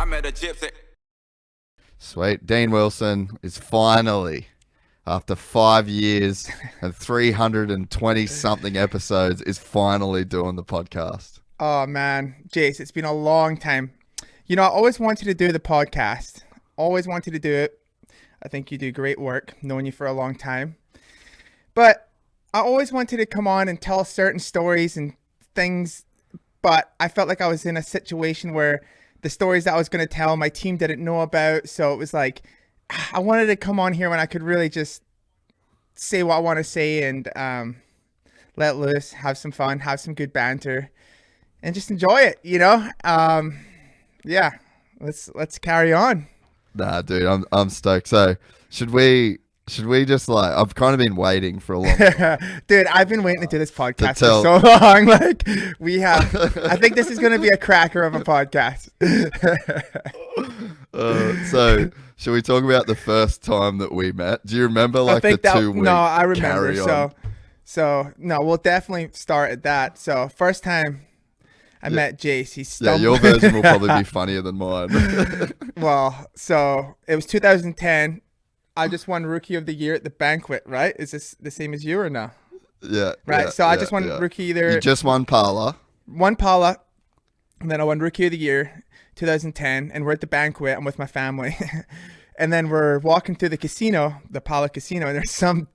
I met a gypsy. Sweet. Dean Wilson is finally, after 5 years and 320 something episodes, is finally doing the podcast. Oh man, Jace, it's been a long time. You know, I always wanted to do the podcast. Always wanted to do it. I think you do great work, knowing you for a long time. But I always wanted to come on and tell certain stories and things, but I felt like I was in a situation where the stories that I was going to tell, my team didn't know about. So it was like, I wanted to come on here when I could really just say what I want to say and let loose, have some fun, have some good banter, and just enjoy it, you know? Yeah, let's carry on. Nah, dude, I'm stoked. So should we just like, I've kind of been waiting for a long time. Dude, I've been waiting to do this podcast for so long. Like I think this is going to be a cracker of a podcast. So should we talk about the first time that we met? Do you remember like the 2 week? No, I remember. Carry on? So no, we'll definitely start at that. So first time I met Jace, he stumbled. Yeah, your version will probably be funnier than mine. Well, so it was 2010. I just won Rookie of the Year at the banquet, right? Is this the same as you or no? Yeah. Right. Yeah, so I just won Rookie there. You just won Parla. One Paula, and then I won Rookie of the Year 2010, and we're at the banquet. I'm with my family. And then we're walking through the casino, the Paula Casino, and there's some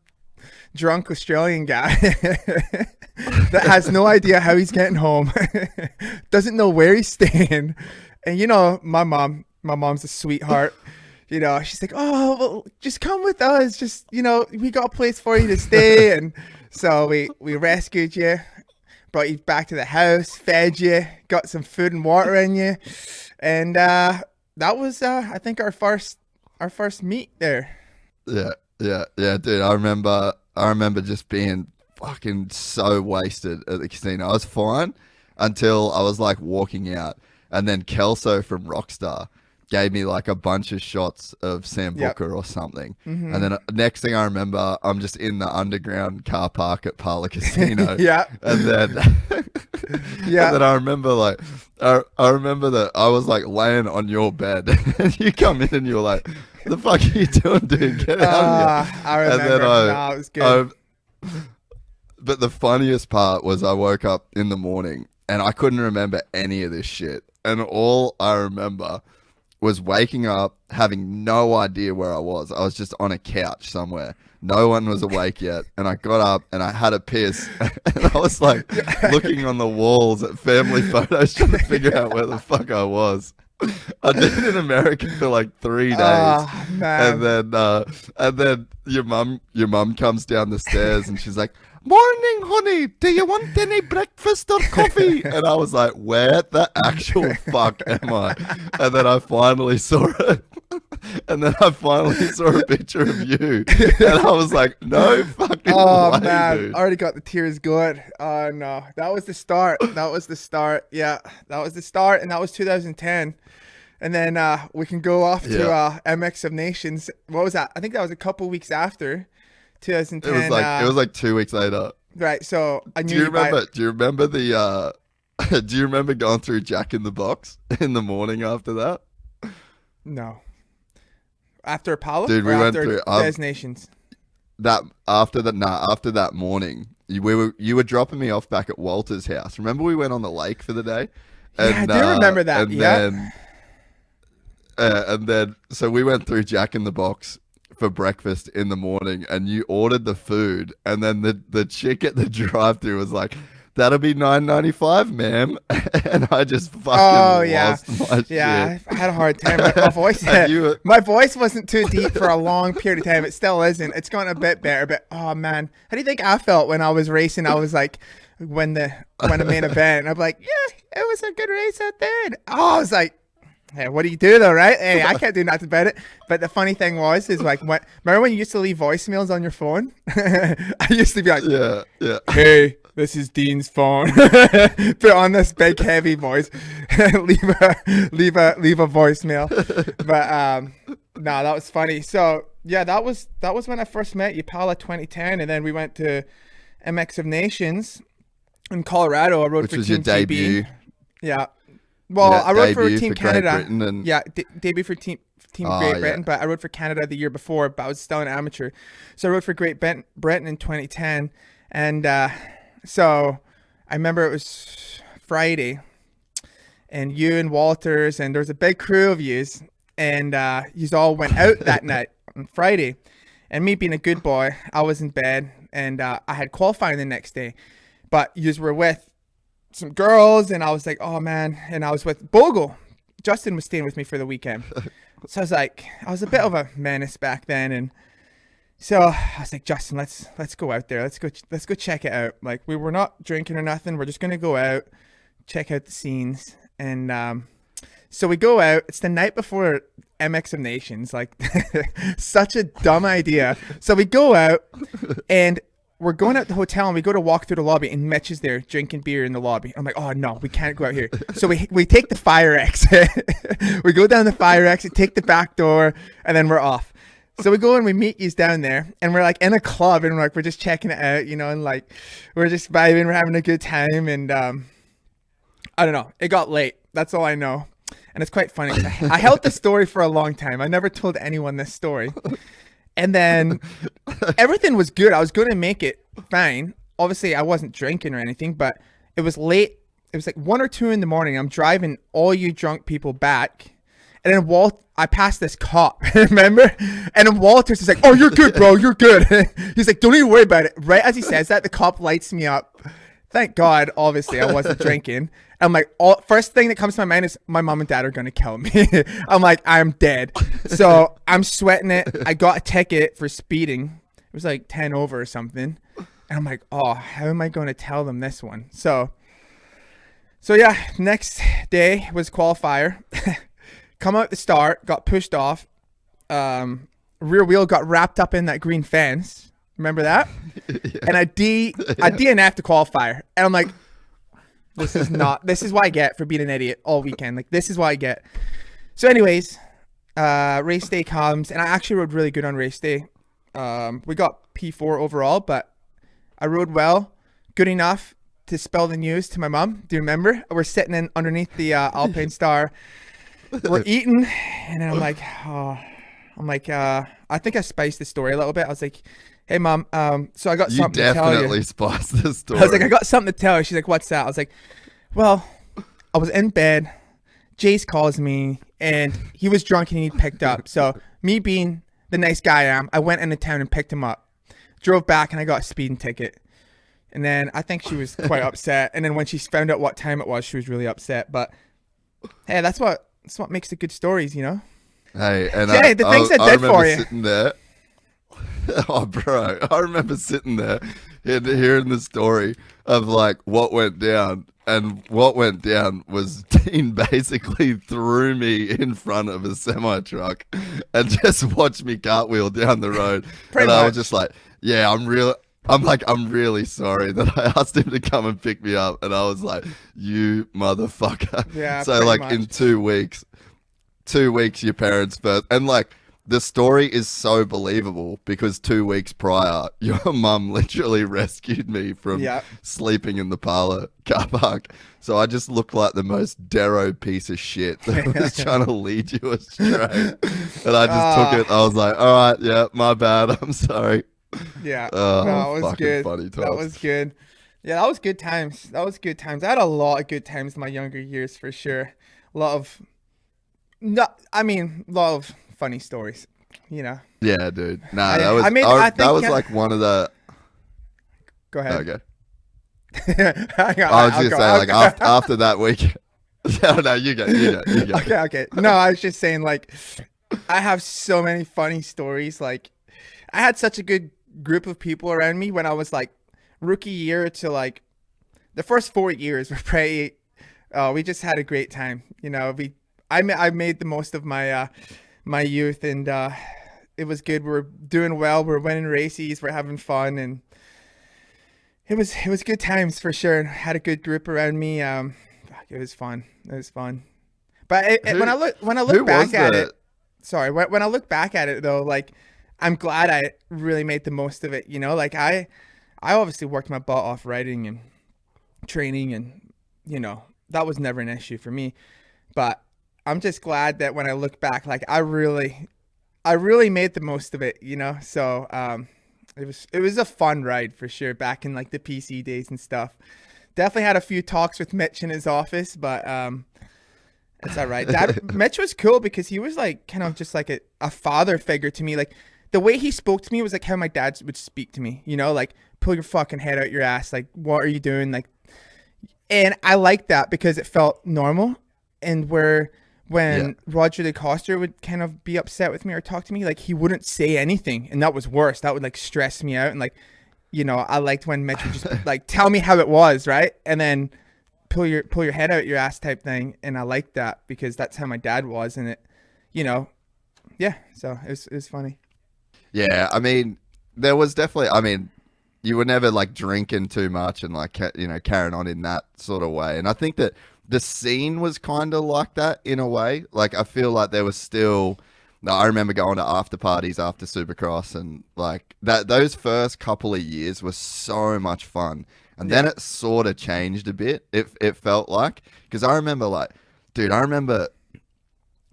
drunk Australian guy that has no idea how he's getting home, doesn't know where he's staying. And you know, my mom's a sweetheart. You know, she's like, oh, well, just come with us. Just, you know, we got a place for you to stay. And so we rescued you, brought you back to the house, fed you, got some food and water in you. And that was, I think, our first meet there. Yeah, dude. I remember just being fucking so wasted at the casino. I was fine until I was like walking out, and then Kelso from Rockstar gave me like a bunch of shots of Sam Booker or something. Mm-hmm. And then next thing I remember, I'm just in the underground car park at Parla Casino. Yeah. And then, and then I remember like, I remember that I was like laying on your bed and you come in and you're like, what the fuck are you doing, dude? Get out of here. I remember. And then it was good. But the funniest part was I woke up in the morning and I couldn't remember any of this shit. And all I remember was waking up, having no idea where I was. I was just on a couch somewhere. No one was awake yet. And I got up and I had a piss. And I was like looking on the walls at family photos trying to figure out where the fuck I was. I did it in America for like 3 days. Oh, man. And then your mum comes down the stairs and she's like, morning, honey, do you want any breakfast or coffee? And I was like, where the actual fuck am I? And then I finally saw it. And then I finally saw a picture of you. And I was like, no fucking way, man. dude. I already got the tears going. Oh, no. That was the start. Yeah, that was the start. And that was 2010. And then we can go off to MX of Nations. What was that? I think that was a couple weeks after 2010. It was like 2 weeks later. Right. So I knew. Do you remember the? Do you remember going through Jack in the Box in the morning after that? No. After Apollo? Dude, we went through Nations. After that morning, you were dropping me off back at Walter's house. Remember we went on the lake for the day? And, I do remember that. And then so we went through Jack in the Box for breakfast in the morning, and you ordered the food, and then the chick at the drive-thru was like, that'll be $9.95, ma'am. And I just fucking lost my shit. Yeah, I had a hard time. My voice wasn't too deep for a long period of time. It still isn't. It's gotten a bit better, but oh man, how do you think I felt when I was racing? I was like, when the main event, I'm like, yeah, it was a good race out there. And, I was like, hey, what do you do though, right? Hey, I can't do nothing about it. But the funny thing is like, remember when you used to leave voicemails on your phone? I used to be like, yeah. Hey, this is Dean's phone. Put on this big heavy voice. leave a voicemail. But no, that was funny. So yeah, that was when I first met you, Paula, 2010, and then we went to MX of Nations in Colorado. I rode which for was Team your debut. GB. Yeah. Well, I rode for debut Team for Great Canada. Britain and Yeah, debut for Team Great Britain, but I rode for Canada the year before, but I was still an amateur. So I rode for Great Britain in 2010. And so I remember it was Friday, and you and Walters, and there was a big crew of yous, and yous all went out that night on Friday. And me being a good boy, I was in bed, and I had qualifying the next day. But yous were with some girls, and I was like, oh man. And I was with Bogle. Justin was staying with me for the weekend. So I was a bit of a menace back then, and so I was like, Justin, let's go out there. Let's go check it out. Like, we were not drinking or nothing. We're just gonna go out, check out the scenes. And so we go out. It's the night before MXON Nations. Like, such a dumb idea. So we go out, and we're going out the hotel, and we go to walk through the lobby, and Mitch is there drinking beer in the lobby. I'm like, oh no, we can't go out here. So we take the fire exit. We go down the fire exit, take the back door, and then we're off. So we go and we meet yous down there, and we're like in a club, and we're just checking it out, and like we're just vibing, we're having a good time, and I don't know, it got late. That's all I know, and it's quite funny. I held the story for a long time. I never told anyone this story, and then everything was good. I was going to make it fine. Obviously, I wasn't drinking or anything, but it was late. It was like 1 or 2 in the morning. I'm driving all you drunk people back. And then I passed this cop, remember? And then Walters is like, oh, you're good, bro. You're good. He's like, don't even worry about it. Right as he says that, the cop lights me up. Thank God, obviously, I wasn't drinking. I'm like, first thing that comes to my mind is my mom and dad are going to kill me. I'm like, I'm dead. So I'm sweating it. I got a ticket for speeding. It was like 10 over or something. And I'm like, oh, how am I going to tell them this one? So yeah, next day was qualifier. Come out the start, got pushed off. Rear wheel got wrapped up in that green fence. Remember that? Yeah. And I DNF'd the qualifier. And I'm like, this is what I get for being an idiot all weekend. Like, this is what I get. So anyways, race day comes, and I actually rode really good on race day. We got P4 overall, but I rode well, good enough to spell the news to my mom. Do you remember? We're sitting underneath the Alpine Star. We're eating, and then I'm like, I think I spiced the story a little bit. I was like, hey mom, so I got something to tell you. You definitely spiced the story. I was like, I got something to tell you. She's like, what's that? I was like, well, I was in bed. Jace calls me, and he was drunk and he picked up. So me being the nice guy I am, I went into town and picked him up. Drove back, and I got a speeding ticket. And then I think she was quite upset. And then when she found out what time it was, she was really upset. But hey, that's what makes the good stories, Hey, and Jay, the things I did for you. Sitting there. Oh, bro, I remember sitting there and hearing the story of like what went down, and what went down was Dean basically threw me in front of a semi truck and just watched me cartwheel down the road. And I was just like, yeah, I'm really sorry that I asked him to come and pick me up. And I was like, you motherfucker. Yeah. So like much. In 2 weeks, your parents first. And like the story is so believable because 2 weeks prior, your mum literally rescued me from sleeping in the parlor car park. So I just looked like the most Darrow piece of shit that was trying to lead you astray. And I just took it. I was like, all right, yeah, my bad. I'm sorry. Yeah, no, it was good. That was good. Yeah, that was good times. I had a lot of good times in my younger years for sure. A lot of funny stories. Yeah, dude. Nah, that was like one of the. Go ahead. Okay. I was just saying, like after that week. No, you go. Okay. No, I was just saying, like, I have so many funny stories. Like, I had such a good group of people around me when I was like rookie year to like the first 4 years were pretty. We just had a great time. I made the most of my my youth, and it was good. We were doing well. We were winning races. We're having fun, and it was good times for sure. And had a good group around me. It was fun. But when I look back at it, sorry, when I look back at it though, like, I'm glad I really made the most of it. Like I obviously worked my butt off riding and training, and that was never an issue for me. But I'm just glad that when I look back, like I really made the most of it, you know. So it was a fun ride for sure back in like the PC days and stuff. Definitely had a few talks with Mitch in his office, but it's all right. Mitch was cool because he was like kind of just like a father figure to me. Like the way he spoke to me was like how my dad would speak to me, you know, like pull your fucking head out your ass. Like, what are you doing? Like, and I liked that because it felt normal. And when Roger DeCoster would kind of be upset with me or talk to me, like he wouldn't say anything. And that was worse. That would like stress me out. And like, you know, I liked when Mitch would just like tell me how it was, right? And then pull your head out your ass type thing. And I liked that because that's how my dad was. And it, you know, yeah. So it was funny. Yeah, I mean, there was definitely, I mean, you were never like drinking too much and like, you know, carrying on in that sort of way. And I think that the scene was kind of like that in a way. Like, I feel like there was still, I remember going to after parties after Supercross, and like that, those first couple of years was so much fun. And then it sort of changed a bit. It felt like, because I remember like, dude, I remember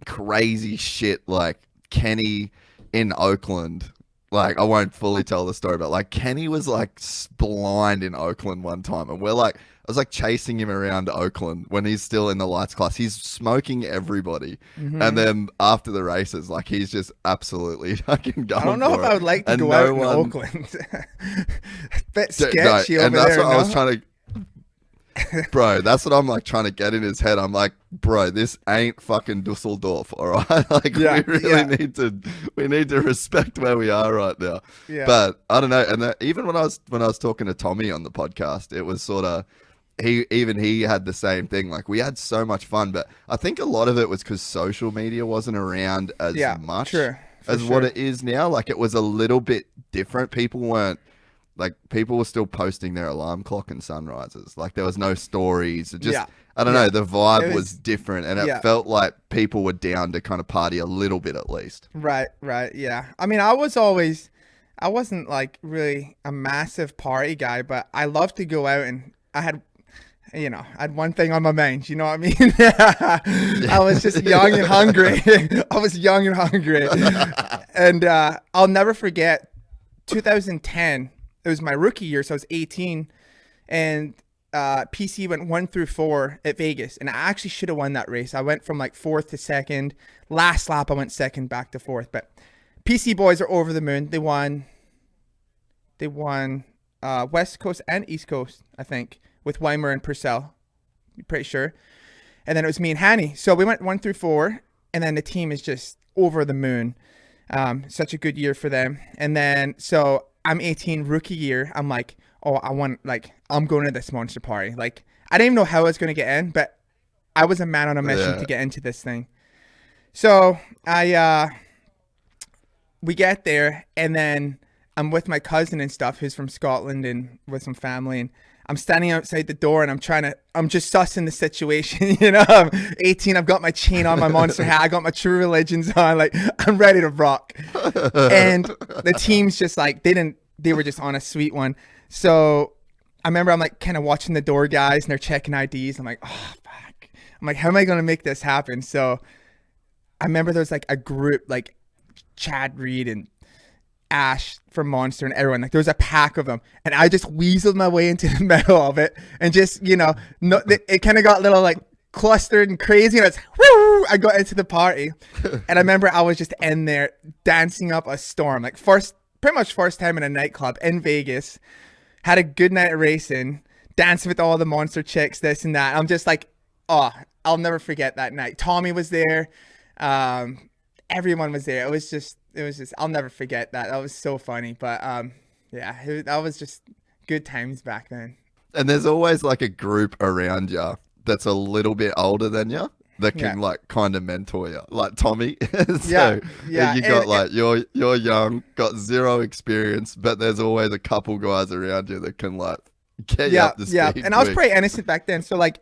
crazy shit like Kenny in Oakland. Like, I won't fully tell the story, but like Kenny was like blind in Oakland one time, and I was like chasing him around Oakland when he's still in the lights class. He's smoking everybody. Mm-hmm. And then after the races, like he's just absolutely fucking going. I don't know if I would like to go out in Oakland. Bit sketchy over there. And that's what I was trying to, bro, that's what I'm like trying to get in his head. I'm like, bro, this ain't fucking Dusseldorf, all right? Like we need to respect where we are right now. Yeah. But I don't know. And even when I was talking to Tommy on the podcast, it was sort of, he had the same thing. Like, we had so much fun, but I think a lot of it was because social media wasn't around as much as what it is now. Like, it was a little bit different. People were still posting their alarm clock and sunrises. Like, there was no stories. I don't know. The vibe was different, and it felt like people were down to kind of party a little bit at least. Right. Yeah. I mean, I wasn't like really a massive party guy, but I loved to go out, and I had one thing on my mind. You know what I mean? I was just young and hungry. And I'll never forget 2010. It was my rookie year, so I was 18, and PC went 1 through 4 at Vegas, and I actually should have won that race. I went from like 4th to 2nd. Last lap, I went 2nd back to 4th, but PC boys are over the moon. They won West Coast and East Coast, I think, with Weimer and Purcell. I'm pretty sure. And then it was me and Hanny. So we went 1 through 4, and then the team is just over the moon. Such a good year for them. And then, so I'm 18, rookie year. I'm like, oh, I'm going to this monster party. Like, I didn't even know how I was going to get in, but I was a man on a mission to get into this thing. So we get there, and then I'm with my cousin and stuff, who's from Scotland, and with some family, and I'm standing outside the door, and I'm just sussing the situation, you know. I'm 18, I've got my chain on, my monster hat, I got my True Religions on, like, I'm ready to rock. And the team's just like, they were just on a sweet one. So I remember I'm like kind of watching the door guys, and they're checking IDs. I'm like, oh, fuck. I'm like, how am I going to make this happen? So I remember there's like a group, like Chad Reed and Ash from Monster and everyone, like there was a pack of them, and I just weaseled my way into the middle of it, and just, you know, it kind of got a little like clustered and crazy, and I got into the party. And I remember I was just in there dancing up a storm, like pretty much first time in a nightclub in Vegas, had a good night of racing, dancing with all the monster chicks, this and that. I'm just like, oh, I'll never forget that night. Tommy was there, everyone was there. It was just, I'll never forget that. That was so funny. But that was just good times back then. And there's always like a group around you that's a little bit older than you that can like kind of mentor you, like Tommy. So you got like, you're young, got zero experience, but there's always a couple guys around you that can like get you up to speed. And quick. I was pretty innocent back then. So like,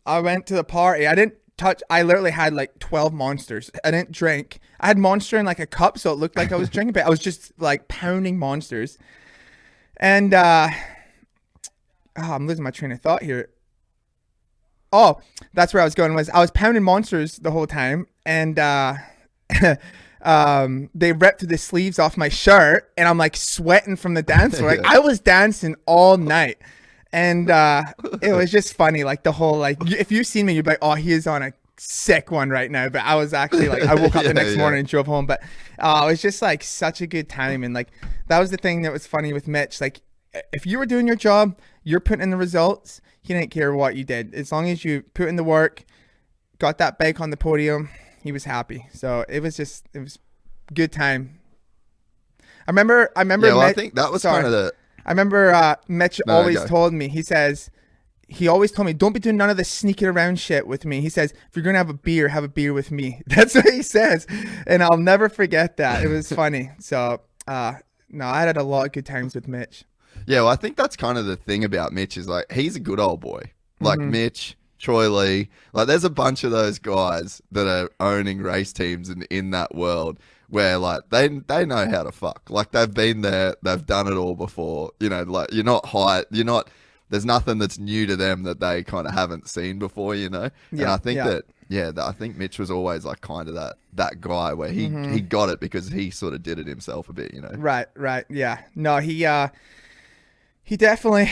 I went to the party. I literally had like 12 monsters. I didn't drink. I had Monster in like a cup, so it looked like I was drinking, but I was just like pounding monsters. And I'm losing my train of thought here. Oh, that's where I was going. I was pounding monsters the whole time, and they ripped the sleeves off my shirt, and I'm like sweating from the dance floor. Like I was dancing all night, and it was just funny. Like the whole like, if you've seen me, you'd be like, oh, he is on a sick one right now. But I was actually like, I woke up the next morning and drove home. But it was just like such a good time, and like that was the thing that was funny with Mitch. Like if you were doing your job, you're putting in the results. He didn't care what you did. As long as you put in the work, got that bike on the podium, he was happy. So it was good time. I remember. Yeah, well, I think that was kind of the. I remember Mitch always told me. He always told me, don't be doing none of this sneaking around shit with me. He says, if you're gonna have a beer with me. That's what he says, and I'll never forget that. It was funny. So no, I had a lot of good times with Mitch. Yeah, well, I think that's kind of the thing about Mitch is like he's a good old boy. Like Mitch, Troy Lee, like there's a bunch of those guys that are owning race teams in that world where like they know how to fuck. Like they've been there, they've done it all before. You know, like there's nothing that's new to them that they kind of haven't seen before. You know, and I think I think Mitch was always like kind of that guy where he got it because he sort of did it himself a bit. You know, right, yeah. No, he definitely,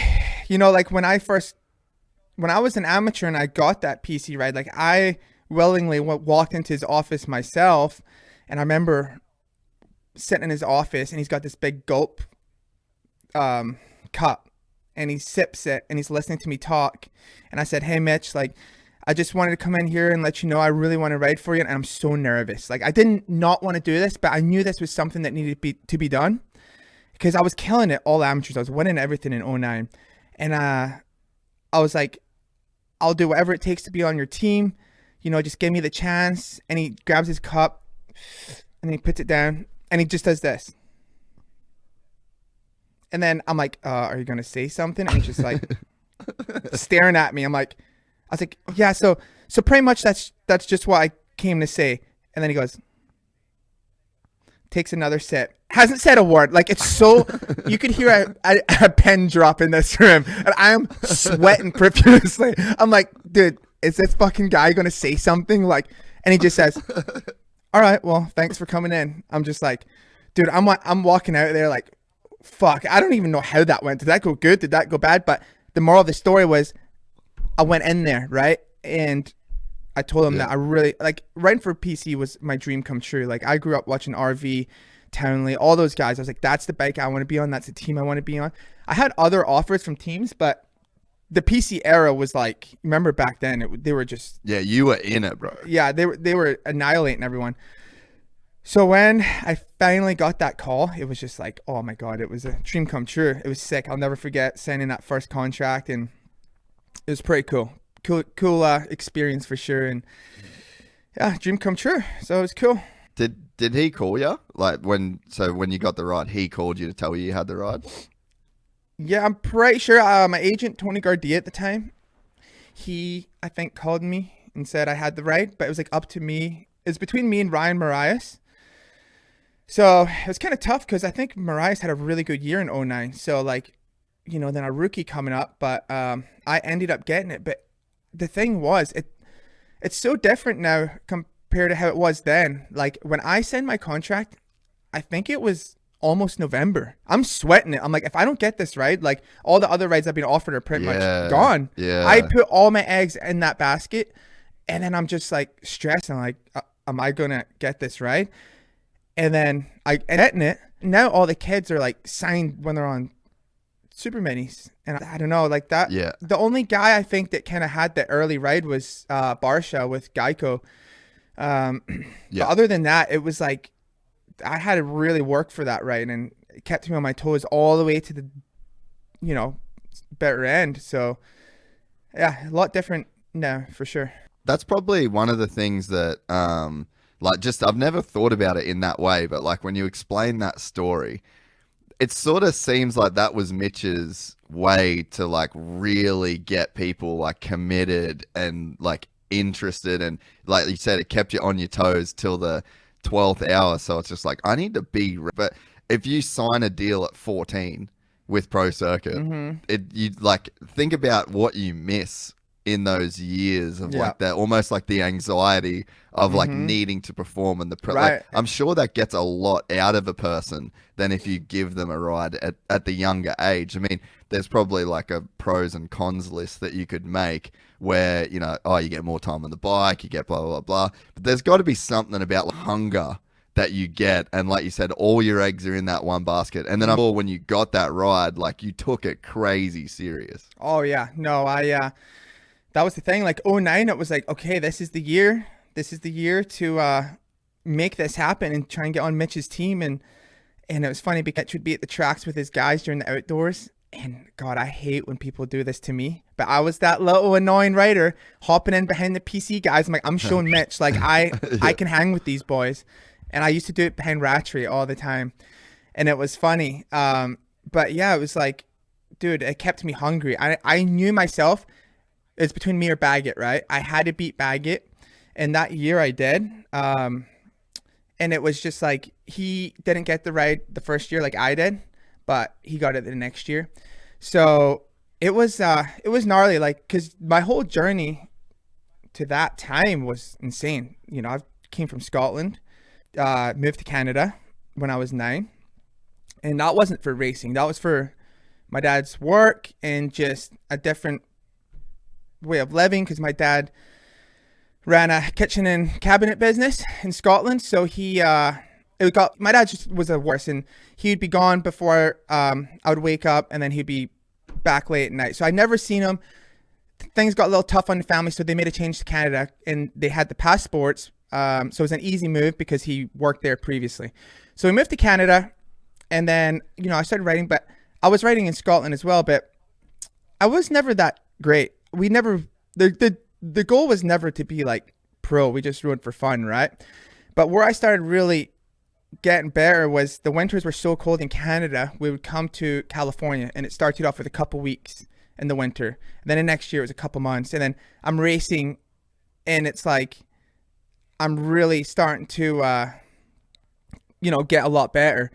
you know, like when I was an amateur and I got that PC ride, like I willingly walked into his office myself, and I remember sitting in his office and he's got this big gulp cup, and he sips it and he's listening to me talk, and I said, hey Mitch, like I just wanted to come in here and let you know I really want to ride for you, and I'm so nervous. Like I didn't not want to do this, but I knew this was something that needed to be done. Because I was killing it all amateurs. I was winning everything in 2009. And I was like, I'll do whatever it takes to be on your team. You know, just give me the chance. And he grabs his cup and he puts it down and he just does this. And then I'm like, are you going to say something? And he's just like staring at me. I was like, yeah, so pretty much that's just what I came to say. And then he goes, takes another sip, hasn't said a word. Like it's so, you could hear a pen drop in this room, and I am sweating profusely. I'm like, dude, is this fucking guy going to say something? Like, and he just says, all right, well, thanks for coming in. I'm just like, dude, I'm walking out there like, fuck, I don't even know how that went. Did that go good? Did that go bad? But the moral of the story was I went in there, right? And I told him that I really like riding for PC was my dream come true. Like I grew up watching RV, Townley, all those guys. I was like, that's the bike I want to be on. That's the team I want to be on. I had other offers from teams, but the PC era was like, remember back then, they were just. Yeah, you were in it, bro. Yeah, they were annihilating everyone. So when I finally got that call, it was just like, oh my God, it was a dream come true. It was sick. I'll never forget signing that first contract, and it was pretty cool. Cool experience for sure, and yeah, dream come true. So it was cool. Did he call you when you got the ride? He called you to tell you had the ride. Yeah, I'm pretty sure. My agent Tony Gardia at the time, he I think called me and said I had the ride, but it was like up to me. It's between me and Ryan Marias. So it was kind of tough because I think Marias had a really good year in 2009. So like, you know, then a rookie coming up, but I ended up getting it, but. The thing was, it's so different now compared to how it was then. Like when I signed my contract, I think it was almost November. I'm sweating it. I'm like, if I don't get this ride, like all the other rides I've been offered are pretty much gone. Yeah. I put all my eggs in that basket, and then I'm just like stressing, like, am I gonna get this ride? And then I getting it. Now all the kids are like signed when they're on super minis, and I don't know, like that. Yeah. The only guy I think that kind of had the early ride was Barsha with Geico. But other than that, it was like I had to really work for that ride, and it kept me on my toes all the way to the, you know, better end. So yeah, a lot different now for sure. That's probably one of the things that like just I've never thought about it in that way, but like when you explain that story, it sort of seems like that was Mitch's way to like really get people like committed and like interested, and like you said, it kept you on your toes till the 12th hour. So it's just like, I need to be, but if you sign a deal at 14 with Pro Circuit, you like think about what you miss in those years of like that, almost like the anxiety of like needing to perform and like, I'm sure that gets a lot out of a person than if you give them a ride at the younger age. I mean, there's probably like a pros and cons list that you could make where, you know, oh, you get more time on the bike, you get blah, blah, blah. But there's got to be something about like hunger that you get, and like you said, all your eggs are in that one basket. And then I'm sure when you got that ride, like you took it crazy serious. Oh yeah, no, that was the thing. Like 2009, it was like, okay, this is the year to make this happen and try and get on Mitch's team. And it was funny because Mitch would be at the tracks with his guys during the outdoors. And God, I hate when people do this to me. But I was that little annoying rider hopping in behind the PC guys. I'm like, I'm showing Mitch, like I can hang with these boys. And I used to do it behind Ratchery all the time. And it was funny. But yeah, it was like, dude, it kept me hungry. I knew myself, it's between me or Baggett, right? I had to beat Baggett. And that year I did. And it was just like, he didn't get the ride the first year like I did, but he got it the next year. So it was gnarly, like, cause my whole journey to that time was insane. You know, I came from Scotland, moved to Canada when I was 9, and that wasn't for racing. That was for my dad's work and just a different way of living, because my dad ran a kitchen and cabinet business in Scotland. So my dad just was a worse, and he'd be gone before I would wake up, and then he'd be back late at night. So I'd never seen him. Things got a little tough on the family, so they made a change to Canada, and they had the passports. So it was an easy move because he worked there previously. So we moved to Canada, and then, you know, I started riding, but I was riding in Scotland as well, but I was never that great. We never, the goal was never to be like pro. We just rode for fun, right? But where I started really getting better was the winters were so cold in Canada, we would come to California, and it started off with a couple weeks in the winter. And then the next year it was a couple months. And then I'm racing, and it's like, I'm really starting to, get a lot better.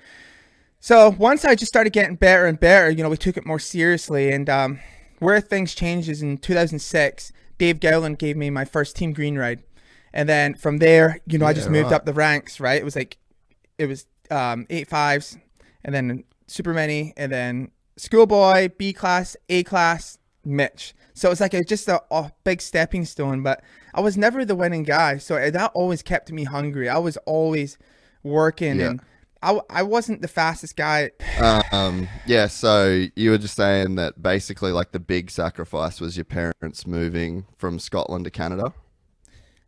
So once I just started getting better and better, you know, we took it more seriously. And where things changed is in 2006, Dave Gowland gave me my first Team Green ride. And then from there, you know, I just moved up the ranks, right? It was 8.5s, and then super mini, and then schoolboy, B class, A class, Mitch. So it's like just a big stepping stone, but I was never the winning guy. So that always kept me hungry. I was always working, and I wasn't the fastest guy. So you were just saying that basically like the big sacrifice was your parents moving from Scotland to Canada?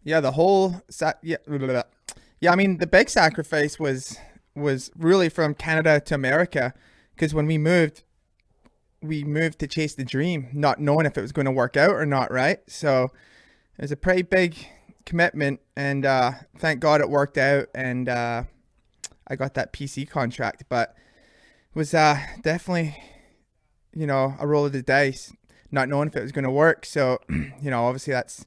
Yeah, the whole I mean, the big sacrifice was really from Canada to America, because when we moved to chase the dream, not knowing if it was going to work out or not, right? So it was a pretty big commitment, and thank God it worked out, and I got that PC contract. But it was definitely, you know, a roll of the dice, not knowing if it was going to work. So, you know, obviously that's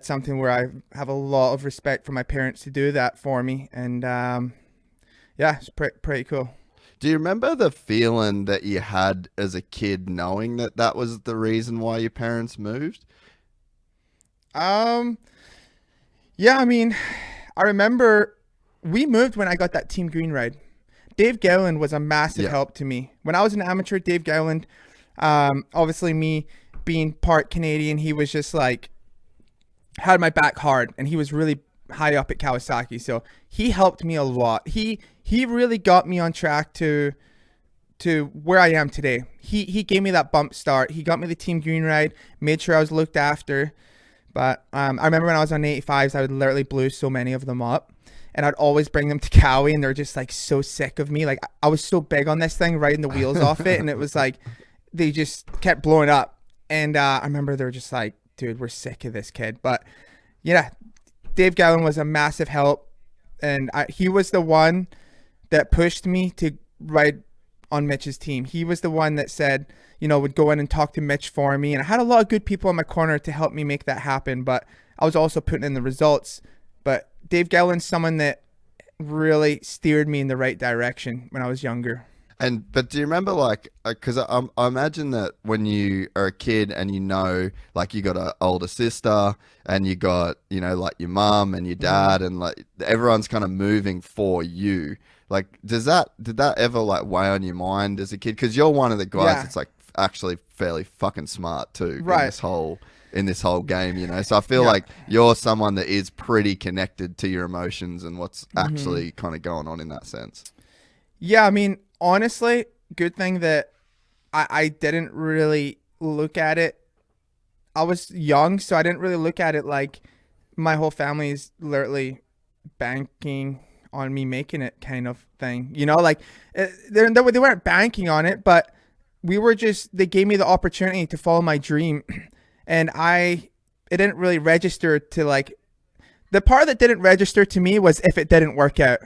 something where I have a lot of respect for my parents to do that for me. And it's pretty cool. Do you remember the feeling that you had as a kid knowing that was the reason why your parents moved? I mean, I remember we moved when I got that Team Green ride. Dave Gowland was a massive help to me. When I was an amateur, Dave Gowland, obviously me being part Canadian, he was just like, had my back hard, and he was really high up at Kawasaki. So he helped me a lot. He really got me on track to where I am today. He gave me that bump start. He got me the Team Green ride, made sure I was looked after. But I remember when I was on 85s, I would literally blew so many of them up, and I'd always bring them to Cowie, and they're just like so sick of me. Like, I was so big on this thing, riding the wheels off it, and it was like they just kept blowing up. And I remember they were just like, dude, we're sick of this kid. But yeah, Dave Gowland was a massive help, and he was the one that pushed me to ride on Mitch's team. He was the one that said, you know, would go in and talk to Mitch for me, and I had a lot of good people in my corner to help me make that happen, but I was also putting in the results. But Dave Gowland's someone that really steered me in the right direction when I was younger. But do you remember, like, because I imagine that when you are a kid and like, you got an older sister and you got, like your mum and your dad, and like everyone's kind of moving for you. Like, did that ever like weigh on your mind as a kid? Because you're one of the guys that's like actually fairly fucking smart too, Right. in this whole game, So I feel like you're someone that is pretty connected to your emotions and what's actually kind of going on in that sense. Yeah, I mean, honestly, good thing that I didn't really look at it. I was young, so I didn't really look at it like my whole family is literally banking on me making it kind of thing. Like they weren't banking on it, but they gave me the opportunity to follow my dream. And it didn't really register to like, the part that didn't register to me was if it didn't work out.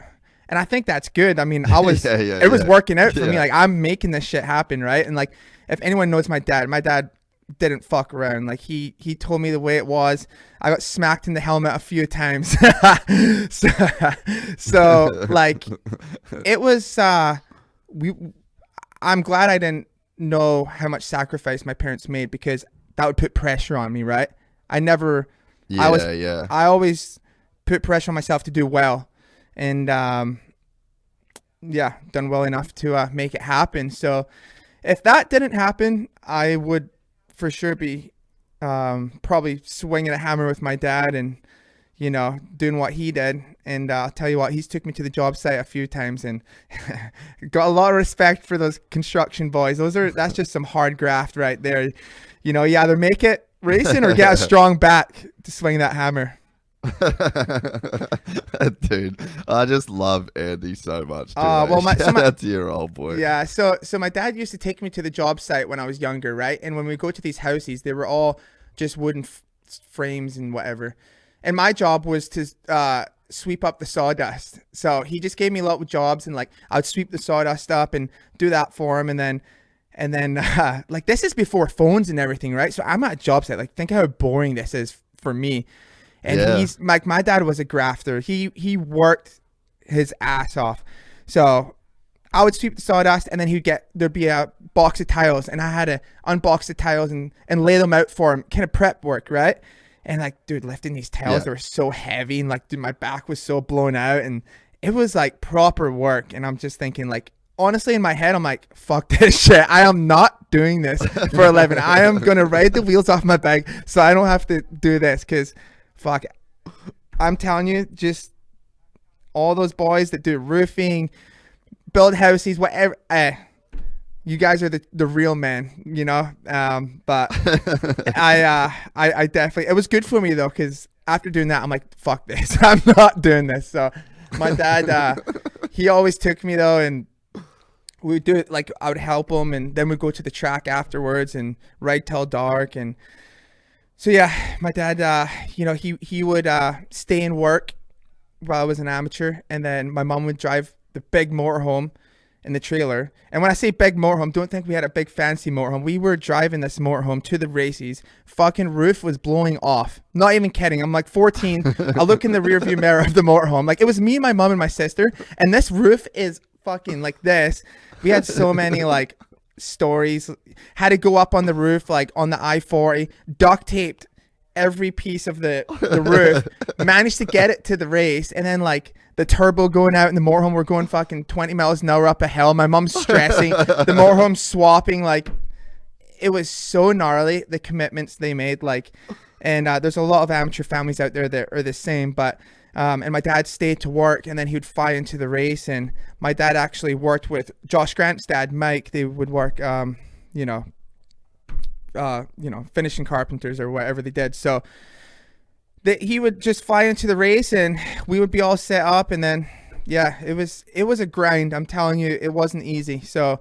And I think that's good. I mean, it was working out for me. Like, I'm making this shit happen, right? And like, if anyone knows my dad didn't fuck around. Like, he told me the way it was. I got smacked in the helmet a few times. so like, it was, I'm glad I didn't know how much sacrifice my parents made, because that would put pressure on me, right? I always put pressure on myself to do well. And done well enough to make it happen. So if that didn't happen, I would for sure be probably swinging a hammer with my dad and doing what he did. And I'll tell you what, he's took me to the job site a few times and got a lot of respect for those construction boys. That's just some hard graft right there. You either make it racing or get a strong back to swing that hammer. Dude, I just love Andy so much. Shout out to your old boy. Yeah, so my dad used to take me to the job site when I was younger, right? And when we go to these houses, they were all just wooden frames and whatever. And my job was to sweep up the sawdust. So he just gave me a lot of jobs, and like I would sweep the sawdust up and do that for him, and then like, this is before phones and everything, right? So I'm at a job site. Like, think how boring this is for me. And he's like, my dad was a grafter. He worked his ass off. So I would sweep the sawdust, and then there'd be a box of tiles, and I had to unbox the tiles and lay them out for him, kind of prep work, right? And like, dude, lifting these tiles, they were so heavy, and like, dude, my back was so blown out, and it was like proper work. And I'm just thinking, like, honestly, in my head, I'm like, fuck this shit. I am not doing this for 11. I am going to ride the wheels off my bike so I don't have to do this, because fuck, I'm telling you, just all those boys that do roofing, build houses, whatever, you guys are the real men, but I definitely, it was good for me though, because after doing that, I'm like, fuck this. I'm not doing this. So my dad, he always took me though, and we would do it, like, I would help him, and then we'd go to the track afterwards and ride till dark. And so yeah, my dad, he would stay and work while I was an amateur, and then my mom would drive the big motorhome in the trailer. And when I say big motorhome, don't think we had a big fancy motorhome. We were driving this motorhome to the races. Fucking roof was blowing off. Not even kidding. I'm like 14. I look in the rearview mirror of the motorhome. Like, it was me, my mom, and my sister, and this roof is fucking like this. We had so many like stories. Had to go up on the roof, like on the I-40, duct taped every piece of the roof, managed to get it to the race, and then like the turbo going out in the motorhome, we're going fucking 20 miles an hour up a hill. My mom's stressing, the motorhome swapping. Like, it was so gnarly, the commitments they made. Like, and there's a lot of amateur families out there that are the same, but and my dad stayed to work, and then he would fly into the race. And my dad actually worked with Josh Grant's dad, Mike. They would work, finishing carpenters or whatever they did. So he would just fly into the race, and we would be all set up. And then, yeah, it was a grind. I'm telling you, it wasn't easy. So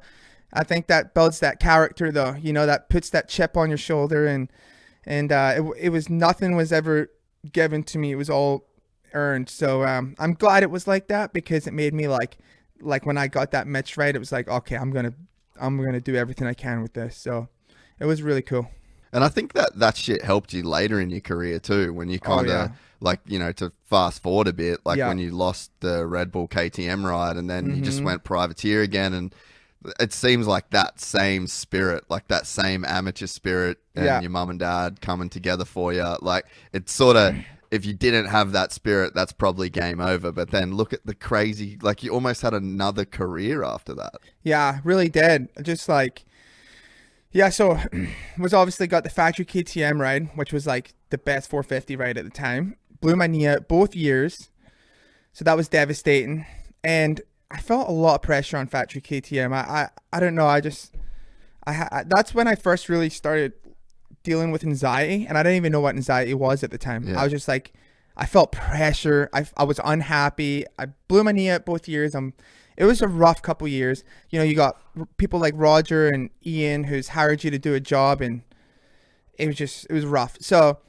I think that builds that character though, that puts that chip on your shoulder. And it was, nothing was ever given to me. It was all earned. So I'm glad it was like that, because it made me like when I got that Mitch right, it was like, okay, I'm gonna do everything I can with this. So it was really cool. And I think that shit helped you later in your career too, when you kind of to fast forward a bit, like when you lost the Red Bull KTM ride, and then you just went privateer again. And it seems like that same spirit, like that same amateur spirit, and Yeah. your mum and dad coming together for you. Like, it's sort of, if you didn't have that spirit, that's probably game over. But then look at the crazy, like, you almost had another career after that. Yeah, really did. Just like, yeah, so was obviously got the factory KTM ride, which was like the best 450 ride at the time. Blew my knee out both years. So that was devastating. And I felt a lot of pressure on factory KTM. I don't know. That's when I first really started dealing with anxiety, and I didn't even know what anxiety was at the time. Yeah. I was just like, I felt pressure. I was unhappy. I blew my knee out both years. It was a rough couple years. You know, you got people like Roger and Ian who's hired you to do a job, and it was rough. So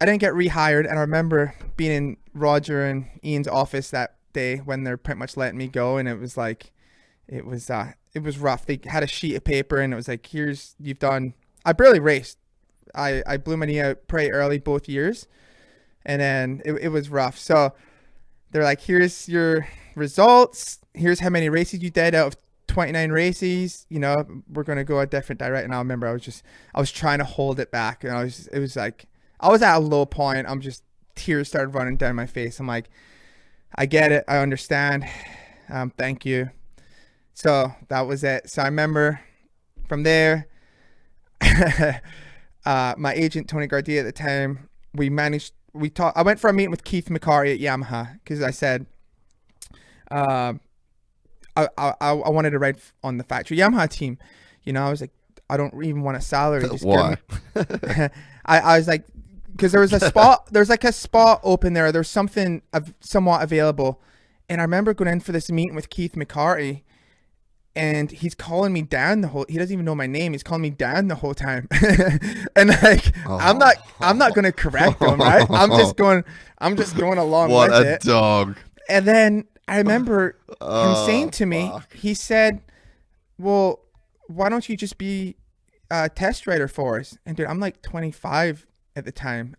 I didn't get rehired, and I remember being in Roger and Ian's office that day when they're pretty much letting me go, and it was rough. They had a sheet of paper, and it was like, you've done. I barely raced. I blew my knee out pretty early both years, and then it was rough. So they're like, here's your results. Here's how many races you did out of 29 races. You know, we're gonna go a different direction. And I remember I was trying to hold it back, and it was like I was at a low point. Tears started running down my face. I'm like, I get it. I understand. Thank you. So that was it. So I remember from there, my agent, Tony Gardia at the time, I went for a meeting with Keith McCarty at Yamaha because I said, I wanted to ride on the factory Yamaha team. You know, I was like, I don't even want a salary. Just Why? I was like, because there was a spot, there's like a spot open there. There's something somewhat available. And I remember going in for this meeting with Keith McCarty, and he's calling me down he doesn't even know my name. He's calling me down the whole time. And like, I'm not going to correct him, right? I'm just going along What with a it. dog. And then I remember him saying to me, fuck. he said, well, why don't you just be a test rider for us? And dude, I'm like 25 at the time.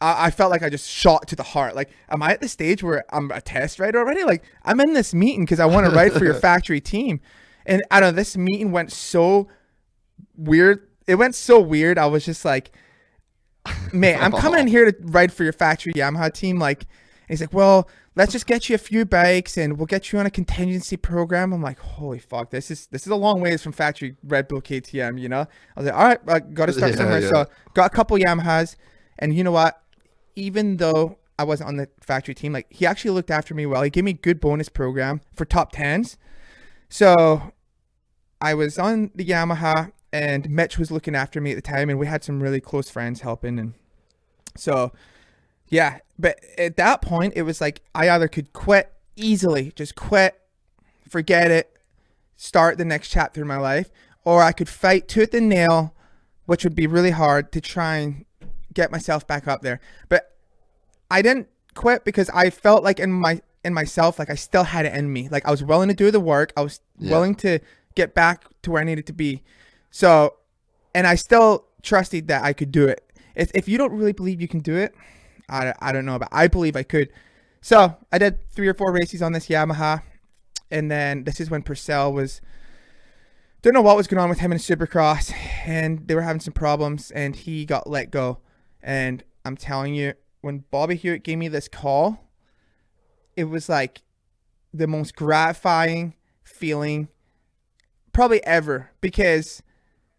I felt like I just shot to the heart. Like, am I at the stage where I'm a test rider already? Like, I'm in this meeting because I want to ride for your factory team. And I don't know, this meeting went so weird. It went so weird. I was just like, man, I'm coming in here to ride for your factory Yamaha team. Like, and he's like, well, let's just get you a few bikes and we'll get you on a contingency program. I'm like, holy fuck, this is a long ways from factory Red Bull KTM, you know? I was like, all right, I got to start somewhere. Yeah. So got a couple Yamahas, and you know what? Even though I wasn't on the factory team, like, he actually looked after me well. He gave me a good bonus program for top 10s. So I was on the Yamaha, and Mitch was looking after me at the time, and we had some really close friends helping. And so, yeah, but at that point, it was like I either could quit easily, just quit, forget it, start the next chapter in my life, or I could fight tooth and nail, which would be really hard, to try and get myself back up there. But I didn't quit because I felt like in myself, like I still had it in me. Like, I was willing to do the work. I was willing to get back to where I needed to be. So, and I still trusted that I could do it. If you don't really believe you can do it, I don't know, but I believe I could. So I did 3 or 4 races on this Yamaha, and then this is when Purcell don't know what was going on with him in Supercross, and they were having some problems, and he got let go. And I'm telling you, when Bobby Hewitt gave me this call, it was like the most gratifying feeling probably ever, because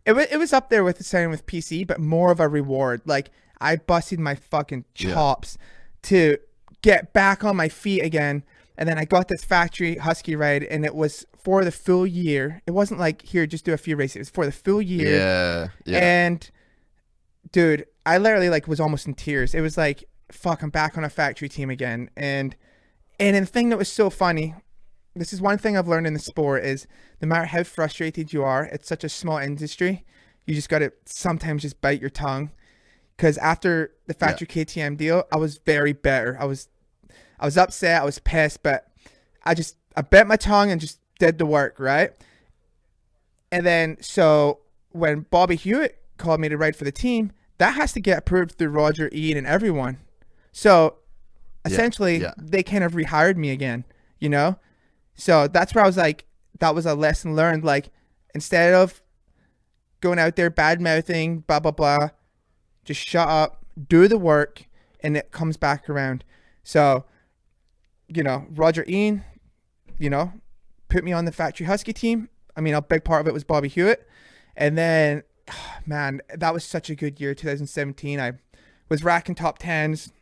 it was up there with the same with PC, but more of a reward. Like, I busted my fucking chops to get back on my feet again. And then I got this factory Husky ride, and it was for the full year. It wasn't like, here, just do a few races. It was for the full year. Yeah. And dude, I literally like was almost in tears. It was like, fuck, I'm back on a factory team again. And the thing that was so funny, this is one thing I've learned in the sport, is no matter how frustrated you are, it's such a small industry. You just got to sometimes just bite your tongue. Because after the factory KTM deal, I was very bitter. I was upset. I was pissed, but I bit my tongue and just did the work, right? And then, so when Bobby Hewitt called me to ride for the team, that has to get approved through Roger, Ian, and everyone. So essentially, they kind of rehired me again, you know? So that's where I was like, that was a lesson learned. Like, instead of going out there bad mouthing, blah blah blah, just shut up, do the work, and it comes back around. So, Roger Ian, put me on the Factory Husky team. I mean, a big part of it was Bobby Hewitt. And then, man, that was such a good year, 2017. I was racking top 10s,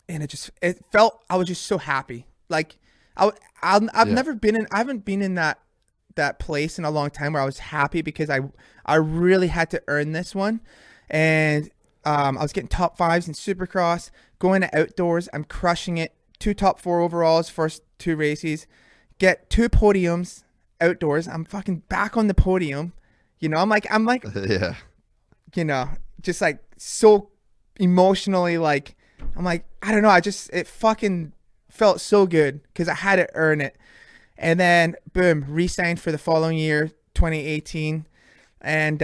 and I was just so happy. Like, I've never been in, I haven't been in that place in a long time where I was happy because I really had to earn this one. And I was getting top 5s in Supercross, going to outdoors. I'm crushing it. 2 top 4 overalls, first 2 races, get 2 podiums outdoors. I'm fucking back on the podium. I'm like, Yeah. Just like so emotionally, like, I'm like, I don't know. It fucking felt so good because I had to earn it. And then boom, re-signed for the following year, 2018. And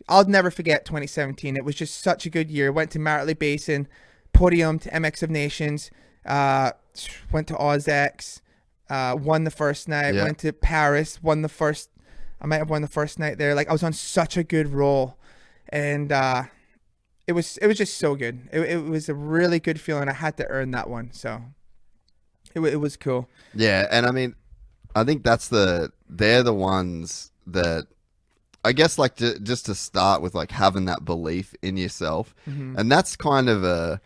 I'll never forget 2017. It was just such a good year. Went to Martley Basin, podium to MX of Nations, went to OzX, won the first night, went to Paris, I might have won the first night there. Like, I was on such a good roll, and it was just so good. It was a really good feeling. I had to earn that one, so it was cool. Yeah, and I mean, I think they're the ones that, I guess, like, just to start with, like, having that belief in yourself, and that's kind of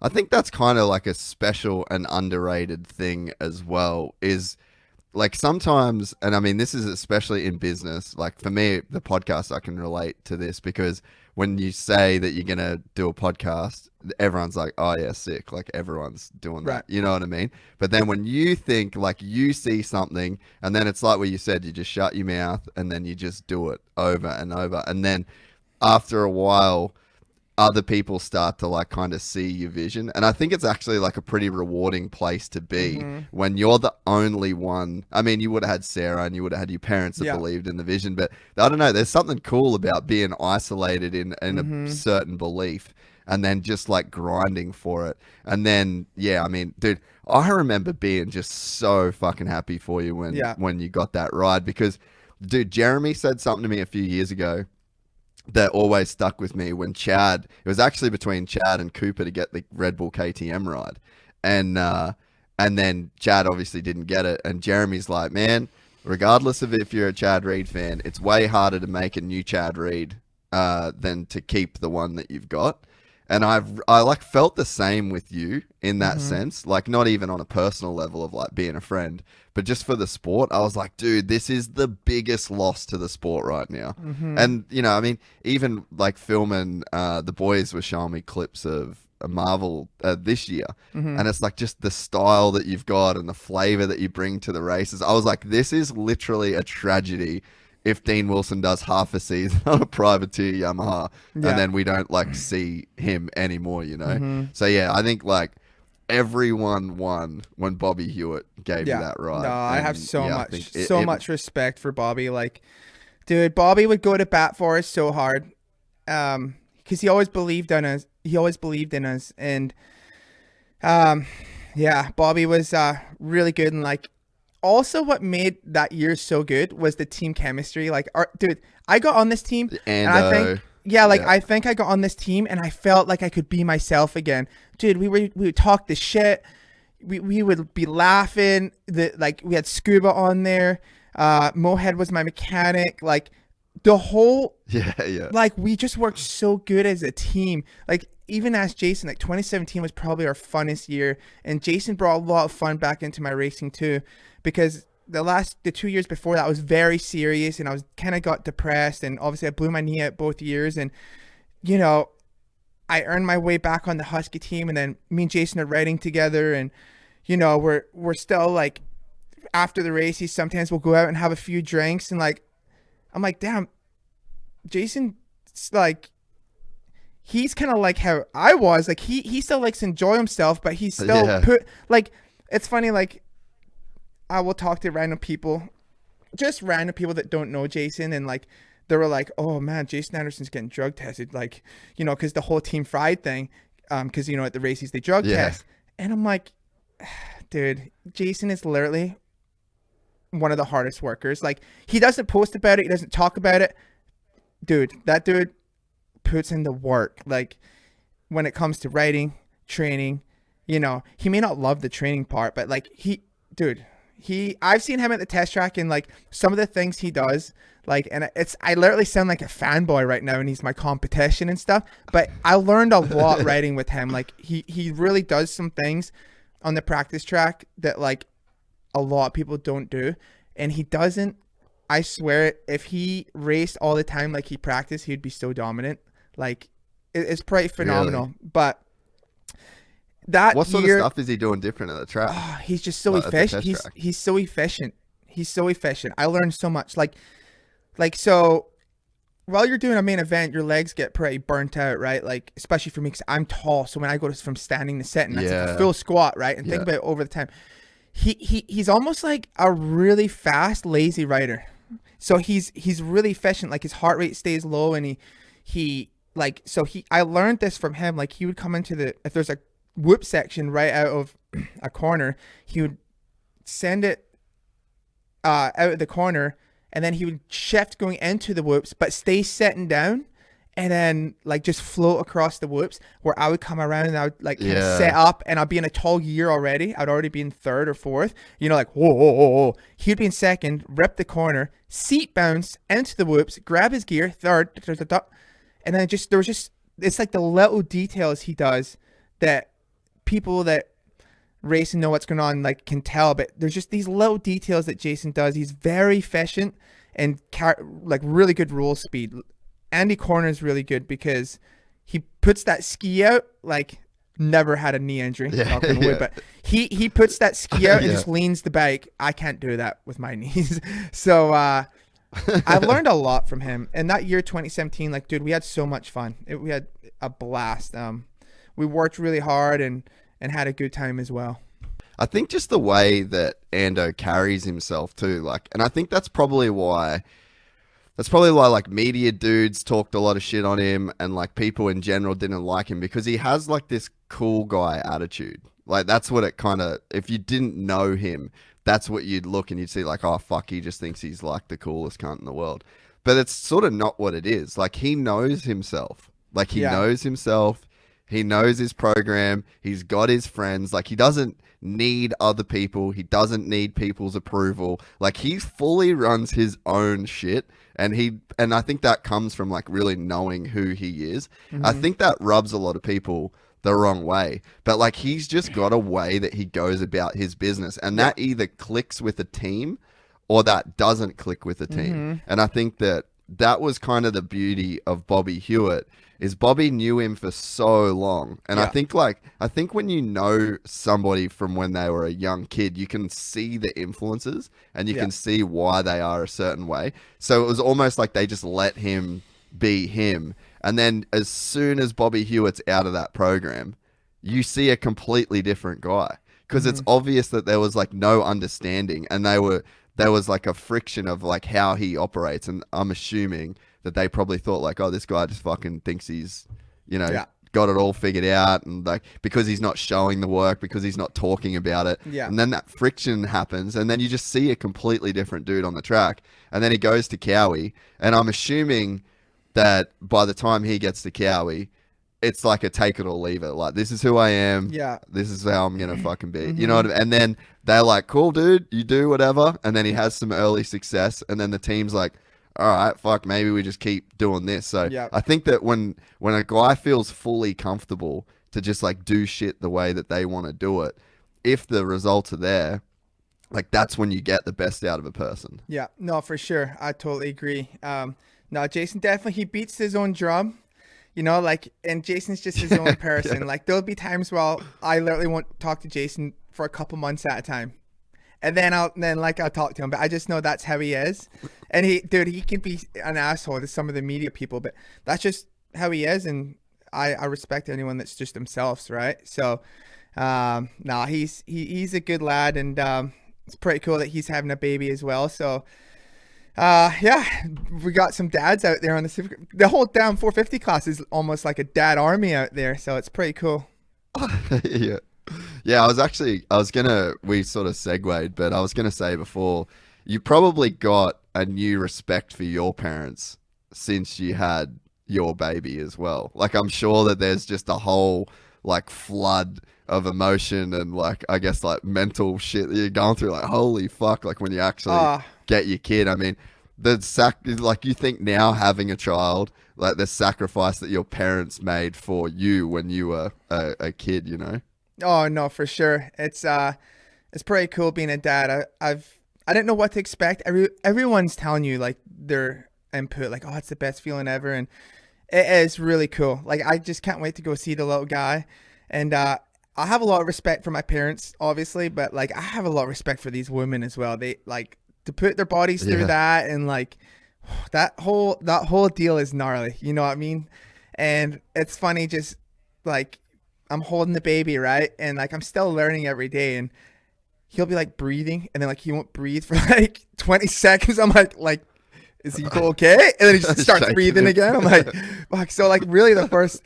I think that's kind of like a special and underrated thing as well, is like sometimes, and I mean, this is especially in business, like for me, the podcast, I can relate to this because when you say that you're going to do a podcast, everyone's like, oh yeah, sick. Like everyone's doing that. You know what I mean? But then when you think, like, you see something and then it's like what you said, you just shut your mouth and then you just do it over and over. And then after a while, other people start to like kind of see your vision. And I think it's actually like a pretty rewarding place to be when you're the only one. I mean, you would have had Sarah and you would have had your parents that believed in the vision, but I don't know, there's something cool about being isolated in a certain belief and then just like grinding for it. And then, I mean, dude, I remember being just so fucking happy for you when you got that ride because, dude, Jeremy said something to me a few years ago that always stuck with me when it was actually between Chad and Cooper to get the Red Bull KTM ride. And then Chad obviously didn't get it. And Jeremy's like, man, regardless of if you're a Chad Reed fan, it's way harder to make a new Chad Reed than to keep the one that you've got. And I like felt the same with you in that sense, like not even on a personal level of like being a friend, but just for the sport. I was like, dude, this is the biggest loss to the sport right now. And, you know, I mean, even like filming, the boys were showing me clips of a Marvel this year. And it's like just the style that you've got and the flavor that you bring to the races. I was like, this is literally a tragedy if Dean Wilson does half a season on a privateer Yamaha and then we don't like see him anymore, you know? So yeah, I think like everyone won when Bobby Hewitt gave you that ride. No, I have so much respect for Bobby. Like, dude, Bobby would go to bat for us so hard. Cause he always believed in us. And, Bobby was, really good. And like, also what made that year so good was the team chemistry. Like, dude, I got on this team and I think, I think I got on this team and I felt like I could be myself again. Dude, we would talk the shit. We would be laughing. Like we had Scuba on there. Mohead was my mechanic. Like the whole, like we just worked so good as a team. Like even as Jason, like 2017 was probably our funnest year. And Jason brought a lot of fun back into my racing too. Because the 2 years before that was very serious and I was kind of got depressed and obviously I blew my knee out both years and, you know, I earned my way back on the Husky team and then me and Jason are riding together and, you know, we're still like after the races, sometimes we'll go out and have a few drinks and like, I'm like, damn, Jason's like, he's kind of like how I was, like he still likes to enjoy himself, but he's still like, it's funny, like, I will talk to random people that don't know Jason. And like, they were like, oh man, Jason Anderson's getting drug tested. Like, you know, cause the whole team fried thing. Cause you know, at the races, they drug test. And I'm like, dude, Jason is literally one of the hardest workers. Like, he doesn't post about it. He doesn't talk about it. Dude, that dude puts in the work. Like, when it comes to riding, training, you know, he may not love the training part, but like I've seen him at the test track, and like some of the things he does, like, and I literally sound like a fanboy right now, and he's my competition and stuff, but I learned a lot riding with him. Like, he really does some things on the practice track that like a lot of people don't do, and he doesn't. I swear, if he raced all the time like he practiced, he'd be so dominant. Like, it's pretty phenomenal. Really? But what sort of stuff is he doing different at the track? Oh, he's just so efficient. He's so efficient. He's so efficient. I learned so much. Like so while you're doing a main event, your legs get pretty burnt out, right? Like, especially for me, because I'm tall. So when I go from standing to sitting, that's like a full squat, right? And think about it over the time. He's almost like a really fast, lazy rider. So he's really efficient. Like, his heart rate stays low, and I learned this from him. Like, he would come into if there's a whoop section right out of a corner, he would send it out of the corner, and then he would shift going into the whoops, but stay sitting down, and then like just float across the whoops, where I would come around and I would like kind of set up, and I'd be in a tall gear already. I'd already be in third or fourth, you know, like whoa. He'd be in second, rip the corner, seat bounce into the whoops, grab his gear, third, and then it's like the little details he does that people that race and know what's going on like can tell, but there's just these little details that Jason does. He's very efficient and like really good roll speed. Andy Corner is really good because he puts that ski out like never had a knee injury, but he puts that ski out and just leans the bike. I can't do that with my knees. So I've learned a lot from him. And that year 2017, like, dude, we had so much fun. We had a blast. We worked really hard and had a good time as well. I think just the way that Ando carries himself too, like, and I think that's probably why like media dudes talked a lot of shit on him, and like people in general didn't like him, because he has like this cool guy attitude. Like, that's what it kind of, if you didn't know him, that's what you'd look and you'd see, like, oh fuck, he just thinks he's like the coolest cunt in the world. But it's sort of not what it is. Like, he knows himself. Like, he knows himself. He knows his program. He's got his friends. Like, he doesn't need other people. He doesn't need people's approval. Like, he fully runs his own shit. And I think that comes from like really knowing who he is. Mm-hmm. I think that rubs a lot of people the wrong way. But like, he's just got a way that he goes about his business. And that either clicks with a team or that doesn't click with a team. Mm-hmm. And I think that was kind of the beauty of Bobby Hewitt, is Bobby knew him for so long. And I think when you know somebody from when they were a young kid, you can see the influences and you can see why they are a certain way. So it was almost like they just let him be him. And then as soon as Bobby Hewitt's out of that program, you see a completely different guy, because it's obvious that there was like no understanding, and there was like a friction of like how he operates. And I'm assuming that they probably thought like, oh, this guy just fucking thinks he's, you know, got it all figured out. And like, because he's not showing the work, because he's not talking about it. Yeah. And then that friction happens, and then you just see a completely different dude on the track. And then he goes to Cowie, and I'm assuming that by the time he gets to Cowie, it's like a take it or leave it. Like, this is who I am. Yeah. This is how I'm going to fucking be. You know what I mean? And then they're like, cool, dude, you do whatever. And then he has some early success. And then the team's like, all right, fuck, maybe we just keep doing this. So I think that when a guy feels fully comfortable to just like do shit the way that they want to do it, if the results are there, like, that's when you get the best out of a person. Yeah, no, for sure. I totally agree. No, Jason definitely, he beats his own drum, you know, like, and Jason's just his own person. Like, there'll be times where I literally won't talk to Jason for a couple months at a time. And then I'll talk to him, but I just know that's how he is. And he can be an asshole to some of the media people, but that's just how he is. And I respect anyone that's just themselves, right? So, he's a good lad, and it's pretty cool that he's having a baby as well. So, we got some dads out there on the whole damn 450 class is almost like a dad army out there. So it's pretty cool. Yeah, we sort of segued, but I was gonna say before, you probably got a new respect for your parents since you had your baby as well. Like, I'm sure that there's just a whole like flood of emotion and like, I guess, like mental shit that you're going through. Like, holy fuck, like when you actually get your kid. I mean, like, you think now having a child, like the sacrifice that your parents made for you when you were a kid, you know? Oh no, for sure. It's pretty cool being a dad. I didn't know what to expect. Everyone's telling you like their input, like, oh, it's the best feeling ever, and it is really cool. Like, I just can't wait to go see the little guy. And I have a lot of respect for my parents, obviously, but like I have a lot of respect for these women as well. They like to put their bodies through that, and like that whole deal is gnarly. You know what I mean? And it's funny, just like I'm holding the baby, right? And like I'm still learning every day, and he'll be like breathing, and then like he won't breathe for like 20 seconds. I'm like, is he okay? And then he just starts breathing again. I'm like, fuck. So like really the first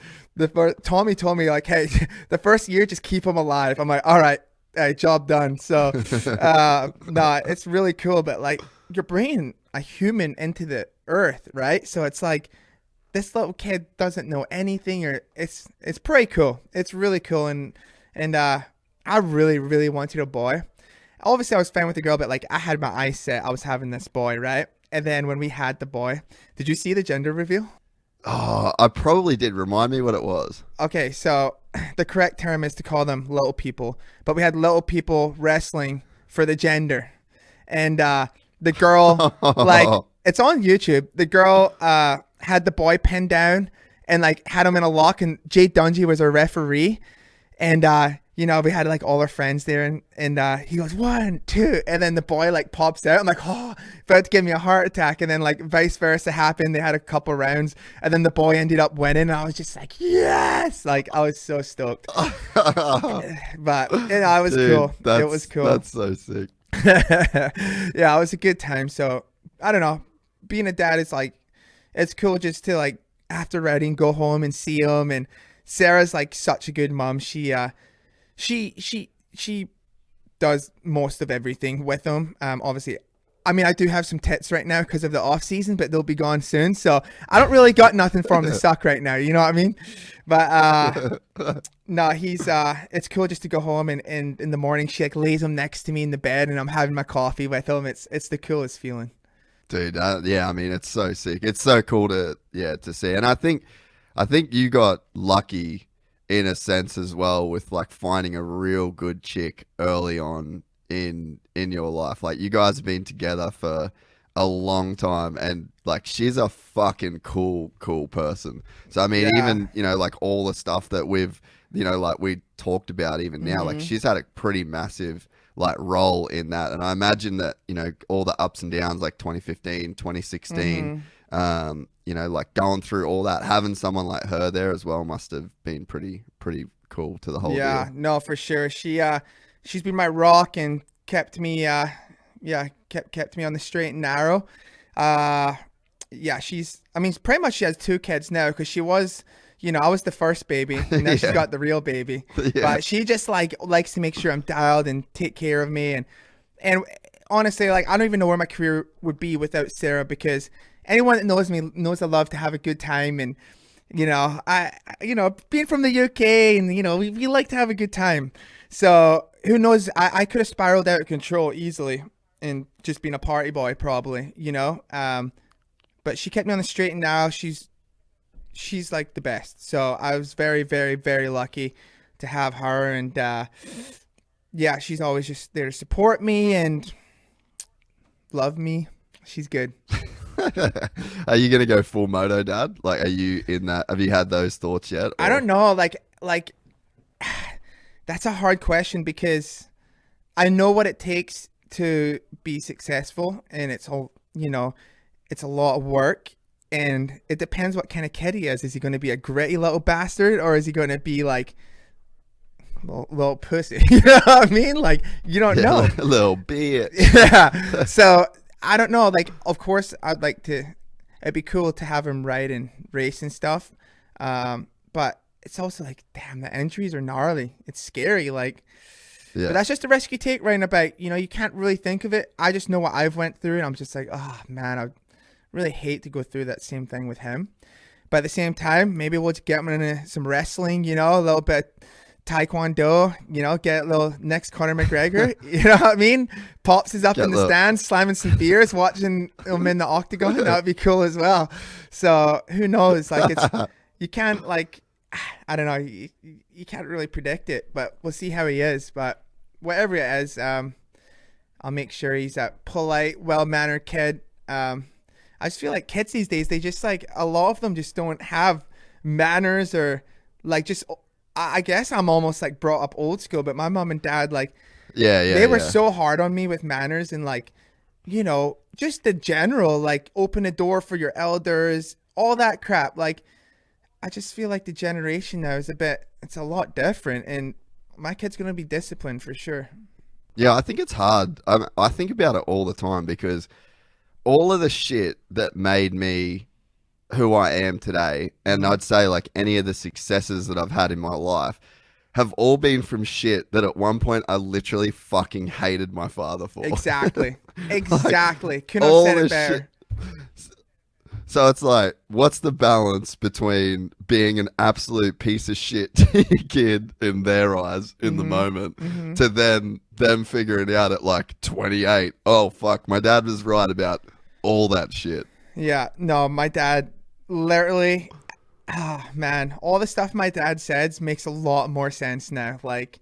Tommy told me like, hey, the first year just keep him alive. I'm like, all right, hey, job done. So no, it's really cool. But like you're bringing a human into the earth, right? So it's like this little kid doesn't know anything, or it's pretty cool. It's really cool, and I really, really wanted a boy. Obviously I was fine with the girl, but like I had my eyes set. I was having this boy, right? And then when we had the boy, did you see the gender reveal? Oh, I probably did. Remind me what it was. Okay, so the correct term is to call them little people, but we had little people wrestling for the gender. And the girl, like, it's on YouTube. The girl had the boy pinned down and like had him in a lock, and Jay Dungy was our referee. And you know, we had like all our friends there, and he goes 1, 2, and then the boy like pops out. I'm like, oh, about to give me a heart attack. And then like vice versa happened. They had a couple rounds, and then the boy ended up winning. And I was just like, yes, like I was so stoked. But you know, it was cool. It was cool. That's so sick. Yeah, it was a good time. So I don't know, being a dad is like, it's cool just to like after riding go home and see him. And Sarah's like such a good mom. She does most of everything with them. Obviously, I mean, I do have some tits right now because of the off season, but they'll be gone soon. So I don't really got nothing for him to suck right now. You know what I mean? But no, it's cool just to go home, and in the morning she like lays him next to me in the bed, and I'm having my coffee with him. It's the coolest feeling. Dude, yeah, I mean, it's so sick. It's so cool to see. And I think you got lucky in a sense as well with like finding a real good chick early on in your life. Like, you guys have been together for a long time, and like she's a fucking cool person. So I mean, even, you know, like all the stuff that we've, you know, like we talked about even now, like she's had a pretty massive like role in that. And I imagine that, you know, all the ups and downs, like 2015, 2016, you know, like going through all that, having someone like her there as well must have been pretty cool to the whole deal. No, for sure. She's been my rock and kept me kept me on the straight and narrow. Pretty much she has 2 kids now, because she was, you know, I was the first baby, and now she's got the real baby. But she just like likes to make sure I'm dialed and take care of me, and honestly, like I don't even know where my career would be without Sarah, because anyone that knows me knows I love to have a good time. And you know, being from the UK, and you know, we like to have a good time. So who knows, I could have spiraled out of control easily and just been a party boy probably, you know. But she kept me on the straight and narrow. She's like the best. So I was very, very, very lucky to have her. And yeah, she's always just there to support me and love me. She's good. Are you gonna go full moto dad? Like, are you in that? Have you had those thoughts yet? Or? I don't know. Like that's a hard question, because I know what it takes to be successful, and it's all, you know, it's a lot of work, and it depends what kind of kid he is. Is he going to be a gritty little bastard, or is he going to be like little pussy? You know what I mean? Like, you don't know. Little bitch. Yeah. So I don't know. Like, of course, it'd be cool to have him ride and race and stuff. But it's also like, damn, the injuries are gnarly. It's scary. Like, Yeah. But that's just the risk you take right about. You know, you can't really think of it. I just know what I've went through, and I'm just like, oh man, I really hate to go through that same thing with him. But at the same time, maybe we'll just get him into some wrestling, you know, a little bit taekwondo, you know, get a little next Conor McGregor, you know what I mean? Pops is up in the stands, slamming some beers, watching him in the octagon. That would be cool as well. So who knows? Like, it's, you can't, like, I don't know, you can't really predict it, but we'll see how he is. But whatever it is, I'll make sure he's a polite, well-mannered kid. I just feel like kids these days, they just, like, a lot of them just don't have manners, or like, just, I guess I'm almost like brought up old school, but my mom and dad, like, they were so hard on me with manners, and, like, you know, just the general, like, open a door for your elders, all that crap. Like, I just feel like the generation now is it's a lot different, and my kid's going to be disciplined for sure. Yeah, I think it's hard. I think about it all the time, because all of the shit that made me who I am today, and I'd say like any of the successes that I've had in my life, have all been from shit that at one point I literally fucking hated my father for. Exactly. Exactly. Like, couldn't have said it better. So it's like, what's the balance between being an absolute piece of shit to your kid in their eyes in the moment, to then them figuring out at like 28, oh fuck, my dad was right about all that shit. Yeah, no, my dad literally, man, all the stuff my dad says makes a lot more sense now. Like,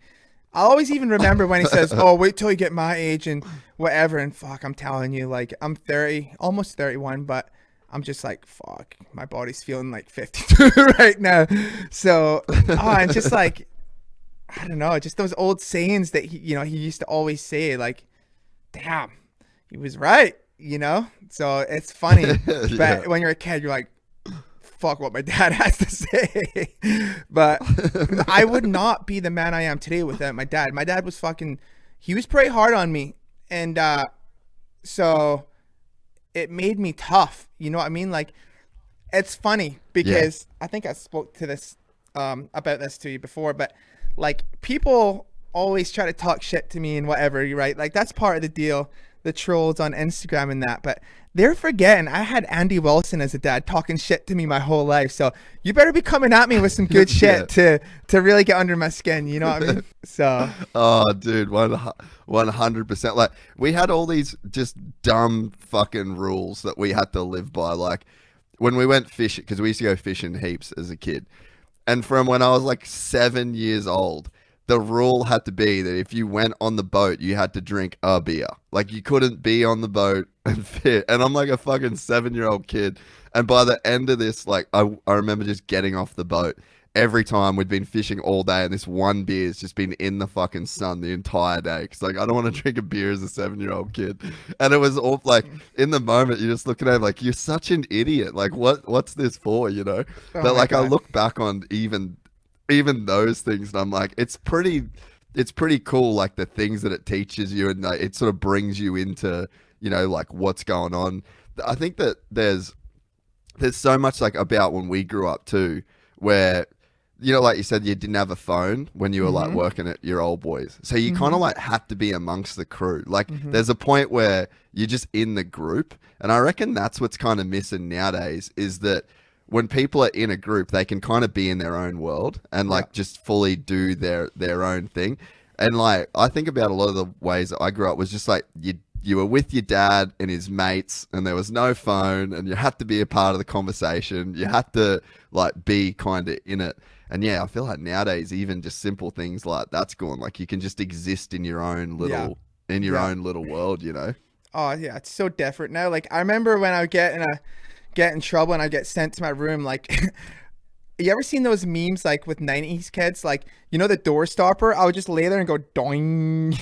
I always even remember when he says, oh, wait till you get my age and whatever. And fuck, I'm telling you, like, I'm 30, almost 31, but I'm just like, fuck, my body's feeling like 52 right now. So, and just like, I don't know, just those old sayings that he used to always say, like, damn, he was right, you know? So it's funny. But when you're a kid, you're like, fuck what my dad has to say. But I would not be the man I am today without my dad. My dad was he was pretty hard on me. And so it made me tough. You know what I mean? Like, it's funny because I think I spoke to this about this to you before, but like, people always try to talk shit to me and whatever, right? Like, that's part of the deal, the trolls on Instagram and that, but they're forgetting I had Andy Wilson as a dad talking shit to me my whole life. So you better be coming at me with some good shit to really get under my skin. You know what I mean? So. Oh, dude, 100%. Like, we had all these just dumb fucking rules that we had to live by. Like, when we went fishing, because we used to go fishing heaps as a kid. And from when I was like 7 years old, the rule had to be that if you went on the boat, you had to drink a beer. Like, you couldn't be on the boat and fit. And I'm like a fucking 7-year-old kid. And by the end of this, like, I remember just getting off the boat every time. We'd been fishing all day, and this one beer's just been in the fucking sun the entire day. Cause like, I don't want to drink a beer as a 7-year-old kid. And it was all like, in the moment, you're just looking at him like, you're such an idiot. Like, what's this for, you know? But like, God. I look back on even those things, and I'm like, it's pretty cool, like the things that it teaches you, and it sort of brings you into, you know, like what's going on. I think that there's so much like about when we grew up too, where, you know, like you said, you didn't have a phone when you were like working at your old boys, so you kind of like had to be amongst the crew. Like, there's a point where you're just in the group, and I reckon that's what's kind of missing nowadays, is that when people are in a group, they can kind of be in their own world and like just fully do their own thing. And like, I think about a lot of the ways that I grew up was just like, you were with your dad and his mates, and there was no phone, and you had to be a part of the conversation. You had to like be kind of in it. And yeah, I feel like nowadays, even just simple things like that's gone. Like, you can just exist in your own little own little world, you know? Oh yeah, it's so different now. Like, I remember when I would get in trouble and I get sent to my room, like, you ever seen those memes like with 90s kids, like, you know, the door stopper? I would just lay there and go doing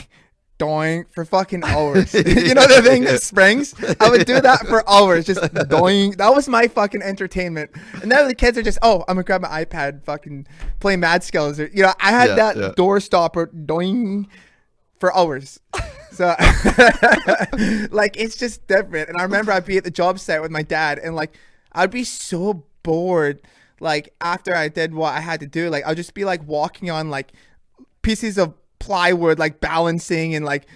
doing for fucking hours. You know the thing that springs? I would do that for hours, just doing. That was my fucking entertainment. And now the kids are just, oh, I'm gonna grab my iPad, fucking play Mad Skills, or, you know, I had that door stopper doing for hours. So like, it's just different. And I remember I'd be at the job site with my dad, and like, I'd be so bored, like, after I did what I had to do. Like, I'll just be like walking on like pieces of plywood, like balancing and like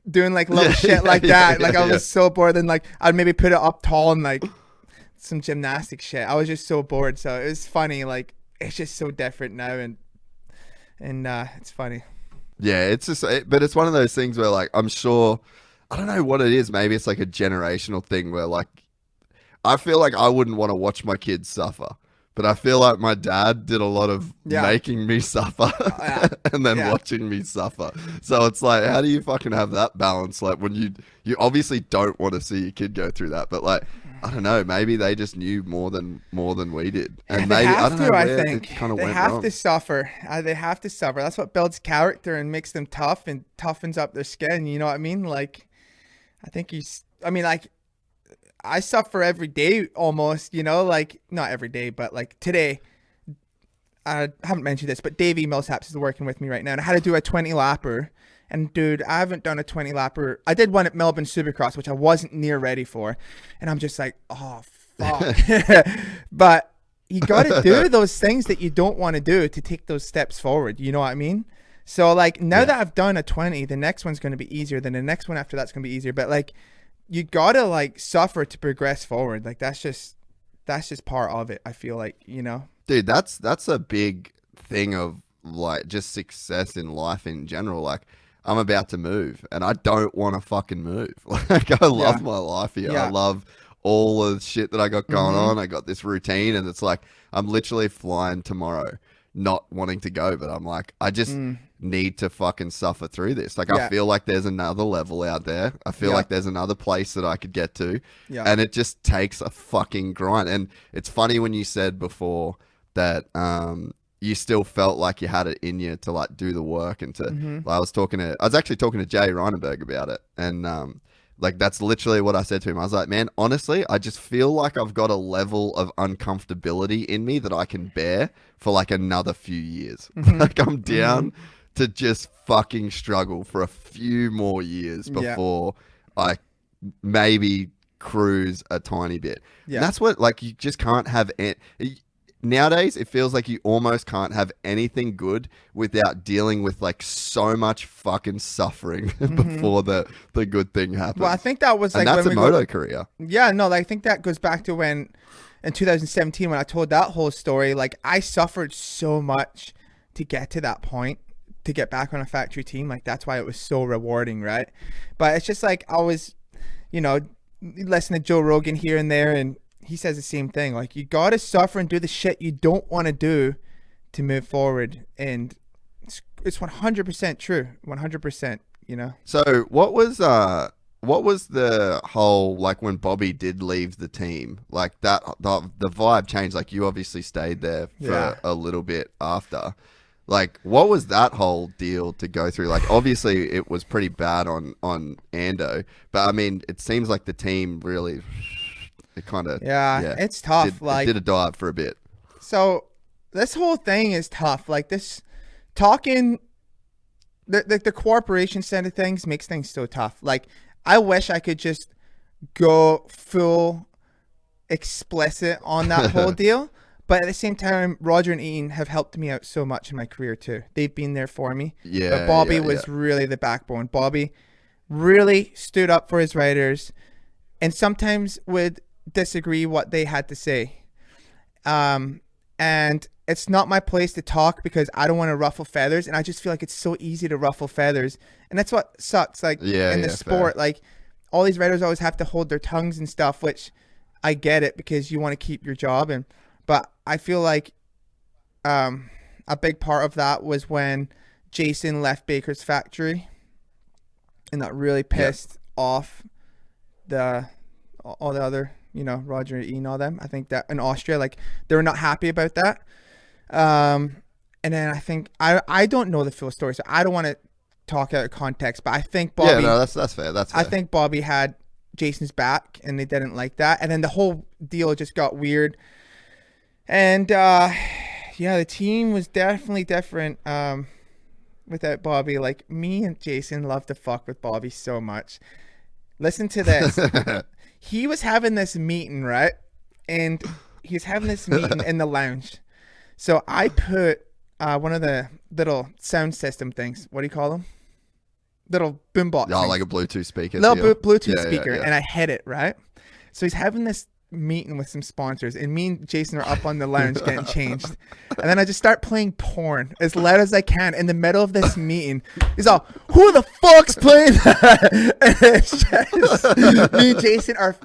doing like little shit like that. Like I was so bored. And like I'd maybe put it up tall and like some gymnastic shit. I was just so bored. So it was funny. Like it's just so different now, and it's funny. Yeah, it's just, but it's one of those things where like I'm sure, I don't know what it is. Maybe it's like a generational thing where like I feel like I wouldn't want to watch my kids suffer. But I feel like my dad did a lot of making me suffer and then watching me suffer. So it's like, how do you fucking have that balance? Like when you obviously don't want to see your kid go through that, but like, I don't know, maybe they just knew more than we did. And maybe, I don't know, I think it kind of went wrong. They have to suffer. They have to suffer. That's what builds character and makes them tough and toughens up their skin. You know what I mean? Like, I think I suffer every day almost, you know, like not every day, but like today, I haven't mentioned this, but Davey Millsaps is working with me right now, and I had to do a 20 lapper. And dude, I haven't done a 20 lapper. I did one at Melbourne Supercross, which I wasn't near ready for. And I'm just like, oh, fuck. But you got to do those things that you don't want to do to take those steps forward. You know what I mean? So like now that I've done a 20, the next one's going to be easier. Then the next one after that's going to be easier. But like, you gotta like suffer to progress forward. Like that's just part of it. I feel like, you know, dude, that's a big thing of like just success in life in general. Like I'm about to move and I don't want to fucking move. Like I love my life here. I love all of the shit that I got going on. I got this routine and it's like, I'm literally flying tomorrow, not wanting to go, but I'm like, I just need to fucking suffer through this. Like I feel like there's another level out there. I feel like there's another place that I could get to, and it just takes a fucking grind. And it's funny when you said before that you still felt like you had it in you to like do the work and to like, I was actually talking to Jay Reinenberg about it, and like that's literally what I said to him. I was like, man, honestly, I just feel like I've got a level of uncomfortability in me that I can bear for like another few years. Like I'm down to just fucking struggle for a few more years before I maybe cruise a tiny bit. And that's what, like, you just can't have nowadays it feels like you almost can't have anything good without dealing with like so much fucking suffering before the good thing happens. Well, I think that was like, and that's a moto career. Yeah, no, I think that goes back to when in 2017 when I told that whole story. Like I suffered so much to get to that point, to get back on a factory team. Like that's why it was so rewarding, right? But it's just like I was, you know, listening to Joe Rogan here and there, and he says the same thing. Like you gotta suffer and do the shit you don't want to do to move forward, and it's 100% true, 100%. You know. So what was the whole, like when Bobby did leave the team, like that the vibe changed? Like you obviously stayed there for a little bit after. Like, what was that whole deal to go through? Like, obviously, it was pretty bad on Ando, but I mean, it seems like the team really, it kind of it's tough. It did a dive for a bit. So this whole thing is tough. Like this talking, the cooperation side of things makes things so tough. Like I wish I could just go full explicit on that whole deal. But at the same time, Roger and Ian have helped me out so much in my career too. They've been there for me. Yeah. But Bobby was really the backbone. Bobby really stood up for his riders and sometimes would disagree what they had to say. And it's not my place to talk because I don't want to ruffle feathers. And I just feel like it's so easy to ruffle feathers. And that's what sucks. Like in the sport, fair. Like all these riders always have to hold their tongues and stuff, which I get it because you want to keep your job. But I feel like a big part of that was when Jason left Baker's factory, and that really pissed off all the other, you know, Roger and Ian, all them. I think that in Austria, like they were not happy about that. And then I think I don't know the full story, so I don't want to talk out of context. But I think Bobby. Yeah, no, that's fair. That's fair. I think Bobby had Jason's back, and they didn't like that. And then the whole deal just got weird. And the team was definitely different without Bobby. Like me and Jason love to fuck with Bobby so much. Listen to this. He was having this meeting, right? And he was having this meeting in the lounge. So I put one of the little sound system things. What do you call them? Little boombox. Oh, things. like a Bluetooth speaker. Little Bluetooth Yeah, speaker, yeah. and I hit it, right? So he's having this meeting with some sponsors, and me and Jason are up on the lounge getting changed. And then I just start playing porn as loud as I can in the middle of this meeting. He's all, who the fuck's playing that? And it's just, me and Jason are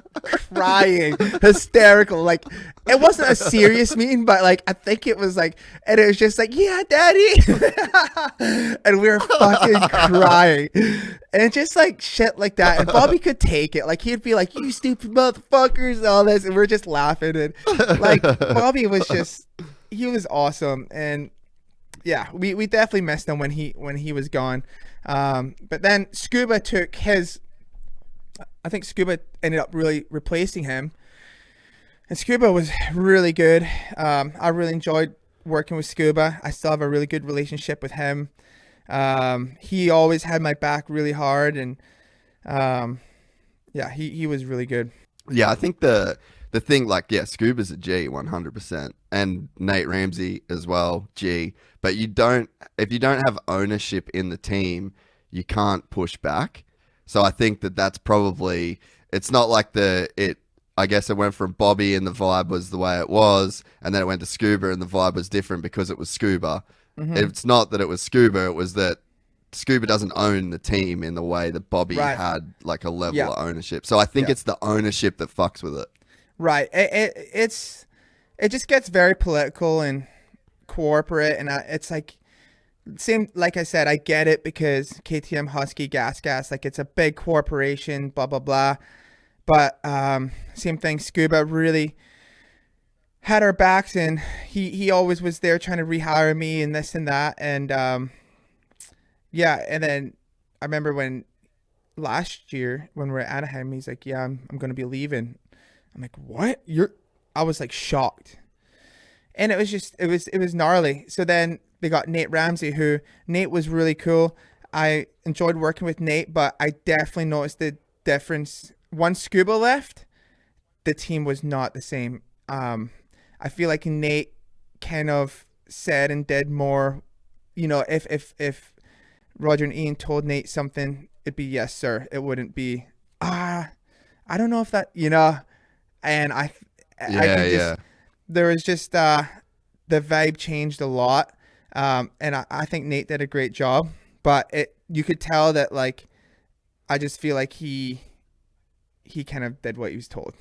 crying, hysterical. Like, it wasn't a serious meeting, but like, I think it was like, and it was just like, yeah, daddy. And we were fucking crying. And just like shit like that. And Bobby could take it. Like, he'd be like, you stupid motherfuckers, and all this. And we're just laughing. And like, Bobby was just, he was awesome. And yeah, we definitely missed him when he was gone. But then Scuba took his, I think Scuba ended up really replacing him. And Scuba was really good. I really enjoyed working with Scuba. I still have a really good relationship with him. He always had my back really hard, and yeah, he was really good. Yeah, I think the thing, like, yeah, Scuba's a G 100%, and Nate Ramsey as well, G. But if you don't have ownership in the team, you can't push back. So I think that's probably, it's not like I guess it went from Bobby and the vibe was the way it was, and then it went to Scuba and the vibe was different because it was Scuba. Mm-hmm. It's not that it was Scuba, it was that Scuba doesn't own the team in the way that Bobby had like a level of ownership. So I think it's the ownership that fucks with it. Right. It just gets very political and corporate, and it's like, same, like I said, I get it because KTM, Husky, Gas, like it's a big corporation, blah, blah, blah. But same thing, Scuba really had our backs, and he always was there trying to rehire me and this and that. And yeah, and then I remember when last year when we were at Anaheim, he's like, yeah, I'm going to be leaving. I'm like, what? I was like shocked. And it was just, it was gnarly. So then they got Nate Ramsey, who Nate was really cool. I enjoyed working with Nate, but I definitely noticed the difference. Once Scuba left, the team was not the same. I feel like Nate kind of said and did more, you know, if Roger and Ian told Nate something, it'd be yes, sir. It wouldn't be, I don't know if that, you know, and I could just, there was just, the vibe changed a lot. And I think Nate did a great job, but you could tell that, like, I just feel like he kind of did what he was told.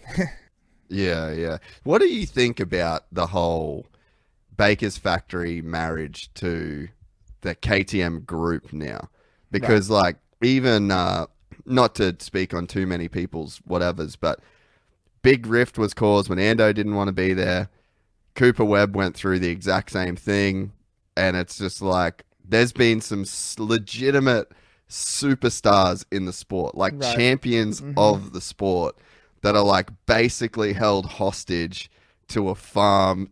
Yeah. What do you think about the whole Baker's Factory marriage to the KTM group now? Because like, even not to speak on too many people's whatevers, but big rift was caused when Ando didn't want to be there. Cooper Webb went through the exact same thing, and it's just like, there's been some legitimate superstars in the sport, like champions of the sport, that are like basically held hostage to a farm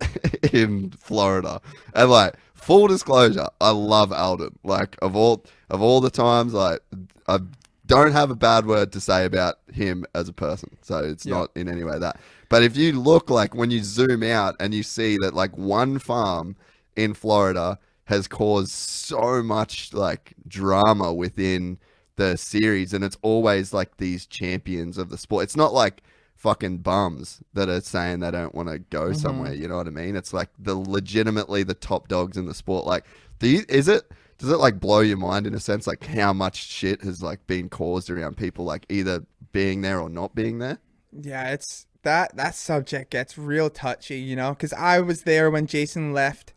in Florida. And like, full disclosure, I love Alden. Like, of all the times, like, I don't have a bad word to say about him as a person. So it's not in any way that. But if you look, like, when you zoom out and you see that like one farm in Florida has caused so much like drama within the series, and it's always like these champions of the sport. It's not like fucking bums that are saying they don't want to go somewhere, you know what I mean? It's like legitimately the top dogs in the sport. Like, does it like blow your mind in a sense, like how much shit has like been caused around people like either being there or not being there? Yeah, it's that subject gets real touchy, you know, because I was there when Jason left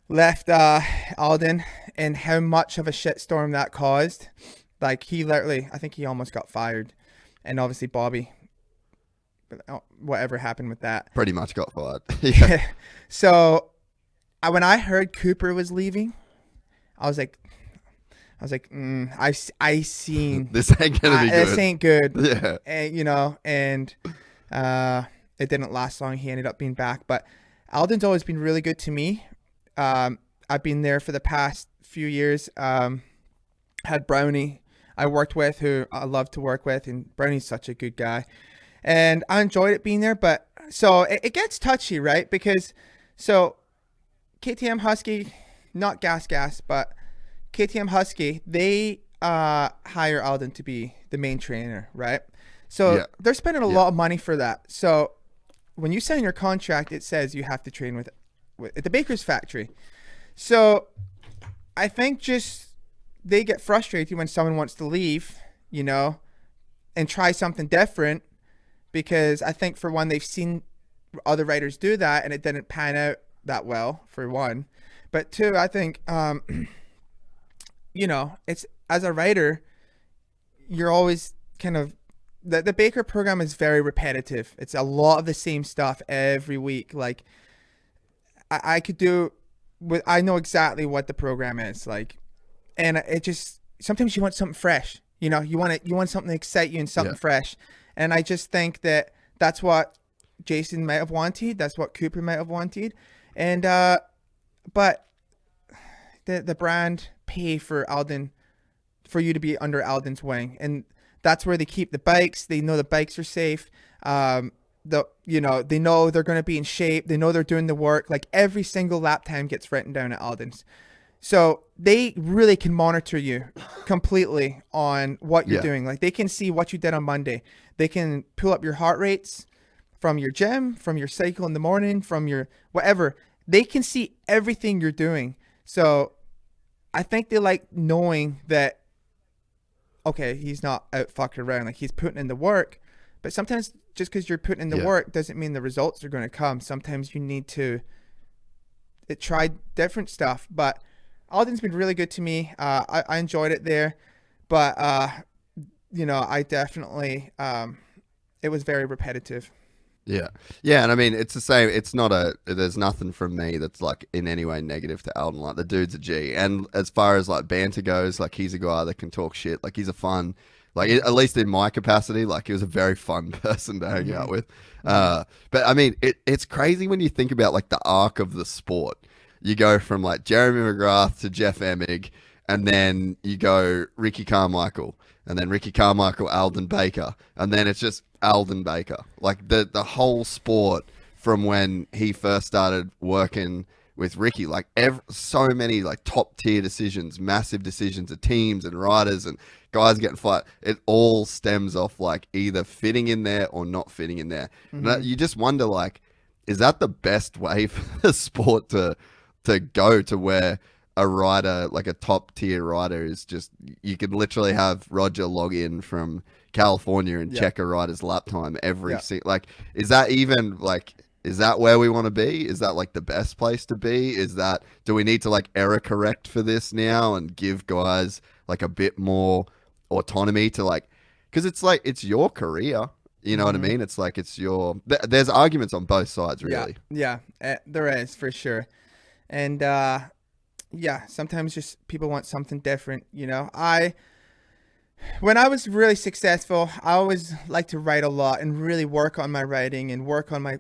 Alden, and how much of a shitstorm that caused. Like, he literally, I think he almost got fired, and obviously Bobby, whatever happened with that, pretty much got fired. Yeah. So when I heard Cooper was leaving, I was like, I seen this ain't gonna be good. This ain't good. Yeah. And, you know, and it didn't last long. He ended up being back, but Alden's always been really good to me. I've been there for the past few years. Had Brownie I worked with, who I love to work with, and Brownie's such a good guy, and I enjoyed it being there. But so it gets touchy, right? Because so KTM Husky, not gas, but KTM Husky, they hire Alden to be the main trainer, right? So they're spending a lot of money for that. So when you sign your contract, it says you have to train with at the Baker's factory. So I think just they get frustrated when someone wants to leave, you know, and try something different, because I think for one, they've seen other riders do that and it didn't pan out that well, for one. But two, I think, you know, it's, as a rider, you're always kind of, the Baker program is very repetitive. It's a lot of the same stuff every week. Like I could do, I know exactly what the program is like, and it just, sometimes you want something fresh, you know, you want something to excite you and something fresh. And I just think that that's what Jason might have wanted. That's what Cooper might have wanted. And, but the brand pay for Alden, for you to be under Alden's wing. And that's where they keep the bikes. They know the bikes are safe. You know, they know they're going to be in shape. They know they're doing the work. Like every single lap time gets written down at Alden's. So they really can monitor you completely on what you're doing. Like they can see what you did on Monday. They can pull up your heart rates from your gym, from your cycle in the morning, from your whatever. They can see everything you're doing. So I think they like knowing that, okay, he's not out fucking around. Like he's putting in the work. But sometimes just because you're putting in the work doesn't mean the results are going to come. Sometimes you need to try different stuff. But Alden's been really good to me. I enjoyed it there. But, you know, I definitely, it was very repetitive. Yeah. Yeah. And I mean, it's the same. It's not there's nothing from me that's like in any way negative to Alden. Like the dude's a G. And as far as like banter goes, like he's a guy that can talk shit. Like he's a fun, like at least in my capacity, like he was a very fun person to hang out with. But I mean, it's crazy when you think about like the arc of the sport. You go from like Jeremy McGrath to Jeff Emig, and then you go Ricky Carmichael, and then Ricky Carmichael, Alden Baker, and then it's just Alden Baker. Like the whole sport from when he first started working with Ricky, like so many like top tier decisions, massive decisions of teams and riders and guys getting fired. It all stems off like either fitting in there or not fitting in there. And you just wonder, like, is that the best way for the sport to go to where a rider, like a top tier rider, is just, you could literally have Roger log in from California and check a rider's lap time every like, is that even like, is that where we want to be? Is that like the best place to be? Do we need to like error correct for this now and give guys like a bit more autonomy to like, because it's like, it's your career. You know what I mean? It's like, it's there's arguments on both sides, really. Yeah, there is, for sure. And sometimes just people want something different, you know. When I was really successful, I always like to write a lot and really work on my writing and work on my,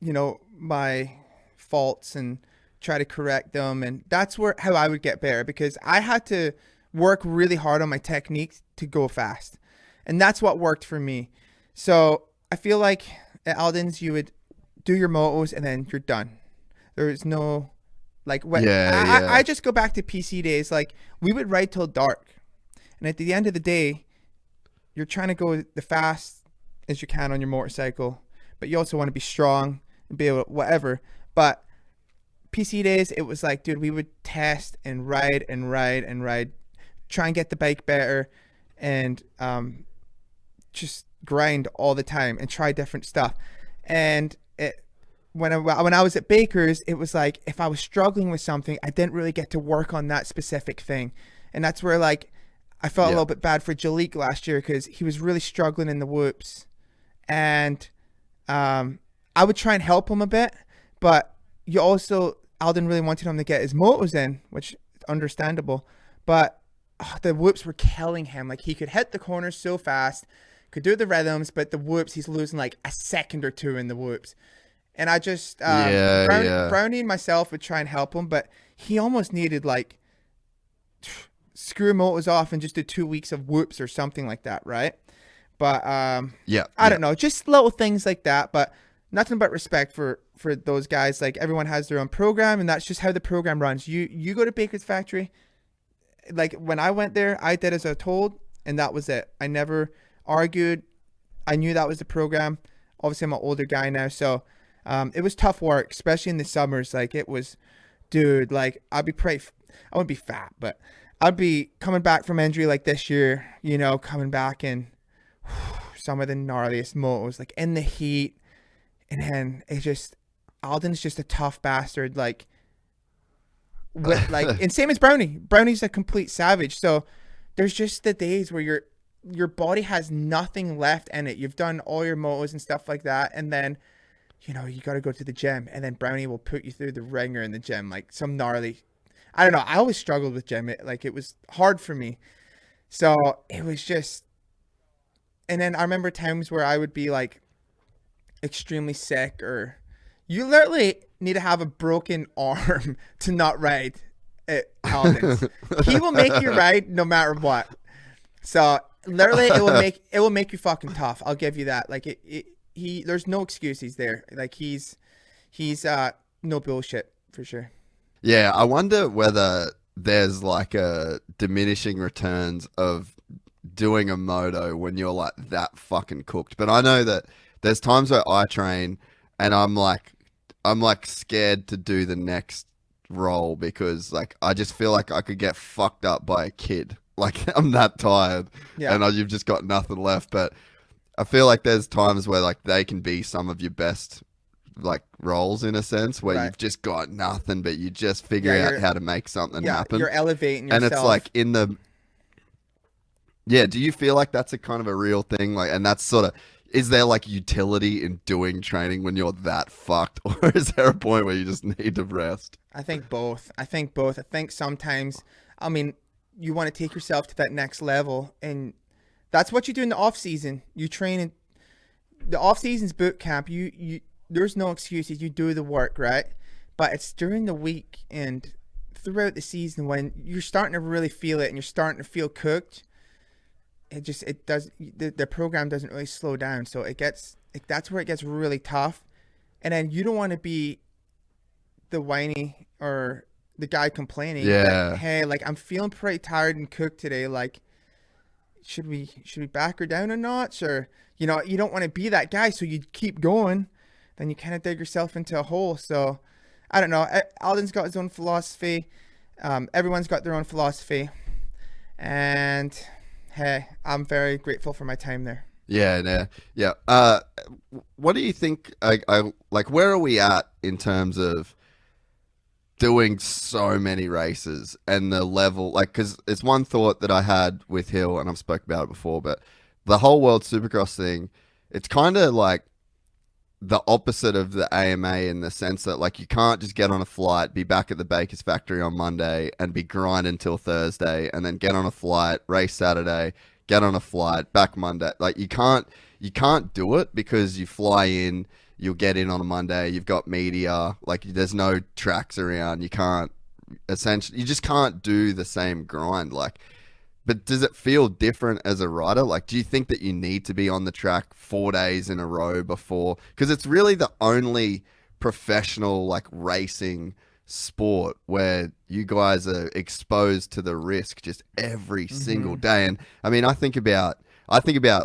you know, my faults and try to correct them. And that's how I would get better, because I had to work really hard on my technique to go fast. And that's what worked for me. So I feel like at Alden's, you would do your motos and then you're done. There's no, like, when I just go back to PC days. Like, we would ride till dark. And at the end of the day, you're trying to go the fast as you can on your motorcycle, but you also want to be strong and be able to whatever. But PC days, it was like, dude, we would test and ride, try and get the bike better, and just grind all the time and try different stuff. And when I was at Baker's, it was like, if I was struggling with something, I didn't really get to work on that specific thing. And that's where, like, I felt a little bit bad for Jalik last year, because he was really struggling in the whoops. And I would try and help him a bit, but Alden really wanted him to get his motos in, which is understandable. But the whoops were killing him. Like, he could hit the corners so fast, could do the rhythms, but the whoops, he's losing like a second or two in the whoops. And I just, Brownie and myself would try and help him, but he almost needed like screw motos off and just do 2 weeks of whoops or something like that, right? But I don't know, just little things like that. But nothing but respect for those guys. Like, everyone has their own program, and that's just how the program runs. You go to Baker's factory. Like, when I went there, I did as I was told, and that was it. I never argued. I knew that was the program. Obviously, I'm an older guy now, so it was tough work, especially in the summers. Like, it was, dude, like, I wouldn't be fat, but I'd be coming back from injury like this year, you know, coming back in some of the gnarliest motos, like in the heat. And then Alden's just a tough bastard. Like, and same as Brownie. Brownie's a complete savage. So there's just the days where your body has nothing left in it. You've done all your motos and stuff like that. And then, you know, you got to go to the gym, and then Brownie will put you through the ringer in the gym, like some gnarly. I don't know. I always struggled with gym. It was hard for me. So it was just, and then I remember times where I would be like extremely sick, or you literally need to have a broken arm to not ride at Alden's. He will make you ride no matter what. So literally it will make you fucking tough. I'll give you that. Like there's no excuses there. Like he's no bullshit for sure. Yeah, I wonder whether there's like a diminishing returns of doing a moto when you're like that fucking cooked. But I know that there's times where I train and I'm like scared to do the next roll because like I just feel like I could get fucked up by a kid. Like I'm that tired, and you've just got nothing left. But I feel like there's times where like they can be some of your best like roles in a sense where you've just got nothing, but you just figure out how to make something happen. You're elevating yourself. And it's like do you feel like that's a kind of a real thing? Like, and that's sort of, is there like utility in doing training when you're that fucked, or is there a point where you just need to rest? I think both. I think sometimes, I mean, you want to take yourself to that next level, and that's what you do in the off season. You train in the off season's boot camp. You there's no excuses. You do the work, right? But it's during the week and throughout the season when you're starting to really feel it and you're starting to feel cooked. The program doesn't really slow down. So that's where it gets really tough. And then you don't want to be the whiny or the guy complaining. Yeah. Like, hey, like I'm feeling pretty tired and cooked today. Like, should we back her down a notch? Or, you know, you don't want to be that guy. So you keep going. Then you kind of dig yourself into a hole. So, I don't know. Alden's got his own philosophy. Everyone's got their own philosophy. And, hey, I'm very grateful for my time there. Yeah. What do you think, like, where are we at in terms of doing so many races and the level? Like, because it's one thought that I had with Hill, and I've spoke about it before, but the whole World Supercross thing, it's kind of like the opposite of the AMA in the sense that like you can't just get on a flight, be back at the Baker's factory on Monday and be grinding till Thursday and then get on a flight, race Saturday, get on a flight, back Monday. Like you can't do it because you fly in, you'll get in on a Monday, you've got media, like there's no tracks around, you just can't do the same grind. Like, but does it feel different as a rider? Like, do you think that you need to be on the track 4 days in a row before? Because it's really the only professional, like, racing sport where you guys are exposed to the risk just every single day. And, I mean, I think about,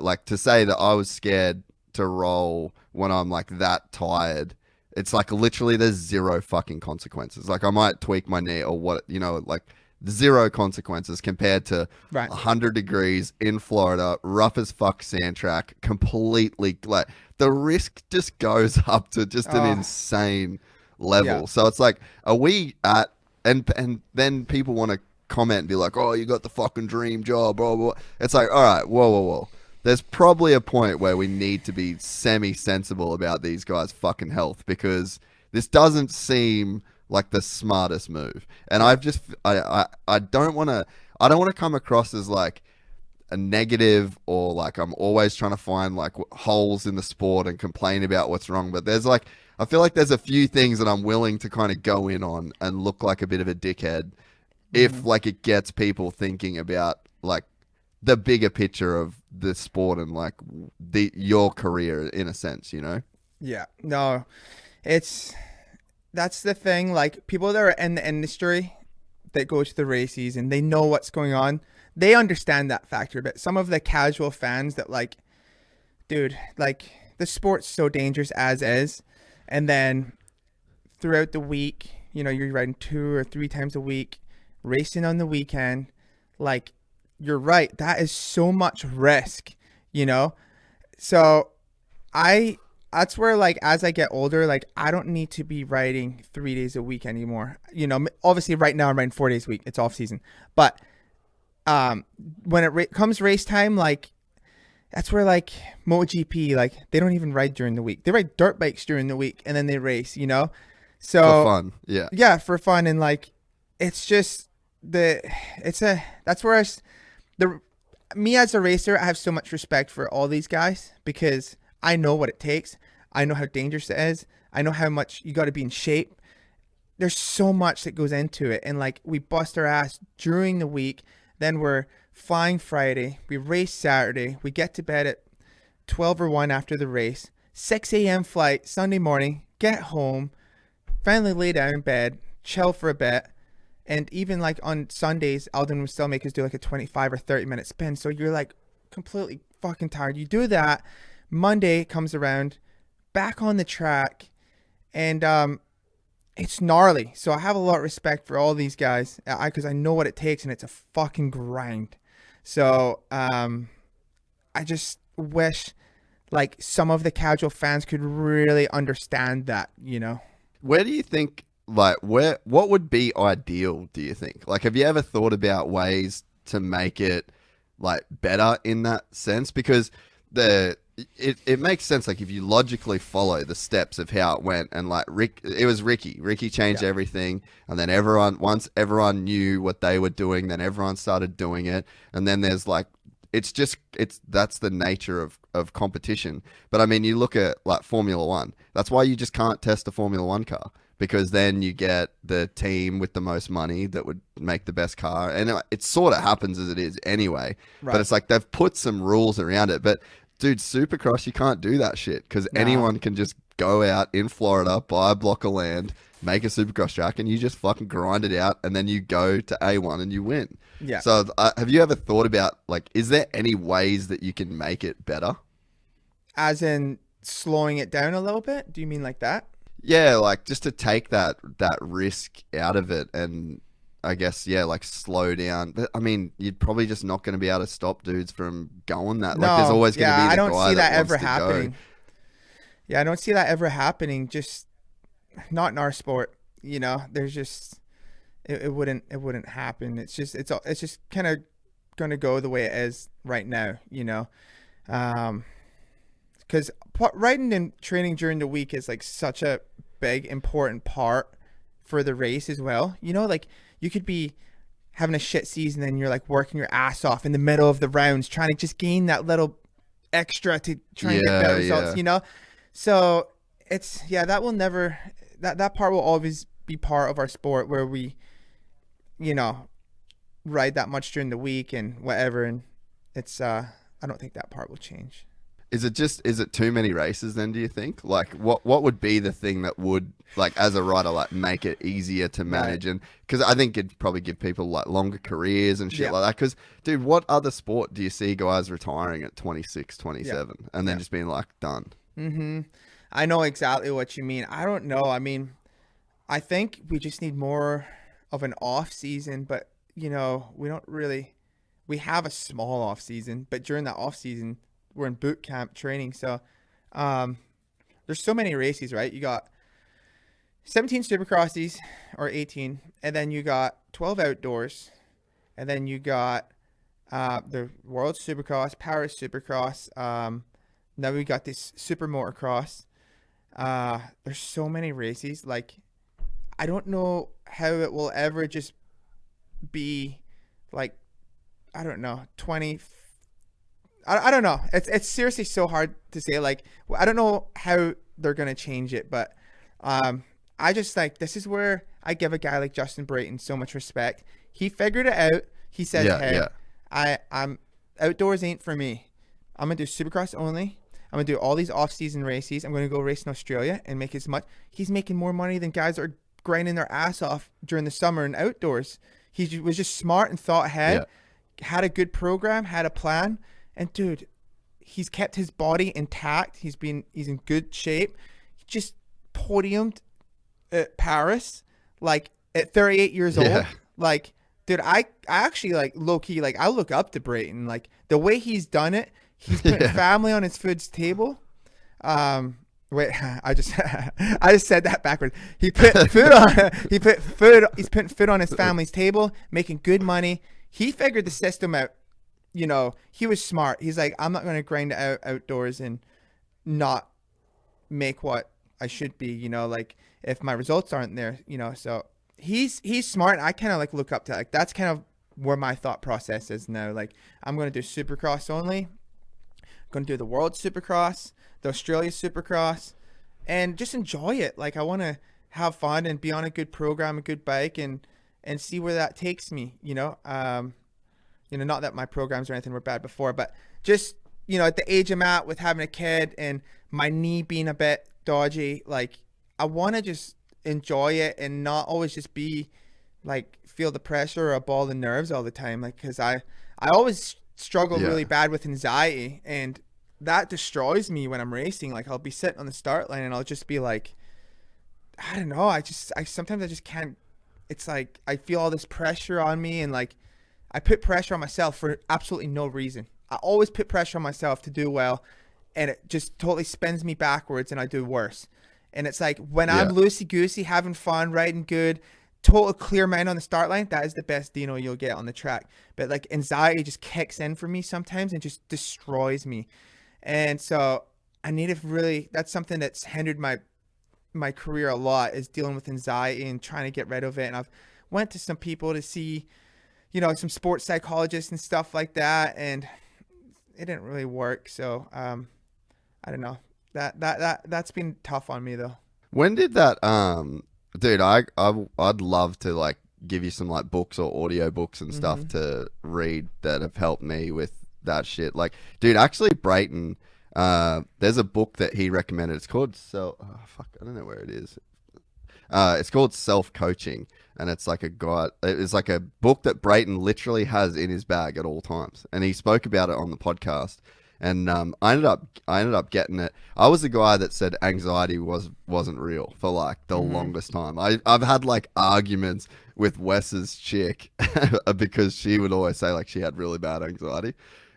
like, to say that I was scared to roll when I'm, like, that tired, it's, like, literally there's zero fucking consequences. Like, I might tweak my knee or what, you know, like, zero consequences compared to 100 degrees in Florida, rough as fuck sand track, completely like the risk just goes up to just an insane level. Yeah. So it's like, are we at, and then people want to comment and be like, oh, you got the fucking dream job, blah, blah, blah. It's like, all right, whoa. There's probably a point where we need to be semi-sensible about these guys' fucking health because this doesn't seem like the smartest move. And I don't want to come across as like a negative or like I'm always trying to find like holes in the sport and complain about what's wrong. But there's like, I feel like there's a few things that I'm willing to kind of go in on and look like a bit of a dickhead if like it gets people thinking about like the bigger picture of the sport and like your career in a sense, you know? Yeah. No, that's the thing. Like, people that are in the industry that go to the races and they know what's going on, they understand that factor. But some of the casual fans that, like, dude, like, the sport's so dangerous as is. And then throughout the week, you're riding 2 or 3 times a week, racing on the weekend. Like, you're right. That is so much risk, So that's where, like, as I get older, like, I don't need to be riding 3 days a week anymore. Obviously right now I'm riding 4 days a week. It's off season. But when it comes race time, like, that's where, like, MotoGP, like, they don't even ride during the week. They ride dirt bikes during the week and then they race, So For fun, yeah. Yeah, for fun. And, like, it's just that's where me as a racer, I have so much respect for all these guys because I know what it takes. I know how dangerous it is. I know how much you got to be in shape. There's so much that goes into it. And, like, we bust our ass during the week. Then we're flying Friday. We race Saturday. We get to bed at 12 or 1 after the race. 6 a.m. flight Sunday morning. Get home. Finally lay down in bed. Chill for a bit. And even, like, on Sundays, Alden would still make us do, like, a 25 or 30-minute spin. So you're, like, completely fucking tired. You do that. Monday comes around. Back on the track. And it's gnarly. So I have a lot of respect for all these guys because I know what it takes, and it's a fucking grind. So I just wish, like, some of the casual fans could really understand that, Where do you think, like, what would be ideal, do you think? Like, have you ever thought about ways to make it, like, better in that sense? Because it makes sense, like, if you logically follow the steps of how it went, and, like, Ricky changed everything, and then once everyone knew what they were doing, then everyone started doing it, and then there's, like, that's the nature of competition. But I mean, you look at, like, Formula One, that's why you just can't test a Formula One car, because then you get the team with the most money that would make the best car, and it sort of happens as it is anyway. Right. But it's like they've put some rules around it. But dude, Supercross, you can't do that shit because anyone can just go out in Florida, buy a block of land, make a Supercross track, and you just fucking grind it out, and then you go to A1 and you win. Yeah. So have you ever thought about, like, is there any ways that you can make it better? As in slowing it down a little bit? Do you mean like that? Yeah, like, just to take that risk out of it, and I guess, yeah, like, slow down. But I mean, you're probably just not going to be able to stop dudes from going that. No, like, there's always going to be the I don't guy see that that ever wants to happening. go. Yeah, I don't see that ever happening. Just not in our sport. There's just it wouldn't happen. It's just kind of going to go the way it is right now. Because riding and training during the week is, like, such a big important part for the race as well. Like, you could be having a shit season and you're, like, working your ass off in the middle of the rounds trying to just gain that little extra to try and get better results. So it's that will never that part will always be part of our sport where we ride that much during the week and whatever, and it's I don't think that part will change. Is it too many races then, do you think? Like, what would be the thing that would, like, as a rider, like, make it easier to manage? Right. And because I think it'd probably give people, like, longer careers and shit like that. Because, dude, what other sport do you see guys retiring at 26, 27 and then just being, like, done? Mm-hmm. I know exactly what you mean. I don't know. I mean, I think we just need more of an off season, but, we don't really, we have a small off season, but during that off season, we're in boot camp training. So there's so many races, right? You got 17 Supercrossies or 18, and then you got 12 outdoors, and then you got the World Supercross, Paris Supercross. Now we got this Super Motocross. There's so many races. Like, I don't know how it will ever just be, like, I don't know, 20. I don't know. It's seriously so hard to say. Like, I don't know how they're going to change it, but I just, like, this is where I give a guy like Justin Brayton so much respect. He figured it out. He said, I'm outdoors ain't for me. I'm going to do Supercross only. I'm going to do all these off-season races. I'm going to go race in Australia and make as much. He's making more money than guys that are grinding their ass off during the summer and outdoors. He was just smart and thought ahead, had a good program, had a plan. And dude, he's kept his body intact. He's in good shape. He just podiumed at Paris, like at 38 years old. Like, dude, I actually like low key, like I look up to Brayton, like the way he's done it. He's putting family on his food's table. Wait, I just said that backwards. He's putting food on his family's table, making good money. He figured the system out. You know, he was smart. He's like, I'm not going to grind out outdoors and not make what I should be, you know, like if my results aren't there, you know. So he's smart. I kind of like look up to, like, that's kind of where my thought process is now. Like, I'm going to do Supercross only. I'm going to do the World Supercross, the Australia Supercross, and just enjoy it. Like, I want to have fun and be on a good program, a good bike, and see where that takes me, you know. You know, not that my programs or anything were bad before, but just, you know, at the age I'm at with having a kid and my knee being a bit dodgy, like, I want to just enjoy it and not always just be like, feel the pressure or a ball of nerves all the time. Like, cause I always struggle really bad with anxiety, and that destroys me when I'm racing. Like, I'll be sitting on the start line and I'll just be like, I don't know. Sometimes I just can't. It's like, I feel all this pressure on me, and like, I put pressure on myself for absolutely no reason. I always put pressure on myself to do well, and it just totally spins me backwards and I do worse. And it's like, when I'm loosey-goosey, having fun, riding good, total clear mind on the start line, that is the best Dino you'll get on the track. But like, anxiety just kicks in for me sometimes and just destroys me. And so I need to really, that's something that's hindered my career a lot, is dealing with anxiety and trying to get rid of it. And I've went to some people to see, you know, some sports psychologists and stuff like that, and it didn't really work. So I don't know. That's been tough on me though. When did that dude, I'd love to like give you some like books or audio books and stuff to read that have helped me with that shit. Like, dude, actually Brayton, there's a book that he recommended. It's called I don't know where it is. It's called Self-Coaching, and it's like it's like a book that Brayton literally has in his bag at all times, and he spoke about it on the podcast. And I ended up getting it. I was the guy that said anxiety wasn't real for like the longest time. I've had like arguments with Wes's chick because she would always say like she had really bad anxiety.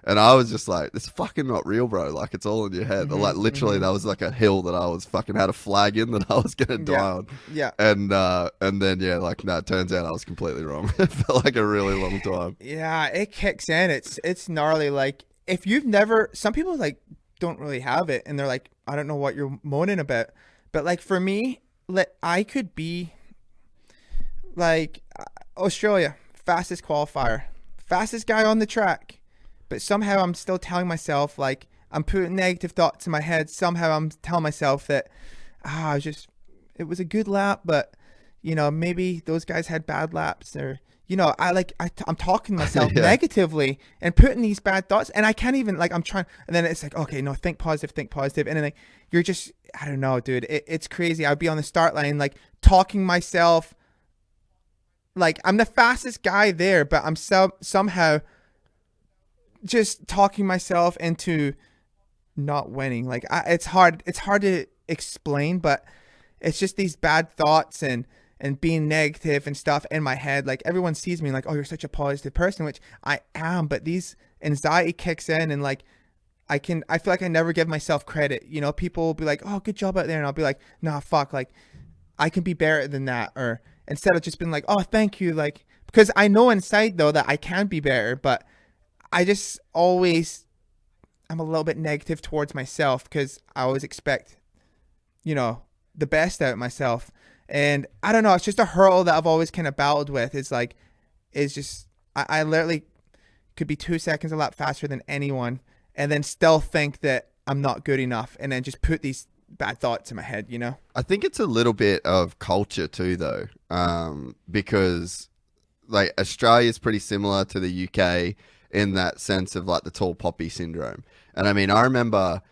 And I was just like, it's fucking not real, bro. Like, it's all in your head. Like, literally, that was like a hill that I was fucking had a flag in that I was going to die on. Yeah. And then, like, no, it turns out I was completely wrong for like a really long time. Yeah, it kicks in. It's gnarly. Like, if you've never, some people like don't really have it, and they're like, I don't know what you're moaning about. But like, for me, I could be like Australia, fastest qualifier, fastest guy on the track. But somehow I'm still telling myself, like, I'm putting negative thoughts in my head. Somehow I'm telling myself that, it was a good lap, but, you know, maybe those guys had bad laps, or, you know, I'm talking to myself negatively and putting these bad thoughts, and I can't even, like, I'm trying, and then it's like, okay, no, think positive. And then like, you're just, I don't know, dude, it's crazy. I'd be on the start line, like, talking myself, like, I'm the fastest guy there, but I'm somehow just talking myself into not winning. Like, it's hard to explain, but it's just these bad thoughts and being negative and stuff in my head. Like, everyone sees me like, oh, you're such a positive person, which I am, but these anxiety kicks in, and like, I feel like I never give myself credit. You know, people will be like, oh, good job out there, and I'll be like, nah, fuck, like, I can be better than that. Or instead of just being like, oh, thank you, like, because I know inside though that I can be better, but I just I'm a little bit negative towards myself, because I always expect, you know, the best out of myself. And I don't know, it's just a hurdle that I've always kind of battled with. I literally could be 2 seconds a lap faster than anyone, and then still think that I'm not good enough, and then just put these bad thoughts in my head, you know? I think it's a little bit of culture too, though, because like Australia is pretty similar to the UK in that sense of like the tall poppy syndrome. And I mean, I remember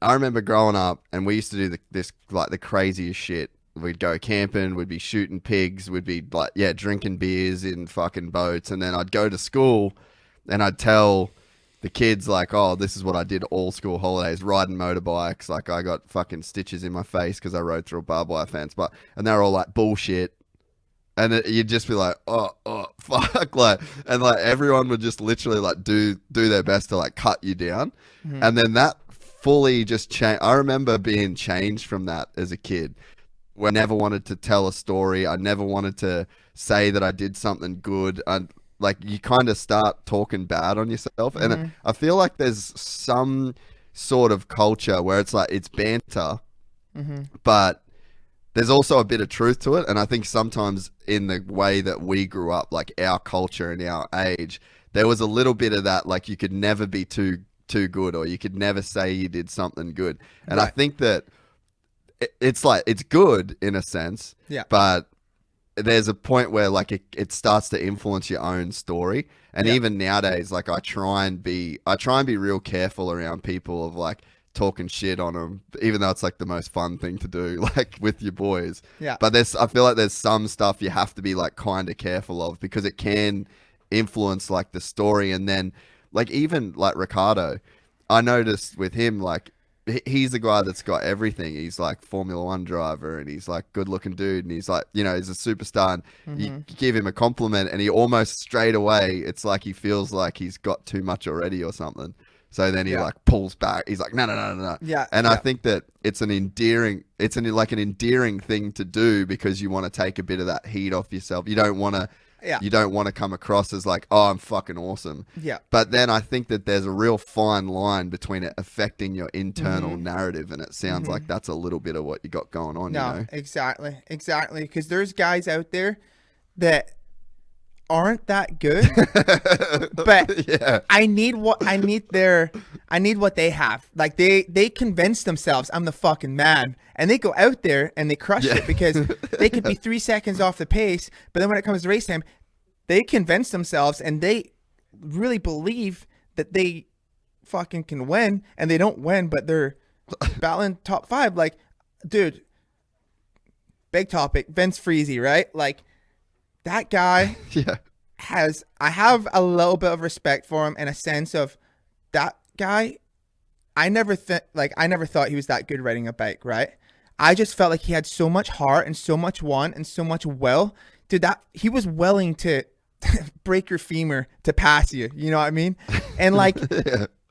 I remember growing up, and we used to do this like the craziest shit. We'd go camping, we'd be shooting pigs, we'd be like, yeah, drinking beers in fucking boats. And then I'd go to school and I'd tell the kids like, oh, this is what I did all school holidays, riding motorbikes. Like I got fucking stitches in my face because I rode through a barbed wire fence. And they're all like, bullshit. And you'd just be like, oh, fuck. Like, and like everyone would just literally like do their best to like cut you down. Mm-hmm. And then that fully just changed. I remember being changed from that as a kid. I never wanted to tell a story. I never wanted to say that I did something good. Like you kind of start talking bad on yourself. Mm-hmm. And I feel like there's some sort of culture where it's like, it's banter, mm-hmm. but there's also a bit of truth to it. And I think sometimes in the way that we grew up, like our culture and our age, there was a little bit of that, like you could never be too good, or you could never say you did something good. And right. I think that it's like, it's good in a sense, yeah. But there's a point where like it starts to influence your own story. And even nowadays, like I try and be real careful around people of like talking shit on them, even though it's like the most fun thing to do, like with your boys. Yeah. But I feel like there's some stuff you have to be like kind of careful of, because it can influence like the story. And then like even like Ricardo, I noticed with him, like he's the guy that's got everything. He's like Formula One driver, and he's like good looking dude, and he's like, you know, he's a superstar, and mm-hmm. you give him a compliment and he almost straight away, it's like he feels like he's got too much already or something. So then he like pulls back. He's like, no. Yeah. And I think that it's an endearing thing to do, because you want to take a bit of that heat off yourself. You don't want to come across as like, oh, I'm fucking awesome. Yeah. But then I think that there's a real fine line between it affecting your internal mm-hmm. narrative, and it sounds mm-hmm. like that's a little bit of what you got going on. No, you know? Exactly. Because there's guys out there that aren't that good, but yeah. I need what they have. Like they convince themselves I'm the fucking man, and they go out there and they crush it, because they could be 3 seconds off the pace, but then when it comes to race time, they convince themselves and they really believe that they fucking can win, and they don't win, but they're battling top 5. Like, dude, big topic, Vince Freezy, right? Like, that guy I have a little bit of respect for him, and a sense of that guy. I never thought he was that good riding a bike, right? I just felt like he had so much heart and so much want and so much will. Dude, that he was willing to break your femur to pass you. You know what I mean? And like,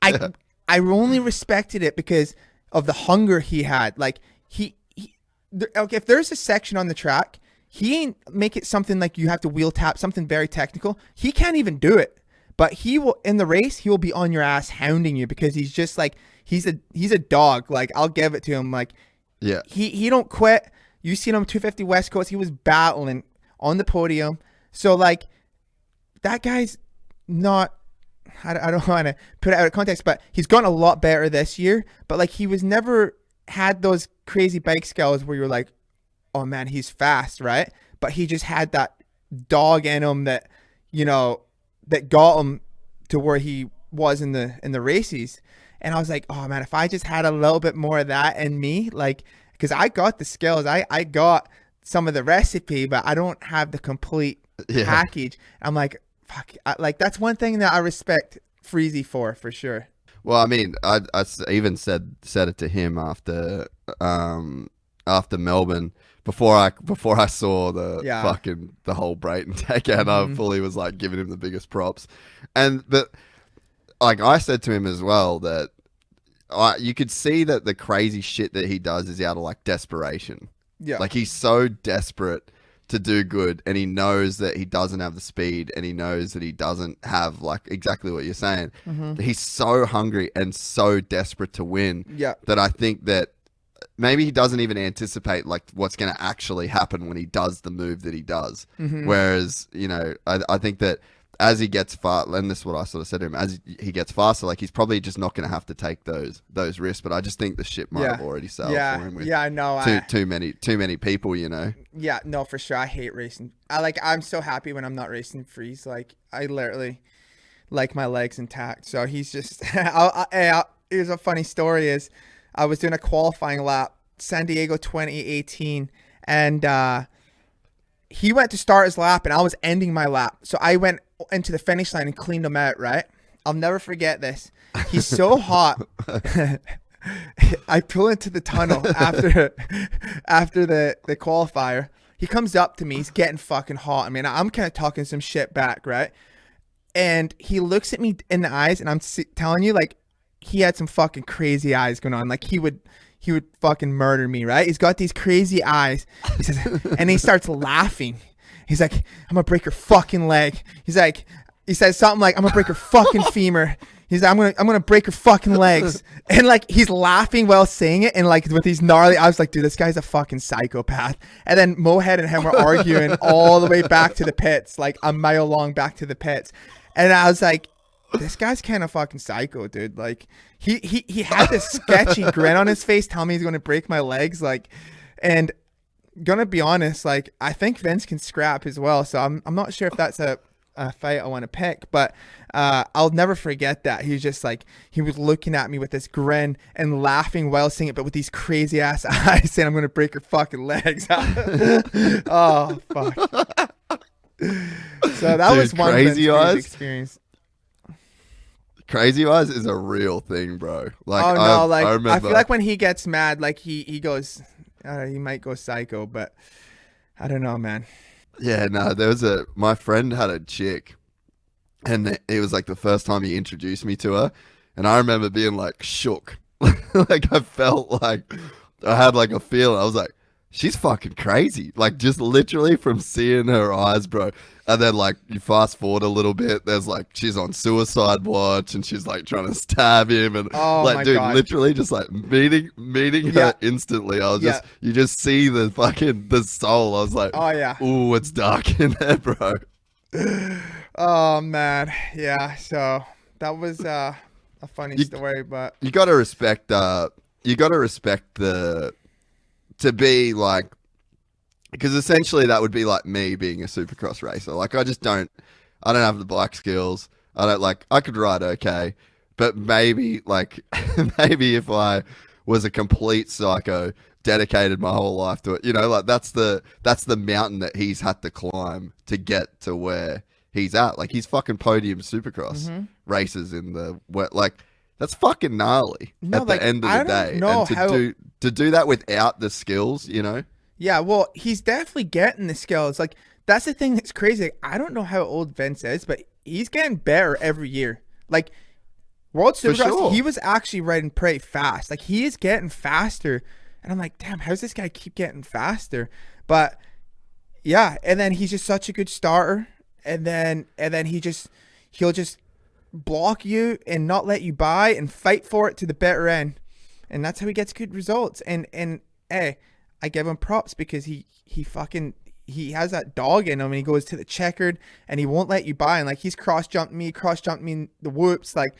I only respected it because of the hunger he had. Like okay, if there's a section on the track, he ain't make it something like you have to wheel tap, something very technical. He can't even do it. But he will, in the race, he will be on your ass hounding you, because he's just like, he's a dog. Like, I'll give it to him. Like, yeah, he don't quit. You seen him 250 West Coast, he was battling on the podium. So like, that guy's not, I don't want to put it out of context, but he's gotten a lot better this year. But like, he was never had those crazy bike skills where you're like, oh man, he's fast, right? But he just had that dog in him that, you know, that got him to where he was in the races. And I was like, oh man, if I just had a little bit more of that in me, like, because I got the skills, I got some of the recipe, but I don't have the complete package. I'm like, fuck, like that's one thing that I respect Freezy for sure. Well, I mean, I even said it to him after Melbourne. Before I saw the whole Brayton takeout, mm-hmm. I fully was like giving him the biggest props. But like I said to him as well, that you could see that the crazy shit that he does is out of like desperation. Yeah. Like he's so desperate to do good, and he knows that he doesn't have the speed, and he knows that he doesn't have like exactly what you're saying. Mm-hmm. He's so hungry and so desperate to win that I think that maybe he doesn't even anticipate like what's going to actually happen when he does the move that he does. Mm-hmm. Whereas, you know, I think that as he gets far, and this is what I sort of said to him, as he gets faster, like he's probably just not going to have to take those risks. But I just think the ship might have already sailed for him. With I know. Too many people, you know. Yeah, no, for sure. I hate racing. I'm so happy when I'm not racing Freeze. Like I literally like my legs intact. So he's just. Here's a funny story: is I was doing a qualifying lap, San Diego 2018, and he went to start his lap, and I was ending my lap. So I went into the finish line and cleaned him out, right? I'll never forget this. He's so hot. I pull into the tunnel after the qualifier. He comes up to me. He's getting fucking hot. I mean, I'm kind of talking some shit back, right? And he looks at me in the eyes, and I'm telling you, like, he had some fucking crazy eyes going on. Like, he would fucking murder me, right? He's got these crazy eyes. He says, and he starts laughing. He's like, I'm gonna break your fucking leg. He's like, he says something like, I'm gonna break your fucking femur. He's like, I'm gonna break your fucking legs. And like, he's laughing while saying it, and like with these gnarly, I was like, dude, this guy's a fucking psychopath. And then Mohead and him were arguing all the way back to the pits, like a mile long back to the pits. And I was like, this guy's kind of fucking psycho, dude. Like, he had this sketchy grin on his face telling me he's gonna break my legs, like, and gonna be honest, like, I think Vince can scrap as well, so I'm not sure if that's a fight I want to pick, but I'll never forget that. He was just like, he was looking at me with this grin and laughing while saying it, but with these crazy ass eyes, saying, I'm gonna break your fucking legs. Oh fuck. So that was one crazy eyes experience. Crazy eyes is a real thing, bro. Like, oh no, like, I remember, I feel like when he gets mad, like he goes, he might go psycho, but I don't know, man. Yeah, no, my friend had a chick, and it was like the first time he introduced me to her, and I remember being like shook. Like, I felt like I had like a feeling. I was like, she's fucking crazy. Like, just literally from seeing her eyes, bro. And then like, you fast forward a little bit, there's like, she's on suicide watch, and she's like trying to stab him, and like, dude, God, literally just like meeting her instantly. I was just, you just see the soul. I was like, oh yeah, ooh, it's dark in there, bro. Oh man, yeah. So that was a funny story, but you gotta respect to be like, because essentially that would be like me being a supercross racer. Like, I don't have the bike skills. I could ride okay, but maybe like, maybe if I was a complete psycho, dedicated my whole life to it, you know, like that's the mountain that he's had to climb to get to where he's at. Like, he's fucking podium supercross races in the wet, like, that's fucking gnarly at the end of the day. And to do that without the skills, you know? Yeah, well, he's definitely getting the skills. Like, that's the thing that's crazy. I don't know how old Vince is, but he's getting better every year. Like, World Supercross, he was actually riding pretty fast. Like, he is getting faster. And I'm like, damn, how's this guy keep getting faster? But yeah, and then he's just such a good starter. And then he'll just block you and not let you by and fight for it to the bitter end. And that's how he gets good results. And hey, I give him props because he has that dog in him, and he goes to the checkered and he won't let you by. And like, he's cross jumped me in the whoops, like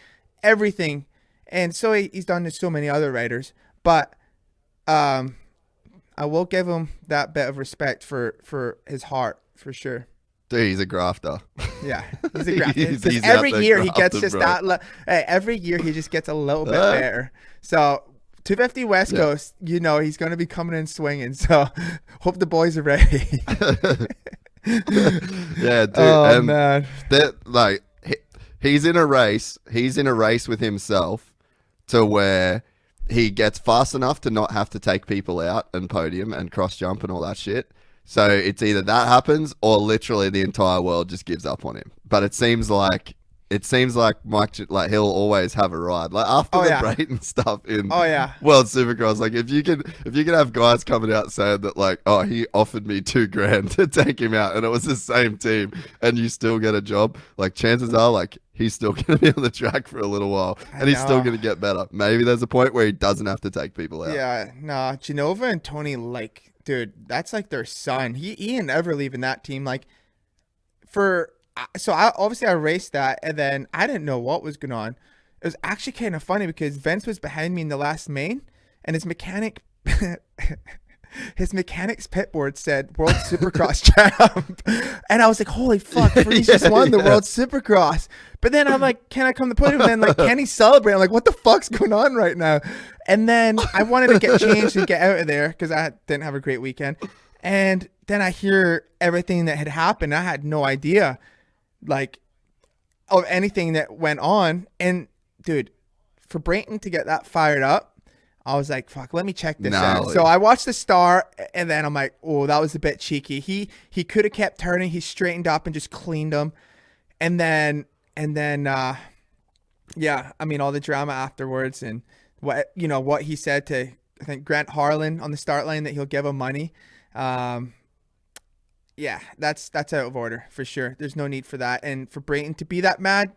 everything. And so he's done to so many other riders, but I will give him that bit of respect for his heart, for sure. Dude, he's a grafter. Yeah, he's a grafter. Every year he gets just that. Every year he just gets a little bit better. So 250 West Coast, you know, he's going to be coming in swinging. So hope the boys are ready. Yeah, dude. Oh man, like, he's in a race. He's in a race with himself to where he gets fast enough to not have to take people out and podium and cross jump and all that shit. So it's either that happens or literally the entire world just gives up on him. But it seems like Mike, like, he'll always have a ride. Like, after the Brayton stuff in World Supercross, like, if you can have guys coming out saying that, like, oh, he offered me $2,000 to take him out, and it was the same team, and you still get a job, like, chances are, like, he's still going to be on the track for a little while, and he's still going to get better. Maybe there's a point where he doesn't have to take people out. Yeah, no, Genova and Tony, like, dude, that's like their son. He ain't ever leaving that team. Like, so I raced that, and then I didn't know what was going on. It was actually kind of funny because Vince was behind me in the last main, and his mechanic his mechanic's pit board said World Supercross champ. And I was like, holy fuck, Freeze just won the World Supercross. But then I'm like, can I come to the podium? And then like, can he celebrate? I'm like, what the fuck's going on right now? And then I wanted to get changed and get out of there because I didn't have a great weekend. And then I hear everything that had happened. I had no idea, like, of anything that went on. And dude, for Brayton to get that fired up, I was like, fuck, let me check this out. So I watched the start, and then I'm like, oh, that was a bit cheeky. He could have kept turning. He straightened up and just cleaned them. And then yeah, I mean, all the drama afterwards and what he said to, I think, Grant Harlan on the start line, that he'll give him money. Yeah, that's out of order for sure. There's no need for that. And for Brayton to be that mad,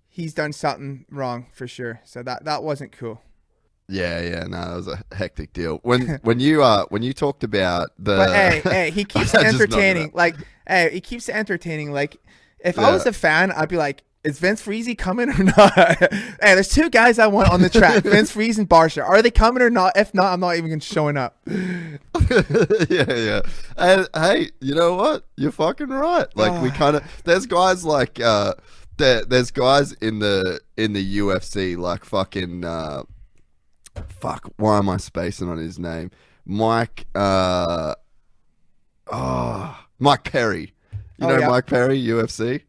he's done something wrong for sure. So that wasn't cool. Yeah, no, that was a hectic deal. When you talked about the, but hey, he keeps it entertaining. Like, hey, he keeps it entertaining. Like, if I was a fan, I'd be like, is Vince Freezy coming or not? Hey, there's two guys I want on the track, Vince Freeze and Barsha. Are they coming or not? If not, I'm not even showing up. yeah. And hey, you know what? You're fucking right. Like, we kind of, there's guys like there's guys in the UFC like fucking fuck. Why am I spacing on his name? Mike Perry. You know Mike Perry, UFC.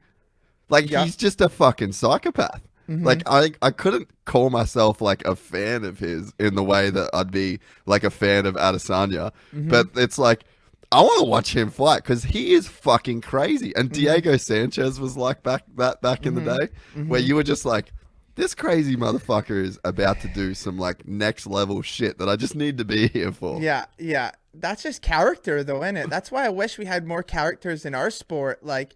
Like, he's just a fucking psychopath. Mm-hmm. Like, I couldn't call myself, like, a fan of his in the way that I'd be, like, a fan of Adesanya. Mm-hmm. But it's like, I want to watch him fight because he is fucking crazy. And Diego Sanchez was like back in the day, where you were just like, this crazy motherfucker is about to do some, like, next level shit that I just need to be here for. Yeah. That's just character, though, isn't it? That's why I wish we had more characters in our sport. Like,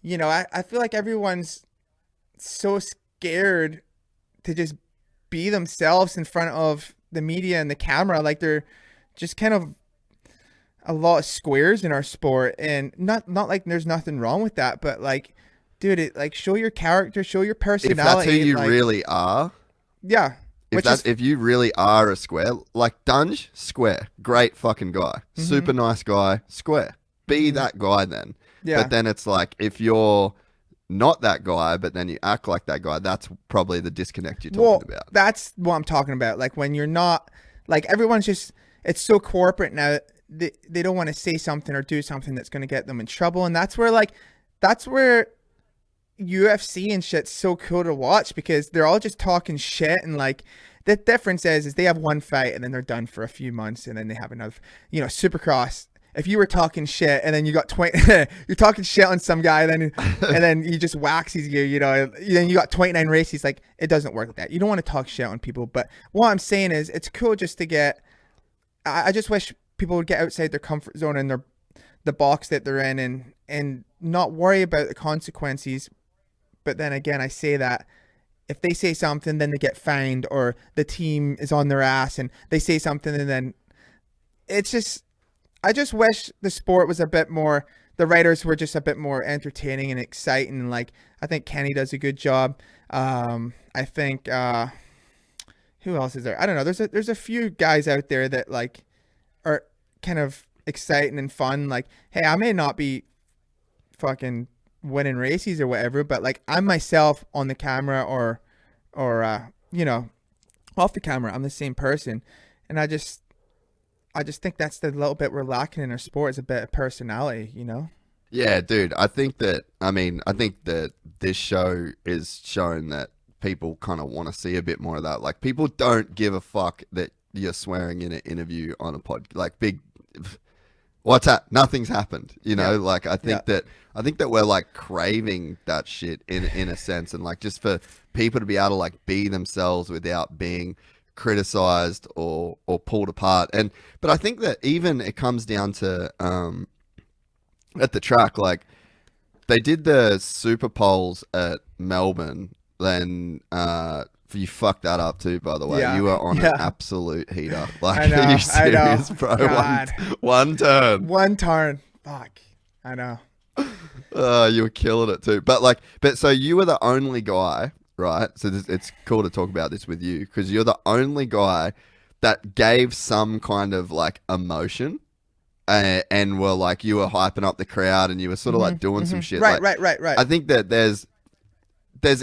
you know, I feel like everyone's so scared to just be themselves in front of the media and the camera. Like, they're just kind of a lot of squares in our sport, and not like there's nothing wrong with that, but like, dude, like, show your character, show your personality. If that's who you really are. Yeah. If you really are a square, like Dunge, square, great fucking guy, super nice guy, square. Be that guy then. Yeah. But then it's like, if you're not that guy, but then you act like that guy, that's probably the disconnect you're talking about. That's what I'm talking about. Like, when you're not, like, everyone's just, it's so corporate now. They don't want to say something or do something that's going to get them in trouble. And that's where UFC and shit's so cool to watch, because they're all just talking shit. And like, the difference is they have one fight and then they're done for a few months, and then they have another, Supercross. If you were talking shit and then you got you're talking shit on some guy, and then he just waxes you, then you got 29 races. Like, it doesn't work like that. You don't want to talk shit on people. But what I'm saying is, it's cool just to get, I just wish people would get outside their comfort zone and the box that they're in, and not worry about the consequences. But then again, I say that if they say something, then they get fined, or the team is on their ass and they say something, and then it's just, I just wish the sport was a bit more, the writers were just a bit more entertaining and exciting. Like, I think Kenny does a good job. I think, who else is there? I don't know. There's a few guys out there that like are kind of exciting and fun. Like, hey, I may not be fucking winning races or whatever, but like, I'm myself on the camera or off the camera, I'm the same person. And I just think that's the little bit we're lacking in our sport, is a bit of personality, Yeah, dude. I think that this show is showing that people kind of want to see a bit more of that. Like, people don't give a fuck that you're swearing in an interview on a pod, like, big, what's that? Nothing's happened, Like, I think that we're like craving that shit in a sense, and like, just for people to be able to like be themselves without being criticized or pulled apart. But I think that even it comes down to at the track, like, they did the super poles at Melbourne, then you fucked that up too, by the way. You were on an absolute heater. Like, are you serious, bro? God. One turn. Fuck. I know. You were killing it too. But so you were the only guy, right? So it's cool to talk about this with you, because you're the only guy that gave some kind of like emotion, and were like, you were hyping up the crowd and you were sort of like doing some shit. Right, like, right. I think that there's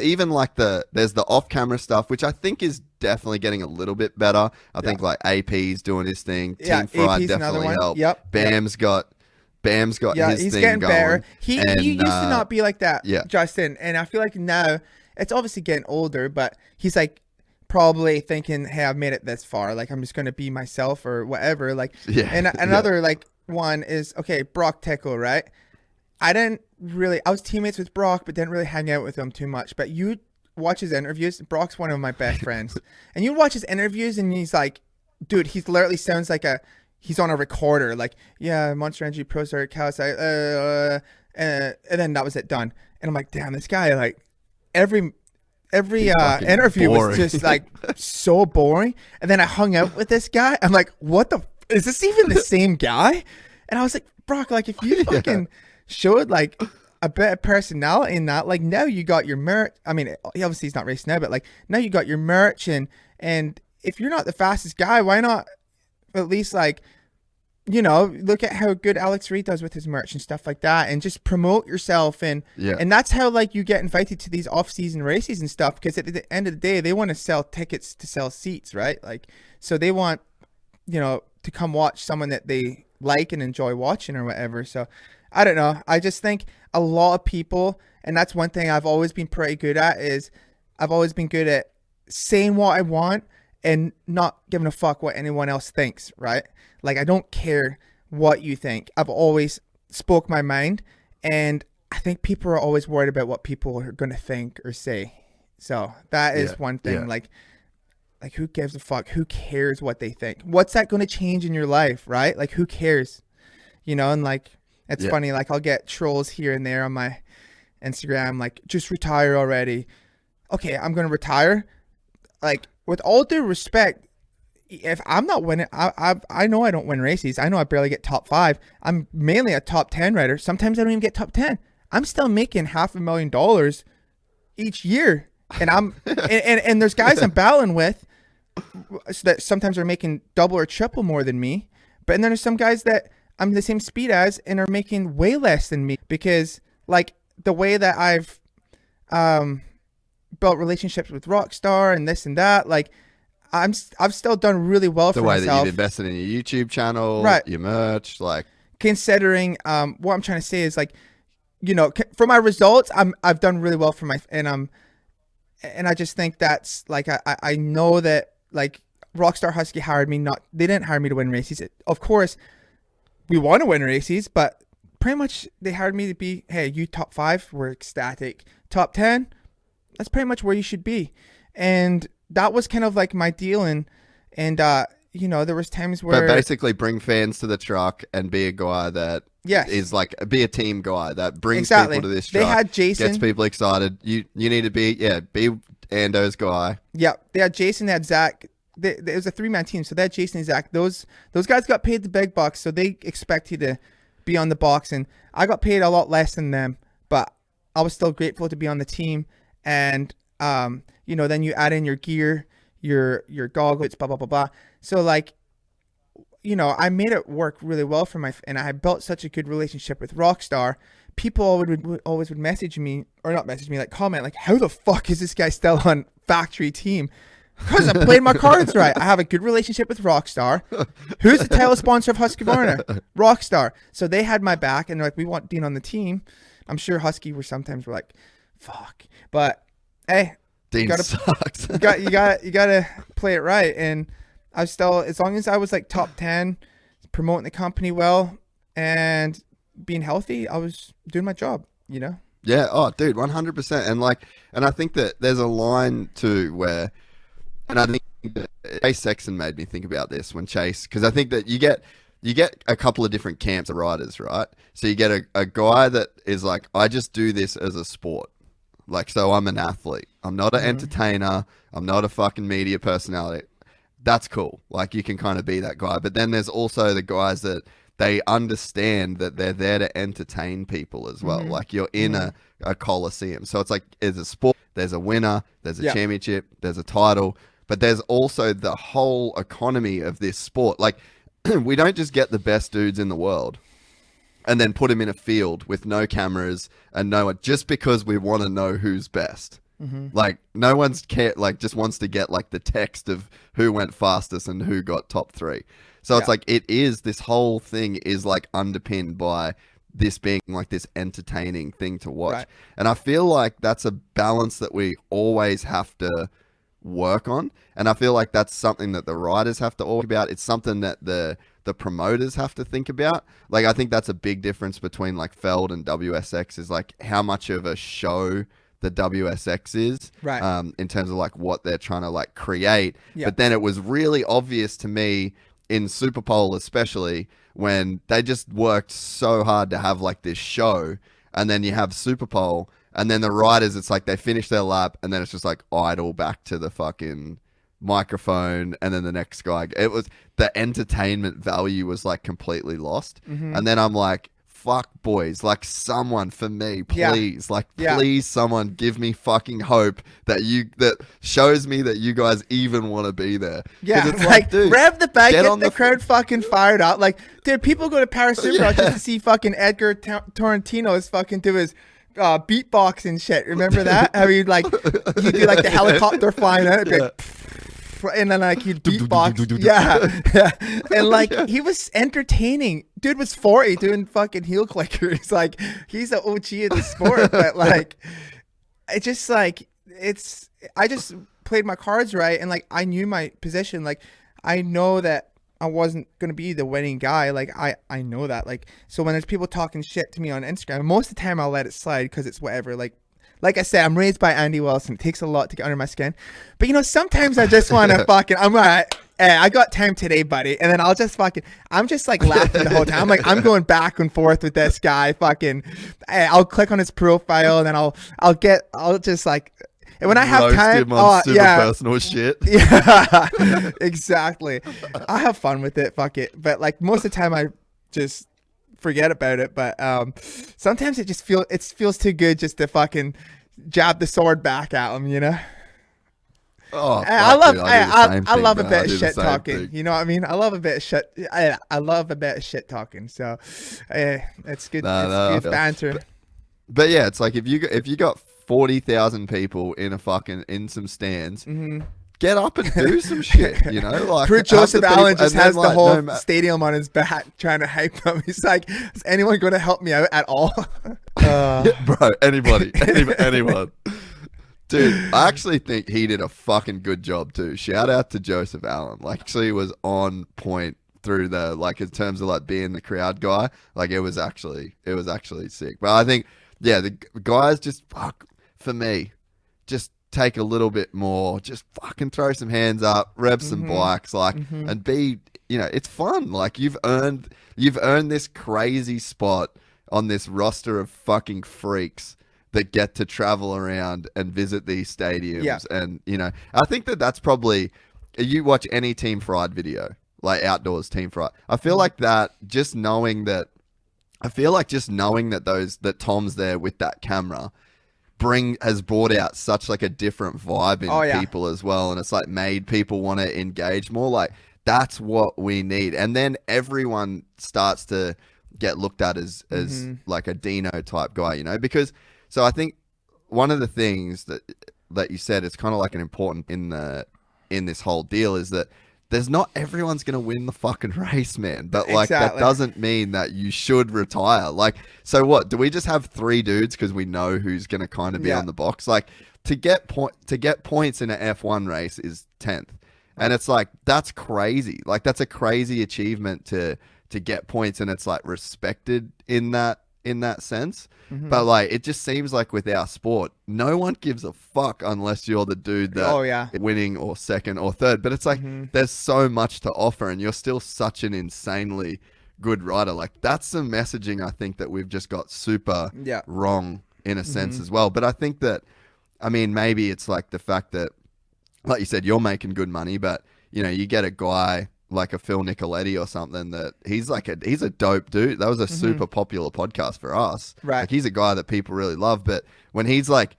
even like there's the off camera stuff, which I think is definitely getting a little bit better. I think like AP's doing his thing. Team Fried AP's another definitely one. helped. Yep. Bam's got his he's thing getting going. better. He used to not be like that, yeah. Justin. And I feel like now it's obviously getting older, but he's like probably thinking, hey, I've made it this far. Like, I'm just going to be myself or whatever. Like, and another like one is, okay, Brock Tickle, right? I was teammates with Brock, but didn't really hang out with him too much. But you watch his interviews. Brock's one of my best friends. And you watch his interviews and he's like, dude, he literally sounds like he's on a recorder. Like, yeah, Monster Energy Pro Star Calisite, and then that was it, done. And I'm like, damn, this guy, like, every interview was just like so boring. And then I hung out with this guy. I'm like, is this even the same guy? And I was like, Brock, like, if you fucking showed like a bit of personality in that, like, now you got your merch. I mean, obviously he's not racing now, but like, now you got your merch, and if you're not the fastest guy, why not at least, like, you know, look at how good Alex Reed does with his merch and stuff like that, and just promote yourself. And that's how, like, you get invited to these off-season races and stuff, because at the end of the day, they want to sell tickets to sell seats, right? Like, so they want, you know, to come watch someone that they like and enjoy watching or whatever. So I don't know. I just think a lot of people, and that's one thing I've always been pretty good at, is I've always been good at saying what I want and not giving a fuck what anyone else thinks, right? Like, I don't care what you think. I've always spoke my mind, and I think people are always worried about what people are going to think or say. So that is one thing. Like, who gives a fuck? Who cares what they think? What's that going to change in your life, right? Like, who cares? You know, and like, it's funny, like, I'll get trolls here and there on my Instagram, like, just retire already. Okay, I'm going to retire. Like, with all due respect, if I'm not winning, I know I don't win races. I know I barely get top 5. I'm mainly a top 10 rider. Sometimes I don't even get top 10. I'm still making $500,000 each year. And and there's guys I'm battling with that sometimes are making double or triple more than me. But then there's some guys that I'm the same speed as and are making way less than me, because, like, the way that I've built relationships with Rockstar and this and that, like, I've still done really well for myself. The way that you've invested in your YouTube channel, right, your merch, like, considering what I'm trying to say is, like, you know, for my results, I've done really well for and I just think that's, like, I know that, like, Rockstar Husky hired me, they didn't hire me to win races. Of course, we want to win races, but pretty much they hired me to be, hey, you top 5, we're ecstatic. Top 10, that's pretty much where you should be. And that was kind of like my deal. And you know, there was times where... But basically bring fans to the truck and be a guy that is like, be a team guy that brings people to this truck. They had Jason. Gets people excited. You need to be Ando's guy. Yeah, they had Jason, they had Zach. It was a 3-man team, so they had Jason and Zach. Those guys got paid the big bucks, so they expect you to be on the box. And I got paid a lot less than them, but I was still grateful to be on the team. And you know, then you add in your gear, your goggles, blah blah blah blah. So, like, you know, I made it work really well for and I built such a good relationship with Rockstar. People always would message me, or not message me, like, comment, like, how the fuck is this guy still on factory team? Because I played my cards right. I have a good relationship with Rockstar. Who's the title sponsor of Husqvarna? Rockstar. So they had my back, and they're like, we want Dean on the team. I'm sure Husky were like, fuck. But hey, Dean sucks. you gotta play it right. And I was still, as long as I was like top 10, promoting the company well and being healthy, I was doing my job, you know? Yeah. Oh, dude, 100%. And I think that there's a line too where, and I think that Chase Sexton made me think about this when Chase, because I think that you get a couple of different camps of riders, right? So you get a guy that is like, I just do this as a sport. Like, so I'm an athlete. I'm not an entertainer. I'm not a fucking media personality. That's cool. Like, you can kind of be that guy. But then there's also the guys that they understand that they're there to entertain people as well. Like, you're in a coliseum. So it's like, there's a sport, there's a winner, there's a championship, there's a title. but there's also the whole economy of this sport. Like, we don't just get the best dudes in the world and then put them in a field with no cameras and no one, just because we want to know who's best. Like, no one's just wants to get like the text of who went fastest and who got top 3. So it's like, this whole thing is like underpinned by this being like this entertaining thing to watch. Right. And I feel like that's a balance that we always have to work on. And I feel like that's something that the riders have to think about. It's something that the promoters have to think about. Like, I think that's a big difference between like Feld and WSX, is like how much of a show the WSX is, right? In terms of like what they're trying to like create. Yep. But then it was really obvious to me in Superpole, especially, when they just worked so hard to have like this show, and then you have Superpole, and then the riders, it's like they finish their lap and then it's just like idle back to the fucking microphone, and then the next guy. It was, the entertainment value was like completely lost. And then I'm like, fuck, boys, like, someone for me, please, please, someone give me fucking hope that shows me that you guys even want to be there. Yeah, it's like, dude, rev the bike, get the crowd fucking fired up. Like, dude, people go to Paris Supercross just to see fucking Edgar Torrentino's fucking do his beatbox and shit. Remember that? How you do like the helicopter flying out, like, and then like he'd beatbox. Yeah. And like, he was entertaining. Dude was 40 doing fucking heel clickers. Like, he's the OG of the sport. But like, it's just like, I just played my cards right, and like, I knew my position. Like, I know that I wasn't gonna be the winning guy. Like, I know that. Like, so when there's people talking shit to me on Instagram, most of the time I'll let it slide because it's whatever. Like I said, I'm raised by Andy Wilson. It takes a lot to get under my skin. But, you know, sometimes I just want to fucking, I'm like, hey, I got time today, buddy. And then I'll just fucking, I'm just like laughing the whole time. I'm like, I'm going back and forth with this guy. Fucking, hey, I'll click on his profile, and then I'll just like, and when I have roast time, him on personal shit. Yeah, exactly. I have fun with it. Fuck it. But like, most of the time I just forget about it. But sometimes it just feels too good just to fucking jab the sword back at him, you know. Oh, I love a bit of shit talking. You know what I mean? I love a bit of shit. I love a bit of shit talking. So it's good. It's good banter. But yeah, it's like, if you got 40,000 people in some stands. Get up and do some shit, you know? Like, Poor Joseph Allen just has the whole stadium on his back trying to hype them. He's like, is anyone going to help me out at all? Bro, anybody, anyone. Dude, I actually think he did a fucking good job too. Shout out to Joseph Allen. Like, actually was on point through the, like, in terms of like being the crowd guy. Like, it was actually sick. But I think, yeah, the guys just, for me, just take a little bit more, just fucking throw some hands up, rev some bikes, like, and be, you know, it's fun. Like, you've earned this crazy spot on this roster of fucking freaks that get to travel around and visit these stadiums. Yeah. And, you know, I think that that's probably, you watch any Team Fried video, like outdoors Team Fried, I feel like that, just knowing that that Tom's there with that camera has brought out such like a different vibe in people as well. And it's like made people want to engage more. Like, that's what we need. And then everyone starts to get looked at as like a Dino type guy, you know, because, so I think one of the things that you said is kind of like an important in this whole deal is that there's not everyone's going to win the fucking race, man. But like, that doesn't mean that you should retire. Like, so what? Do we just have 3 dudes because we know who's going to kind of be on the box? Like, to get points in an F1 race is 10th. And it's like, that's crazy. Like, that's a crazy achievement to get points, and it's like respected in that sense. But like, it just seems like with our sport, no one gives a fuck unless you're the dude that winning or second or third. But it's like, there's so much to offer, and you're still such an insanely good rider. Like, that's some messaging I think that we've just got super wrong in a sense as well. But I think that, I mean, maybe it's like the fact that, like you said, you're making good money, but, you know, you get a guy like a Phil Nicoletti or something that he's a dope dude. That was a super popular podcast for us. Right. Like, he's a guy that people really love, but when he's like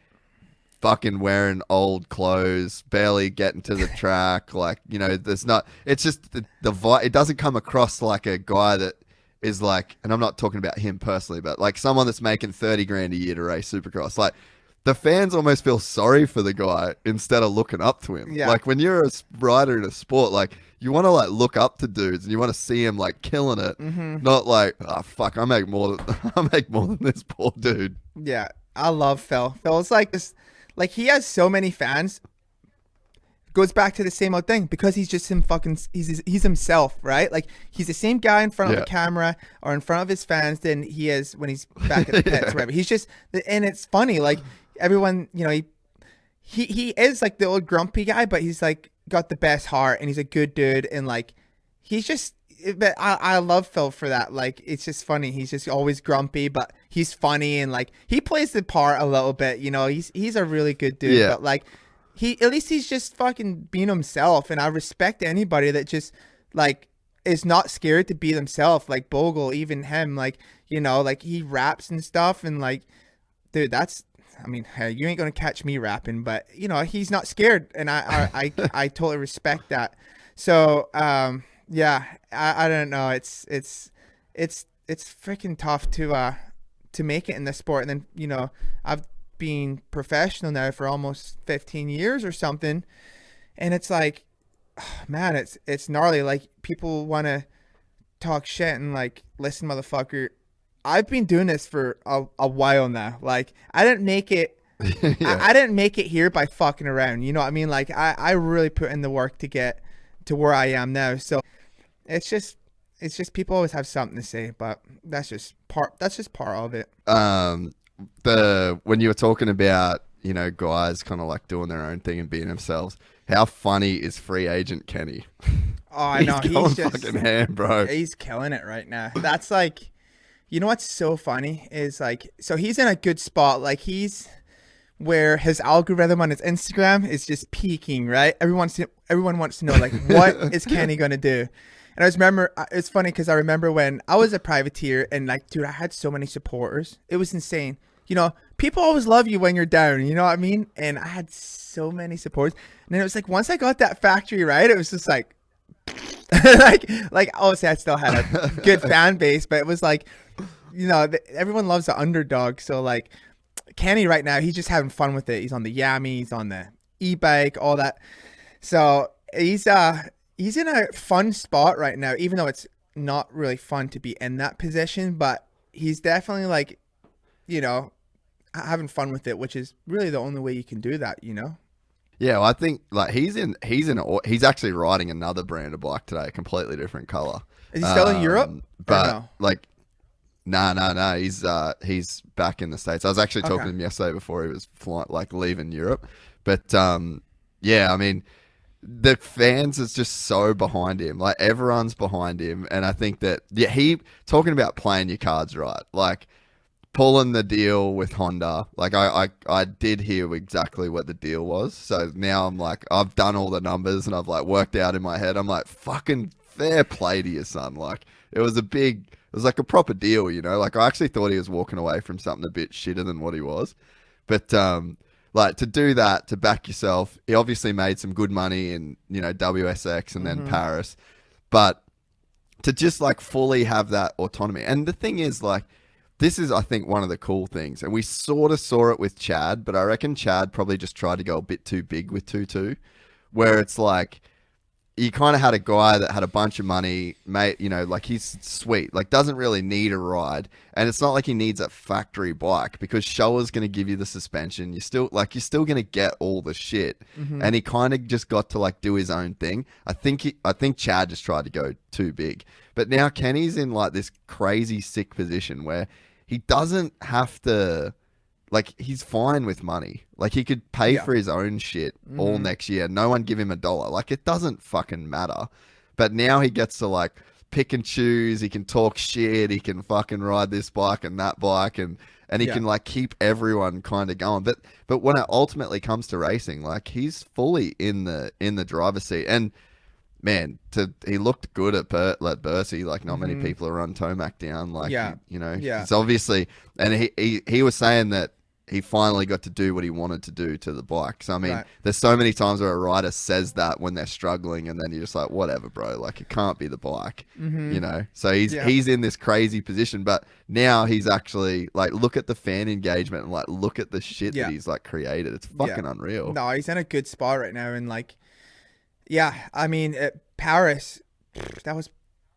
fucking wearing old clothes, barely getting to the track. Like, you know, there's not, it's just the vibe. It doesn't come across like a guy that is like, and I'm not talking about him personally, but like someone that's making 30 grand a year to race Supercross. Like, the fans almost feel sorry for the guy instead of looking up to him. Yeah. Like, when you're a rider in a sport, like, you want to like look up to dudes and you want to see him like killing it, not like, oh fuck, I make more than this poor dude. Yeah, I love Phil. Phil's like this, like he has so many fans. Goes back to the same old thing because he's just he's himself, right? Like he's the same guy in front of the camera or in front of his fans than he is when he's back at the pits, right? He's just, and it's funny, like everyone, you know, he is like the old grumpy guy, but he's like got the best heart and he's a good dude, and like he's just, but I love Phil for that. Like it's just funny, he's just always grumpy, but he's funny, and like he plays the part a little bit, you know. He's a really good dude, but like at least he's just fucking being himself, and I respect anybody that just like is not scared to be themselves. Like Bogle, even him, like, you know, like he raps and stuff, and like, dude, that's, I mean, hey, you ain't gonna catch me rapping, but you know, he's not scared, and I totally respect that. So yeah, I don't know, it's freaking tough to make it in this sport. And then, you know, I've been professional now for almost 15 years or something, and it's like, oh, man, it's gnarly. Like people want to talk shit and like, listen, motherfucker, I've been doing this for a while now. Like I didn't make it. I didn't make it here by fucking around. You know what I mean? Like I really put in the work to get to where I am now. So it's just people always have something to say, but that's just part of it. When you were talking about, you know, guys kind of like doing their own thing and being themselves, how funny is free agent Kenny? Oh, I know. He's just fucking ham, bro. He's killing it right now. That's like, you know what's so funny is like, so he's in a good spot. Like he's where his algorithm on his Instagram is just peaking, right? Everyone wants to know, like, what is Kenny going to do? And I just remember, it's funny because I remember when I was a privateer and like, dude, I had so many supporters. It was insane. You know, people always love you when you're down, you know what I mean? And I had so many supporters. And then it was like, once I got that factory right, it was just like, like obviously I still had a good fan base, but it was like, you know, everyone loves the underdog. So like Kenny right now, he's just having fun with it. He's on the Yami, he's on the e-bike, all that. So he's in a fun spot right now, even though it's not really fun to be in that position, but he's definitely like, you know, having fun with it, which is really the only way you can do that, you know? Yeah, well, I think like he's actually riding another brand of bike today, a completely different color. Is he still in Europe? But no? like, no, he's back in the States. I was actually talking to him yesterday before he was leaving Europe. But yeah, I mean, the fans is just so behind him. Like everyone's behind him, and I think that he talking about playing your cards right, like pulling the deal with Honda. Like I did hear exactly what the deal was. So now I'm like, I've done all the numbers and I've like worked out in my head. I'm like, fucking fair play to your son. Like it was like a proper deal, you know? Like I actually thought he was walking away from something a bit shitter than what he was. But like to do that, to back yourself, he obviously made some good money in, you know, WSX and then Paris. But to just like fully have that autonomy. And the thing is, like, this is, I think, one of the cool things. And we sort of saw it with Chad, but I reckon Chad probably just tried to go a bit too big with 2-2, where it's like, you kind of had a guy that had a bunch of money, mate, you know, like he's sweet, like doesn't really need a ride. And it's not like he needs a factory bike because Showa's going to give you the suspension. You're still going to get all the shit. And he kind of just got to like do his own thing. I think Chad just tried to go too big. But now Kenny's in like this crazy sick position where he doesn't have to, like, he's fine with money. Like, he could pay for his own shit all next year. No one give him $1. Like, it doesn't fucking matter. But now he gets to, like, pick and choose. He can talk shit. He can fucking ride this bike and that bike. And he can, like, keep everyone kind of going. But when it ultimately comes to racing, like, he's fully in the driver's seat. And, man, he looked good at Bercy. Like, not many people are on Tomac down. Like, you know, it's obviously... And he was saying that he finally got to do what he wanted to do to the bike. So I mean, Right. there's so many times where a rider says that when they're struggling, and then you're just like, whatever, bro. Like, it can't be the bike, you know. So Yeah. he's in this crazy position, but now he's actually like, look at the fan engagement and like look at the shit Yeah. that he's like created. It's fucking unreal. No, he's in a good spot right now, and like, yeah, I mean, at Paris, that was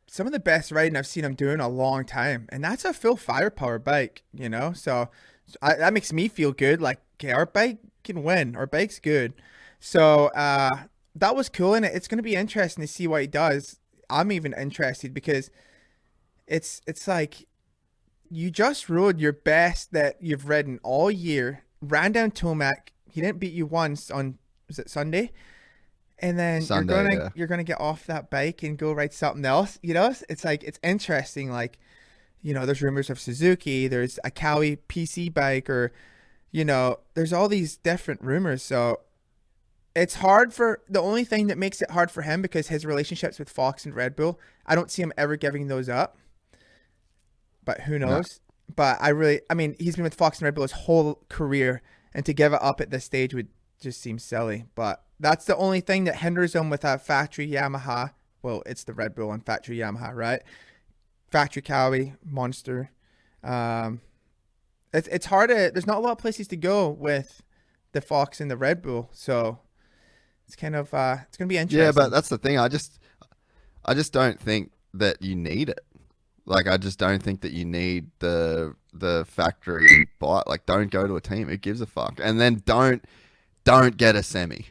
some of the best riding I've seen him do in a long time, and that's a full firepower bike, you know. So that makes me feel good. Like, okay, our bike can win. Our bike's good. So that was cool, and it's going to be interesting to see what he does. I'm even interested because it's like you just rode your best that you've ridden all year. Ran down Tomac. He didn't beat you once on, was it Sunday? And then Sunday, you're gonna get off that bike and go ride something else. You know, it's like, it's interesting. Like, you know, there's rumors of Suzuki. There's a Cowie PC bike, or, you know, there's all these different rumors. So it's hard for, the only thing that makes it hard for him, because his relationships with Fox and Red Bull, I don't see him ever giving those up. But who knows? No. But I mean, he's been with Fox and Red Bull his whole career, and to give it up at this stage would just seem silly. But that's the only thing that hinders him with a factory Yamaha. Well, it's the Red Bull and factory Yamaha, right? Factory Cowie, Monster. It's hard to, there's not a lot of places to go with the Fox and the Red Bull. So it's kind of, it's going to be interesting. Yeah, but that's the thing. I just don't think that you need it. Like, I just don't think that you need the factory bike. Like, don't go to a team. Who gives a fuck? And then don't get a semi.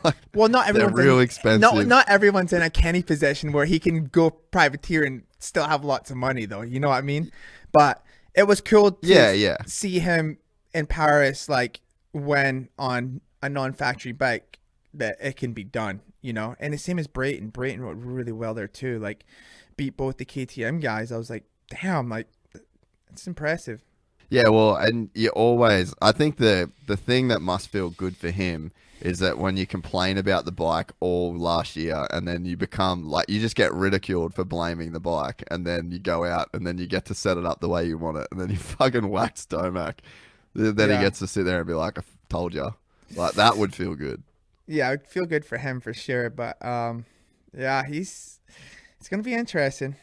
Like, well, not everyone's they're real expensive. Not everyone's in a Kenny position where he can go privateer and still have lots of money, though. You know what I mean? But it was cool to see him in Paris, like, when on a non-factory bike, that it can be done, you know? And the same as Brayton. Brayton rode really well there, too. Like, beat both the KTM guys. I was like, damn, like, it's impressive. Yeah, well, and you always, I think the thing that must feel good for him is that when you complain about the bike all last year, and then you become like, you just get ridiculed for blaming the bike, and then you go out and then you get to set it up the way you want it, and then you fucking whack Stomac. Then he gets to sit there and be like, I told you. Like, that would feel good. Yeah, it would feel good for him for sure. But yeah, it's going to be interesting.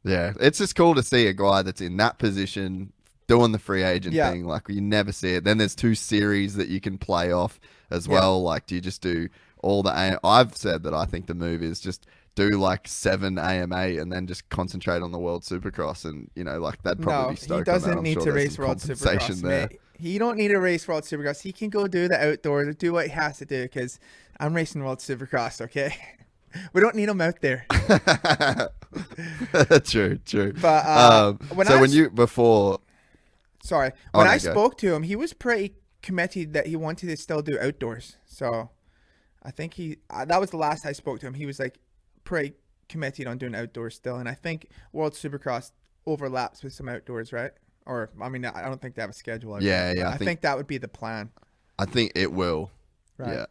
Yeah, it's just cool to see a guy that's in that position doing the free agent thing. Like, you never see it. Then there's 2 series that you can play off as well. Like, do you just do all the I've said that I think the move is just do like 7 AMA and then just concentrate on the World Supercross, and, you know, like, that'd probably be stoked. He doesn't need to race World Supercross, mate. He don't need to race World Supercross. He can go do the outdoors, do what he has to do, because I'm racing World Supercross, okay? We don't need him out there. True. But when I spoke to him, he was pretty committed that he wanted to still do outdoors. So I think that was the last I spoke to him. He was like pretty committed on doing outdoors still. And I think World Supercross overlaps with some outdoors, right? Or, I mean, I don't think they have a schedule. Yeah. I think that would be the plan. I think it will. Right. Yeah.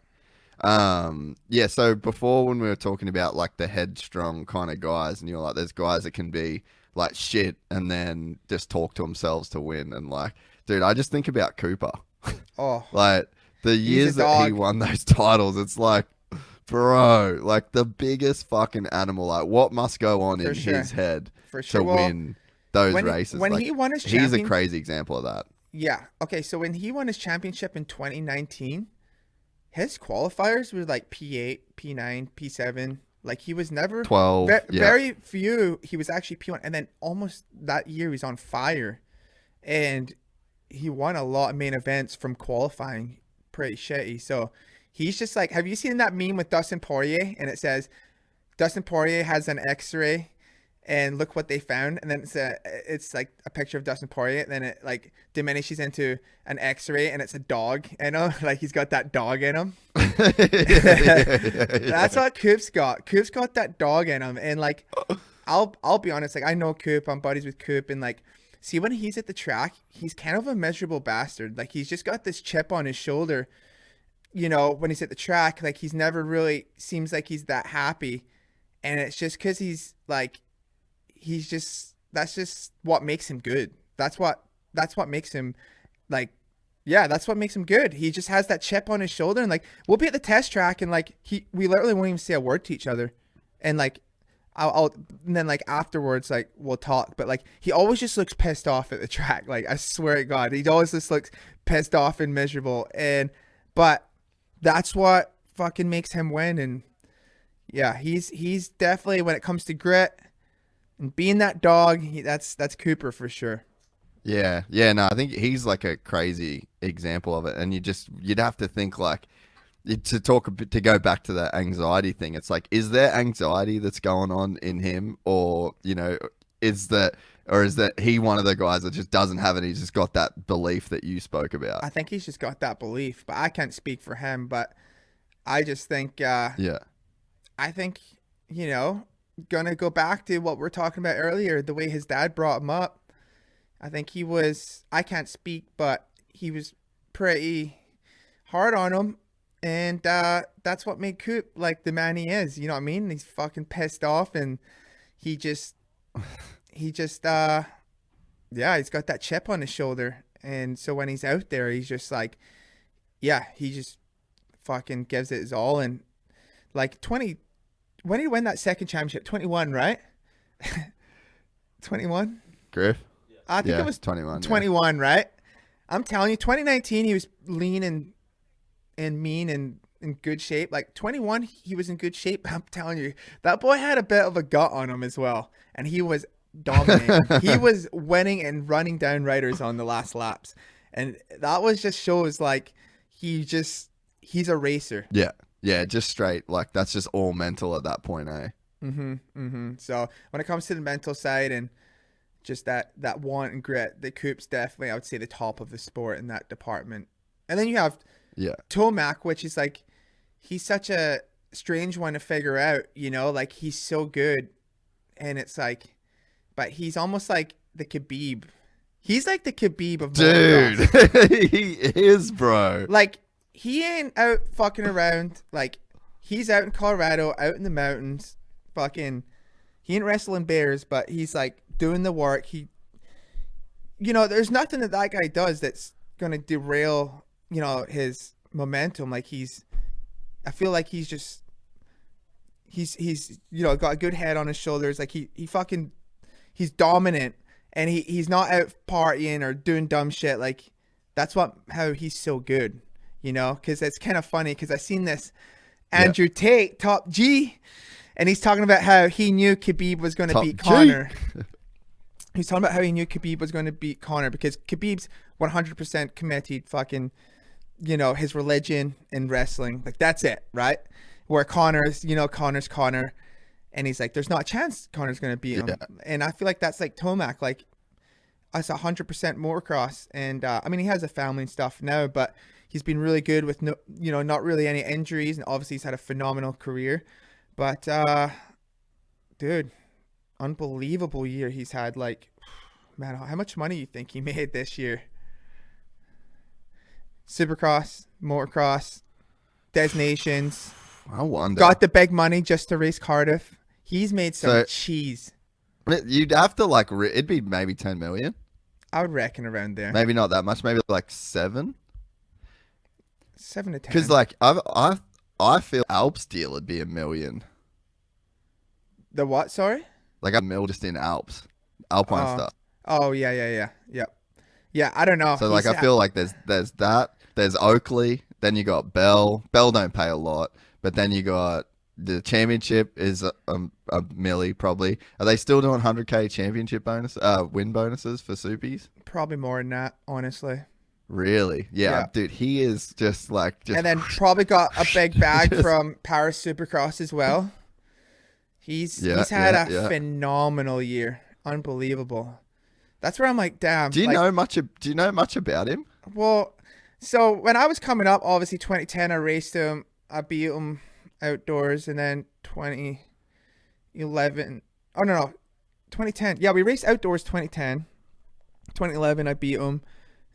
So before, when we were talking about like the headstrong kind of guys, and you're like, there's guys that can be like shit and then just talk to themselves to win. And like, dude, I just think about Cooper. Oh, like the years that he won those titles, it's like, bro, like the biggest fucking animal. Like, what must go on in his head to win those races? When he won his championship, he's a crazy example of that. Yeah. Okay. So when he won his championship in 2019, his qualifiers were like P8, P9, P7. Like, he was never 12. Very few. He was actually P1, and then almost that year he was on fire, and he won a lot of main events from qualifying. Pretty shitty. So he's just like, have you seen that meme with Dustin Poirier? And it says, Dustin Poirier has an X-ray, and look what they found. And then it's like a picture of Dustin Poirier, and then it like diminishes into an X-ray, and it's a dog in him. Like, he's got that dog in him. That's what Coop's got. Coop's got that dog in him. And like, I'll be honest, like, I know Coop, I'm buddies with Coop, and like, see, when he's at the track, he's kind of a miserable bastard. Like, he's just got this chip on his shoulder, you know, when he's at the track. Like, he's never really seems like he's that happy. And it's just because he's like, that's just what makes him good. That's what makes him like Yeah, that's what makes him good. He just has that chip on his shoulder, and like we'll be at the test track, and like we literally won't even say a word to each other, and like I'll and then like afterwards like we'll talk, but like he always just looks pissed off at the track. Like I swear to God, he always just looks pissed off and miserable, but that's what fucking makes him win. And yeah, he's definitely, when it comes to grit and being that dog, that's Cooper for sure. Yeah, no, I think he's like a crazy example of it, and you'd have to think like to go back to that anxiety thing. It's like, is there anxiety that's going on in him, or is that he one of the guys that just doesn't have it? He's just got that belief that you spoke about. I think he's just got that belief, but I can't speak for him. But I just think, I think gonna go back to what we're talking about earlier, the way his dad brought him up. I think I can't speak, but he was pretty hard on him. And that's what made Coop like the man he is. You know what I mean? He's fucking pissed off, and he's got that chip on his shoulder. And so when he's out there, he's just like, he just fucking gives it his all. And like when did he win that second championship? 21, right? 21? Griff? I think it was 21. 21, right? I'm telling you, 2019, he was lean and mean and in good shape. Like 21, he was in good shape. I'm telling you, that boy had a bit of a gut on him as well. And he was dominating. He was winning and running down riders on the last laps. And that was just shows like he's a racer. Yeah, just straight. Like that's just all mental at that point, eh? So when it comes to the mental side and just that want and grit, the Coop's definitely, I would say, the top of the sport in that department. And then you have Tomac, which is like, he's such a strange one to figure out, like he's so good. And it's like, but he's almost like the Khabib. He's like the Khabib of motocross. Dude, he is, bro. Like, he ain't out fucking around. Like, he's out in Colorado, out in the mountains, fucking, he ain't wrestling bears, but he's like doing the work. There's nothing that guy does that's going to derail, his momentum. Like I feel like he's got a good head on his shoulders. Like he's dominant, and he's not out partying or doing dumb shit. Like that's how he's so good, because it's kind of funny because I seen this Andrew Tate, Top G, and he's talking about how he knew Khabib was going to beat Conor. He's talking about how he knew Khabib was going to beat Conor because Khabib's 100% committed fucking, his religion and wrestling. Like, that's it, right? Where Conor's Conor. And he's like, there's not a chance Conor's going to beat him. And I feel like that's like Tomac. Like, that's 100% motocross. And, he has a family and stuff now, but he's been really good with, not really any injuries. And obviously he's had a phenomenal career. But, dude, unbelievable year he's had. Like, man, how much money you think he made this year? Supercross, motocross, designations. I wonder. Got the big money just to race Cardiff. He's made some cheese. You'd have to it'd be maybe 10 million. I would reckon around there. Maybe not that much. Maybe like 7. 7 to 10. Because I feel Alps deal would be $1 million. The what? Sorry. Like a mill just in Alpine stuff. Oh yeah. Yeah, I don't know. So I feel like there's that. There's Oakley. Then you got Bell. Bell don't pay a lot, but then you got the championship is a milli probably. Are they still doing 100K championship win bonuses for Supies? Probably more than that, honestly. Really? Yeah. Dude, he is just and then probably got a big bag from Paris Supercross as well. He's had a phenomenal year. Unbelievable. That's where I'm like, damn. Do you know much about him? Well, so when I was coming up, obviously 2010, I raced him. I beat him outdoors, and then 2011. Oh no, 2010. Yeah, we raced outdoors 2010. 2011, I beat him.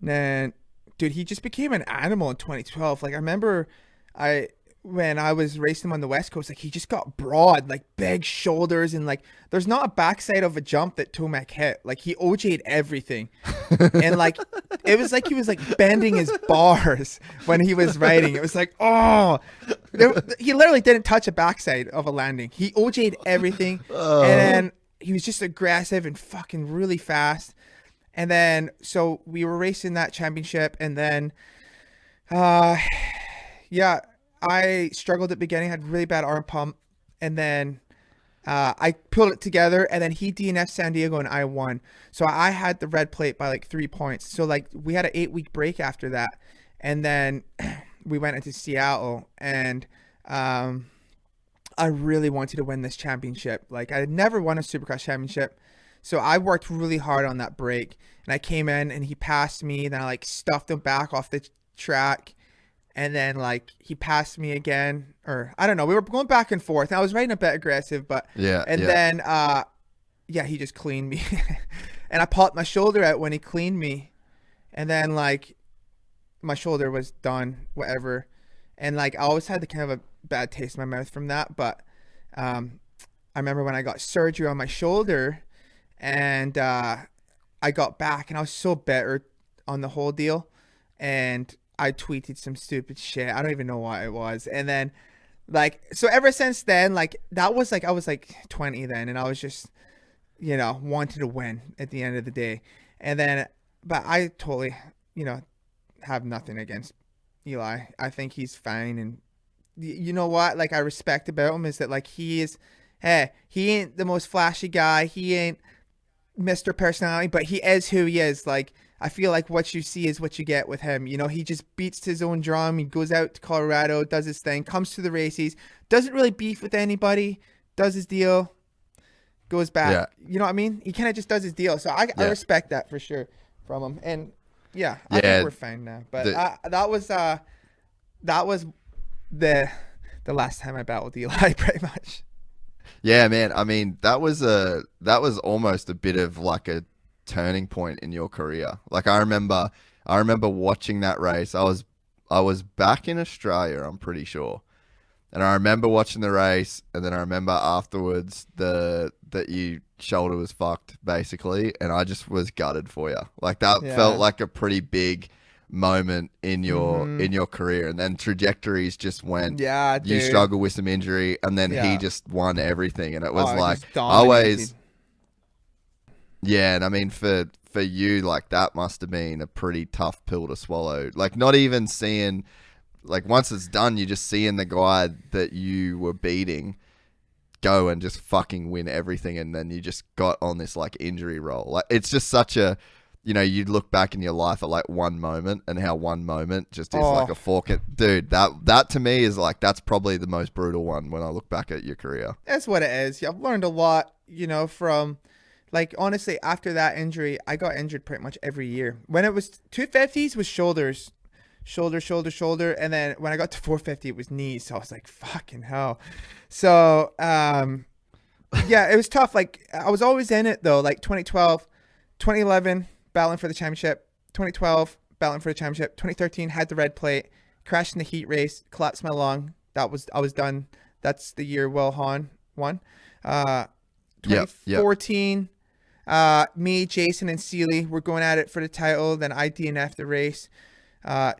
And then, dude, he just became an animal in 2012. Like I remember, when I was racing him on the West Coast, like he just got broad, like big shoulders, and like there's not a backside of a jump that Tomac hit. Like he OJ'd everything, and like it was like he was like bending his bars when he was riding. It was like, oh, he literally didn't touch a backside of a landing. He OJ'd everything, and he was just aggressive and fucking really fast. And then so we were racing that championship, and then, yeah. I struggled at the beginning, had really bad arm pump, and then I pulled it together, and then he DNF'd San Diego, and I won. So I had the red plate by like 3 points. So like we had an 8-week break after that, and then we went into Seattle, and I really wanted to win this championship. Like I had never won a Supercross championship, so I worked really hard on that break, and I came in, and he passed me, then I like stuffed him back off the track. And then, like, he passed me again, or I don't know. We were going back and forth. And I was riding a bit aggressive, but then, he just cleaned me, and I popped my shoulder out when he cleaned me, and then like my shoulder was done, whatever, and like I always had the kind of a bad taste in my mouth from that. But I remember when I got surgery on my shoulder, and I got back, and I was so bitter on the whole deal, and I tweeted some stupid shit. I don't even know what it was. And then like, so ever since then, like that was like, I was like 20 then, and I was just, you know, wanted to win at the end of the day. And then, but I totally, you know, have nothing against Eli. I think he's fine. And you know what, like I respect about him is that like he ain't the most flashy guy. He ain't Mr. Personality, but he is who he is. Like, I feel like what you see is what you get with him. You know, he just beats his own drum. He goes out to Colorado, does his thing, comes to the races, doesn't really beef with anybody, does his deal, goes back. Yeah. You know what I mean? He kind of just does his deal. So I respect that for sure from him. And I think we're fine now. But that was the last time I battled Eli, pretty much. Yeah, man. I mean, that was almost a bit of like a turning point in your career. Like I remember watching that race. I was back in Australia, I'm pretty sure. And I remember watching the race, and then I remember afterwards that your shoulder was fucked basically, and I just was gutted for you. Like that felt like a pretty big moment in your career, and then trajectories just went. Yeah, dude. You struggled with some injury, and then he just won everything, and it was like always. Yeah, and I mean for you, like that must have been a pretty tough pill to swallow. Like not even seeing, like once it's done, you're just seeing the guy that you were beating go and just fucking win everything, and then you just got on this like injury roll. Like it's just such a, you know, you'd look back in your life at like one moment, and how one moment just is like a fork. Dude, that to me is like, that's probably the most brutal one when I look back at your career. That's what it is. Yeah, I've learned a lot, you know, from, like, honestly, after that injury, I got injured pretty much every year. When it was 250s, was shoulders, shoulder. And then when I got to 450, it was knees. So I was like, fucking hell. So, it was tough. Like, I was always in it, though. Like, 2012, 2011, battling for the championship. 2012, battling for the championship. 2013, had the red plate. Crashed in the heat race. Collapsed my lung. I was done. That's the year Will Hahn won. 2014... me, Jason, and Seeley were going at it for the title. Then I DNF'd the race.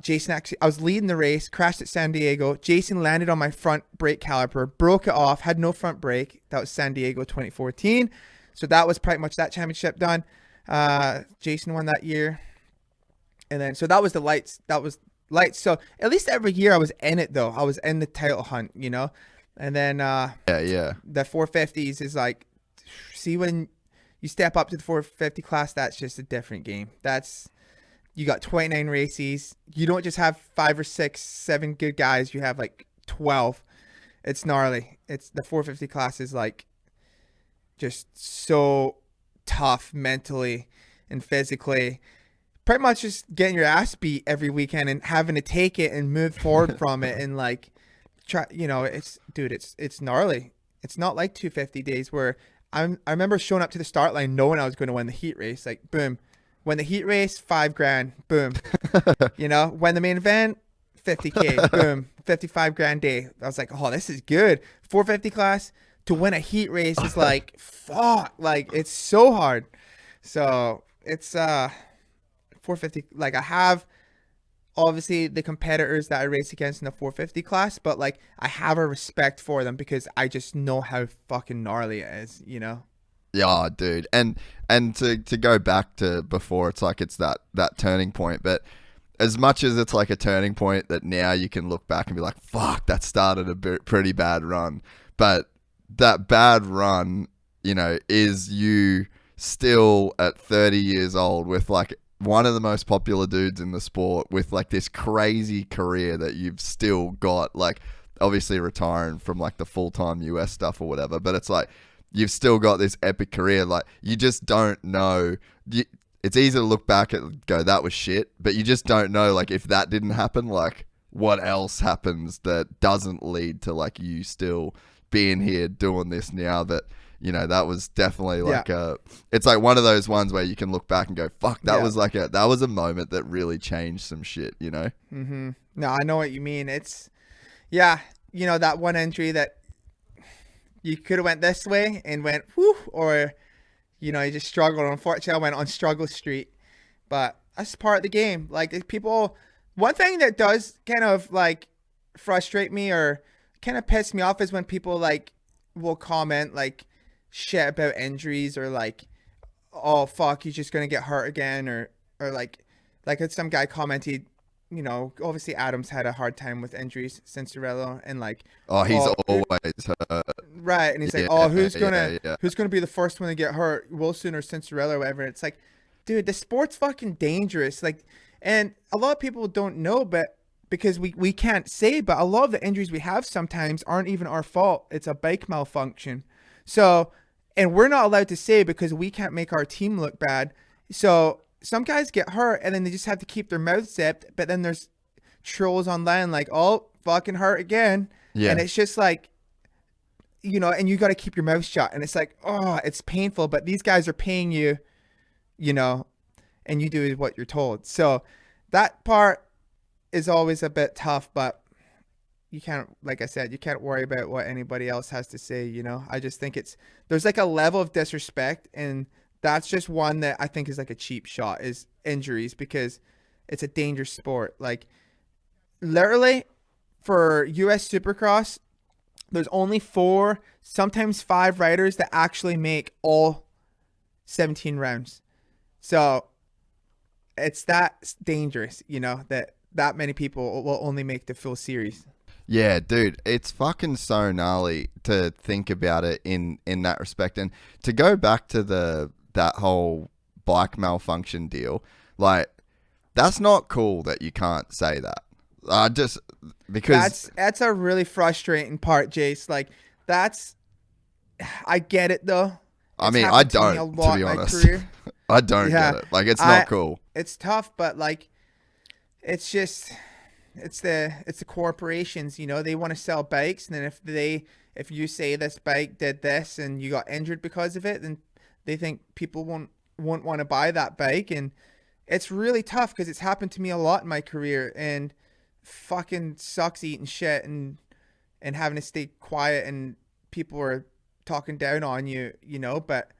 Jason I was leading the race, crashed at San Diego. Jason landed on my front brake caliper, broke it off, had no front brake. That was San Diego 2014. So that was pretty much that championship done. Jason won that year. And then, so that was the lights. So at least every year I was in it, though. I was in the title hunt, you know? And then, the 450s is like, see, when you step up to the 450 class, that's just a different game. You got 29 races. You don't just have 5 or 6, 7 good guys. You have like 12. It's gnarly. It's the 450 class is like just so tough mentally and physically. Pretty much just getting your ass beat every weekend and having to take it and move forward from it and like try. You know, it's gnarly. It's not like 250 days where I remember showing up to the start line knowing I was going to win the heat race. Like, boom. Win the heat race, $5,000. Boom. You know, win the main event, $50K. Boom. 55 grand day. I was like, oh, this is good. 450 class to win a heat race is like, fuck. Like, it's so hard. So it's 450. Like, I have obviously the competitors that I race against in the 450 class, but like, I have a respect for them because I just know how fucking gnarly it is, you know? Yeah, dude. And to go back to before, it's like it's that turning point. But as much as it's like a turning point that now you can look back and be like, fuck, that started a pretty bad run. But that bad run, you know, is you still at 30 years old with like one of the most popular dudes in the sport with like this crazy career that you've still got, like obviously retiring from like the full-time US stuff or whatever, but it's like you've still got this epic career. Like, you just don't know. It's easy to look back and go, that was shit, but you just don't know, like, if that didn't happen, like, what else happens that doesn't lead to, like, you still being here doing this now. That, you know, that was definitely like it's like one of those ones where you can look back and go, fuck, that was like that was a moment that really changed some shit, you know? Mm-hmm. No, I know what you mean. It's, yeah, you know, that one entry that you could have went this way and went, whew, or, you know, you just struggled. Unfortunately, I went on struggle street, but that's part of the game. Like, people, one thing that does kind of like frustrate me or kind of piss me off is when people like will comment like shit about injuries, or like, oh fuck, you're just gonna get hurt again, or like some guy commented, you know, obviously Adam's had a hard time with injuries, Cincerello, and like, oh, he's always hurt. Right, and he's like, oh, who's gonna be the first one to get hurt, Wilson or Cincerello or whatever. It's like, dude, the sport's fucking dangerous. Like, and a lot of people don't know, but because we can't say, but a lot of the injuries we have sometimes aren't even our fault. It's a bike malfunction. So, and we're not allowed to say because we can't make our team look bad. So some guys get hurt and then they just have to keep their mouth zipped. But then there's trolls online like, oh, fucking hurt again. Yeah. And it's just like, you know, and you got to keep your mouth shut. And it's like, oh, it's painful. But these guys are paying you, you know, and you do what you're told. So that part is always a bit tough, but you can't, like I said, you can't worry about what anybody else has to say, you know? I just think there's like a level of disrespect, and that's just one that I think is like a cheap shot, is injuries, because it's a dangerous sport. Like, literally, for US Supercross, there's only 4, sometimes 5 riders that actually make all 17 rounds. So it's that dangerous, you know, that many people will only make the full series. Yeah, dude, it's fucking so gnarly to think about it in that respect. And to go back to that whole bike malfunction deal, like, that's not cool that you can't say that. Just because that's a really frustrating part, Jace. Like, I get it though. I mean, I don't, to be honest. I don't get it. Like, it's not cool. It's tough, but like, it's just, it's the corporations, you know, they want to sell bikes. And then if you say this bike did this and you got injured because of it, then they think people won't want to buy that bike. And it's really tough because it's happened to me a lot in my career, and fucking sucks eating shit and having to stay quiet and people are talking down on you, you know, but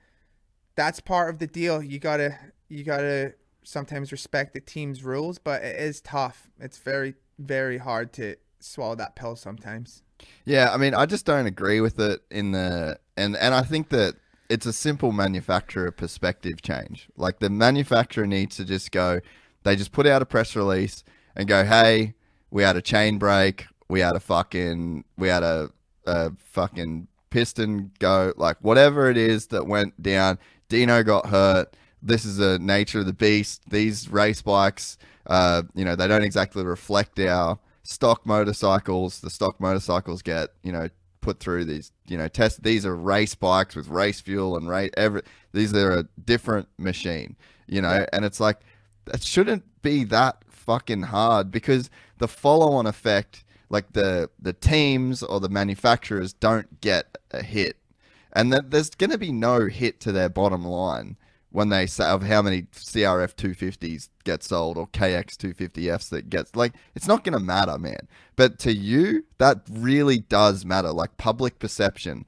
that's part of the deal. You gotta sometimes respect the team's rules, but it is tough. It's very, very hard to swallow that pill sometimes. Yeah, I mean, I just don't agree with it and I think that it's a simple manufacturer perspective change. Like, the manufacturer needs to just go, they just put out a press release and go, hey, we had a chain break, we had a fucking piston go, like, whatever it is that went down, Dino got hurt. This is the nature of the beast. These race bikes, you know, they don't exactly reflect our stock motorcycles. The stock motorcycles get, you know, put through these, you know, tests. These are race bikes with race fuel and these are a different machine, you know, yeah. And it's like, that shouldn't be that fucking hard, because the follow-on effect, like the teams or the manufacturers don't get a hit, and that there's going to be no hit to their bottom line when they say of how many CRF 250s get sold or KX 250Fs that gets, like, it's not going to matter, man. But to you, that really does matter. Like, public perception,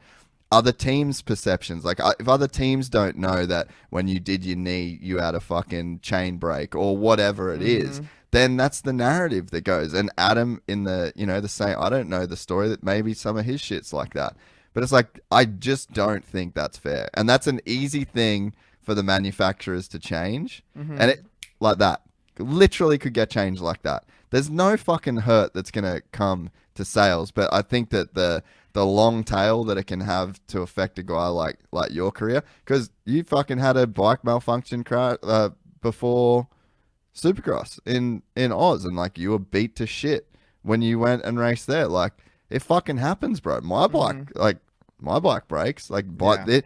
other teams' perceptions. Like, if other teams don't know that when you did your knee, you had a fucking chain break or whatever it is, then that's the narrative that goes. And Adam in the, you know, the same, I don't know the story, that maybe some of his shit's like that. But it's like, I just don't think that's fair. And that's an easy thing for the manufacturers to change. And it, like that, literally could get changed like that. There's no fucking hurt that's going to come to sales. But I think that the long tail that it can have to affect a guy like your career, because you fucking had a bike malfunction before Supercross in Oz, and like you were beat to shit when you went and raced there. Like, it fucking happens, bro. My bike breaks. Like, but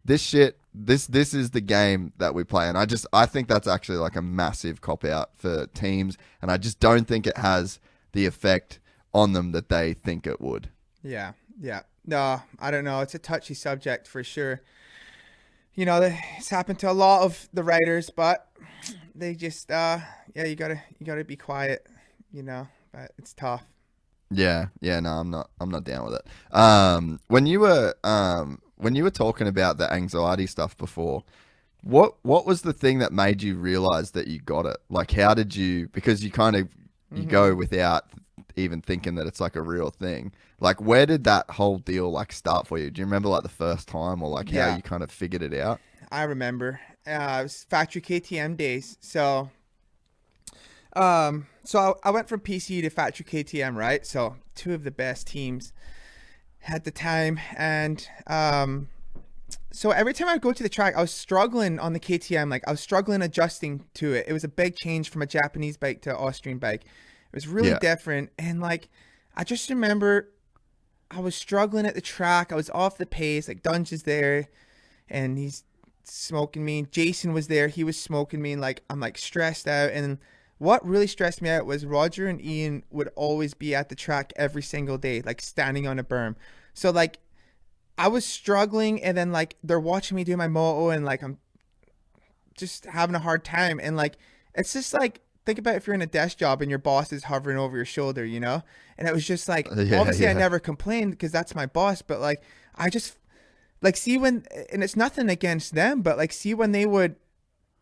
this shit, this is the game that we play, and I think that's actually like a massive cop out for teams, and I just don't think it has the effect on them that they think it would. Yeah. No, I don't know. It's a touchy subject for sure. You know, it's happened to a lot of the riders, but they just, you gotta be quiet, you know, but it's tough. Yeah. No, I'm not down with it. When you were talking about the anxiety stuff before, what was the thing that made you realize that you got it? Like, how did you, because you kind of, you go without even thinking that it's like a real thing. Like, where did that whole deal like start for you? Do you remember like the first time, or like how you kind of figured it out? I remember. It was factory KTM days. So I went from PC to factory KTM, right? So two of the best teams at the time. And so every time I would go to the track, I was struggling on the KTM. Like, I was struggling adjusting to it. It was a big change from a Japanese bike to an Austrian bike. It was really different. And like, I just remember I was struggling at the track. I was off the pace. Like, Dunge is there and he's smoking me. Jason was there. He was smoking me. And like, I'm like stressed out. And what really stressed me out was Roger and Ian would always be at the track every single day, like standing on a berm. So like, I was struggling, and then like they're watching me do my moto, and like I'm just having a hard time. And like, it's just like, think about if you're in a desk job and your boss is hovering over your shoulder, you know? And it was just like, obviously I never complained because that's my boss, but like, I just like see when, and it's nothing against them, but like see when they would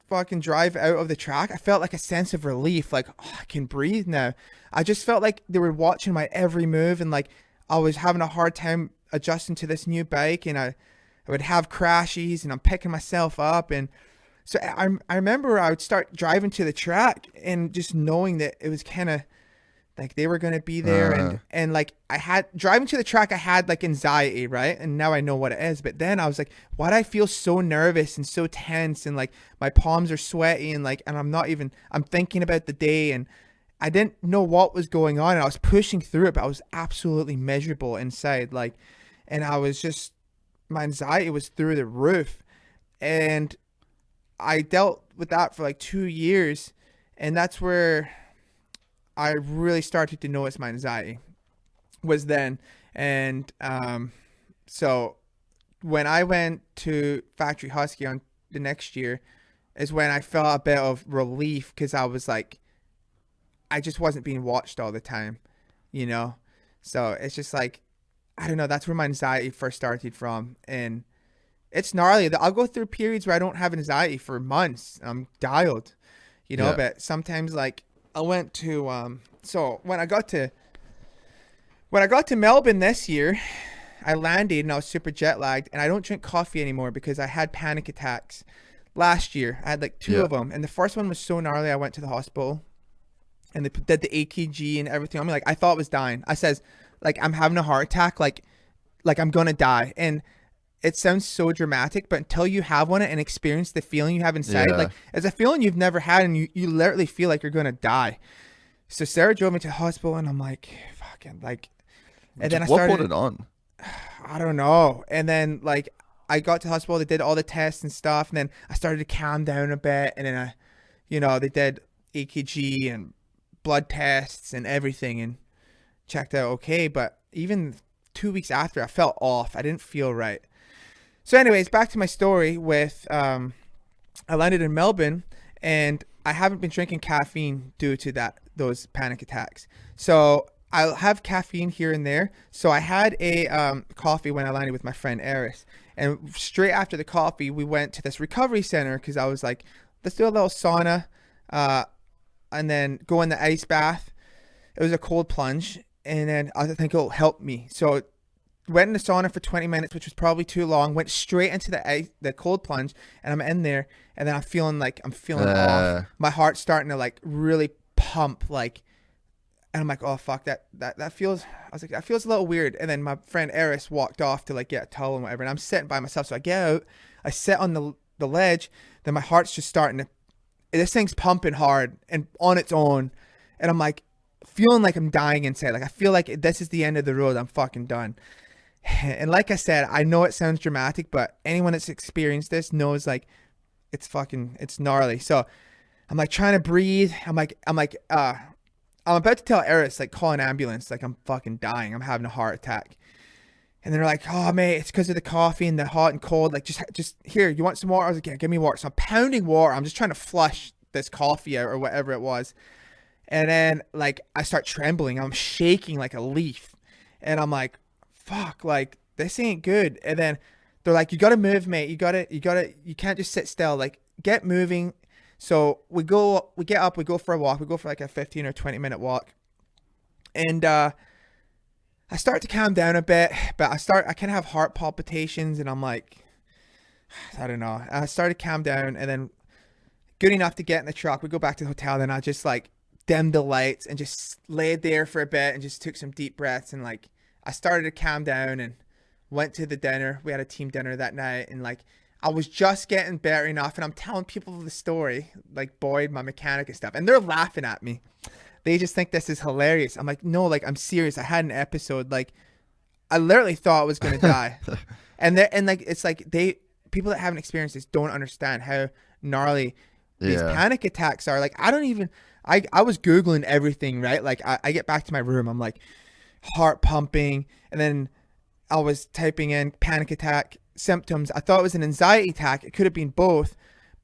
fucking drive out of the track, I felt like a sense of relief. Like, oh, I can breathe now. I just felt like they were watching my every move, and like I was having a hard time adjusting to this new bike, and I would have crashes, and I'm picking myself up. And so I remember I would start driving to the track and just knowing that it was kind of like they were going to be there. And like I had driving to the track, I had like anxiety, right? And now I know what it is. But then I was like, why do I feel so nervous and so tense? And like my palms are sweaty, and like, and I'm thinking about the day, and I didn't know what was going on. And I was pushing through it, but I was absolutely miserable inside. Like, and I was just, my anxiety was through the roof. And I dealt with that for like 2 years, and that's where I really started to notice my anxiety was then. And so when I went to Factory Husky on the next year is when I felt a bit of relief, because I was like, I just wasn't being watched all the time, you know? So it's just like, I don't know, that's where my anxiety first started from. And it's gnarly. I'll go through periods where I don't have anxiety for months. I'm dialed, you know, but sometimes like I went to, so when I got to Melbourne this year, I landed and I was super jet lagged, and I don't drink coffee anymore because I had panic attacks last year. I had like two of them. And the first one was so gnarly. I went to the hospital and they did the AKG and everything. I mean, like, I thought I was dying. I says, like, I'm having a heart attack. Like I'm going to die. And it sounds so dramatic, but until you have one and experience the feeling you have inside, like it's a feeling you've never had, and you literally feel like you're going to die. So Sarah drove me to the hospital, and I'm like, fucking like, and then I started. What put it on? I don't know. And then like I got to the hospital, they did all the tests and stuff, and then I started to calm down a bit, and then they did EKG and blood tests and everything, and checked out okay. But even 2 weeks after, I felt off. I didn't feel right. So anyways, back to my story with I landed in Melbourne, and I haven't been drinking caffeine due to those panic attacks. So I'll have caffeine here and there. So I had a coffee when I landed with my friend Eris, and straight after the coffee, we went to this recovery center because I was like, let's do a little sauna, and then go in the ice bath. It was a cold plunge, and then I think it'll help me. So went in the sauna for 20 minutes, which was probably too long. Went straight into the cold plunge, and I'm in there, and then I'm feeling off. My heart's starting to like really pump, like, and I'm like, oh fuck, that feels. I was like, that feels a little weird. And then my friend Eris walked off to like get a towel and whatever, and I'm sitting by myself. So I get out, I sit on the ledge, then my heart's just starting to. This thing's pumping hard and on its own, and I'm like feeling like I'm dying inside. Like I feel like this is the end of the road. I'm fucking done. And like I said, I know it sounds dramatic, but anyone that's experienced this knows like it's gnarly. So I'm like trying to breathe. I'm about to tell Eris, like, call an ambulance. Like I'm fucking dying. I'm having a heart attack. And they're like, oh mate, it's because of the coffee and the hot and cold. Like just here, you want some water? I was like, yeah, give me water. So I'm pounding water. I'm just trying to flush this coffee out or whatever it was. And then like I start trembling. I'm shaking like a leaf. And I'm like, fuck, like this ain't good. And then they're like, you gotta move, mate. You can't just sit still. Like get moving. So we get up, we go for a walk. We go for like a 15 or 20 minute walk. And I start to calm down a bit, but I kind of have heart palpitations, and I'm like, I don't know. I started to calm down, and then good enough to get in the truck. We go back to the hotel, then I just like dimmed the lights and just laid there for a bit and just took some deep breaths, and like I started to calm down and went to the dinner. We had a team dinner that night, and like I was just getting better enough, and I'm telling people the story, like Boyd, my mechanic and stuff, and they're laughing at me. They just think this is hilarious. I'm like, no, like I'm serious. I had an episode, like I literally thought I was gonna die, and like it's like people that haven't experienced this don't understand how gnarly these panic attacks are. Like I was Googling everything, right? Like I get back to my room, I'm like heart pumping, and then I was typing in panic attack symptoms. I thought it was an anxiety attack. It could have been both,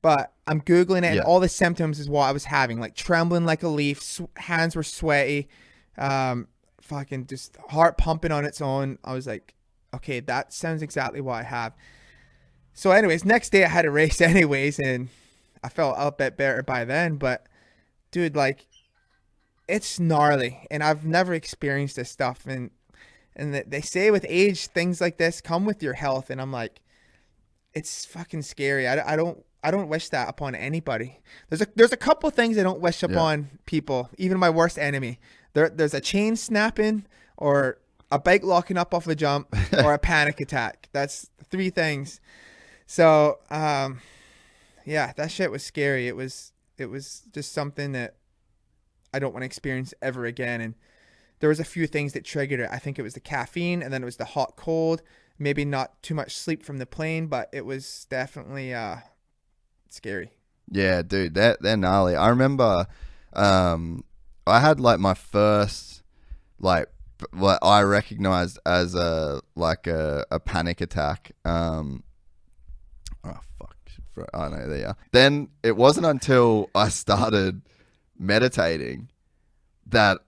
but I'm Googling it, and all the symptoms is what I was having, like trembling like a leaf, hands were sweaty, fucking just heart pumping on its own. I was like, okay, that sounds exactly what I have. So anyways, next day I had a race anyways, and I felt a bit better by then, but dude, like it's gnarly, and I've never experienced this stuff, and they say with age things like this come with your health, and I'm like, it's fucking scary. I don't wish that upon anybody. There's a couple things I don't wish upon people, even my worst enemy. There's a chain snapping, or a bike locking up off a jump, or a panic attack. That's 3 things. So yeah, that shit was scary. It was just something that I don't want to experience ever again. And there was a few things that triggered it. I think it was the caffeine, and then it was the hot cold. Maybe not too much sleep from the plane, but it was definitely scary. Yeah, dude, they're gnarly. I remember I had like my first like what I recognized as a panic attack. Oh fuck. Oh no, there you are. Then it wasn't until I started meditating that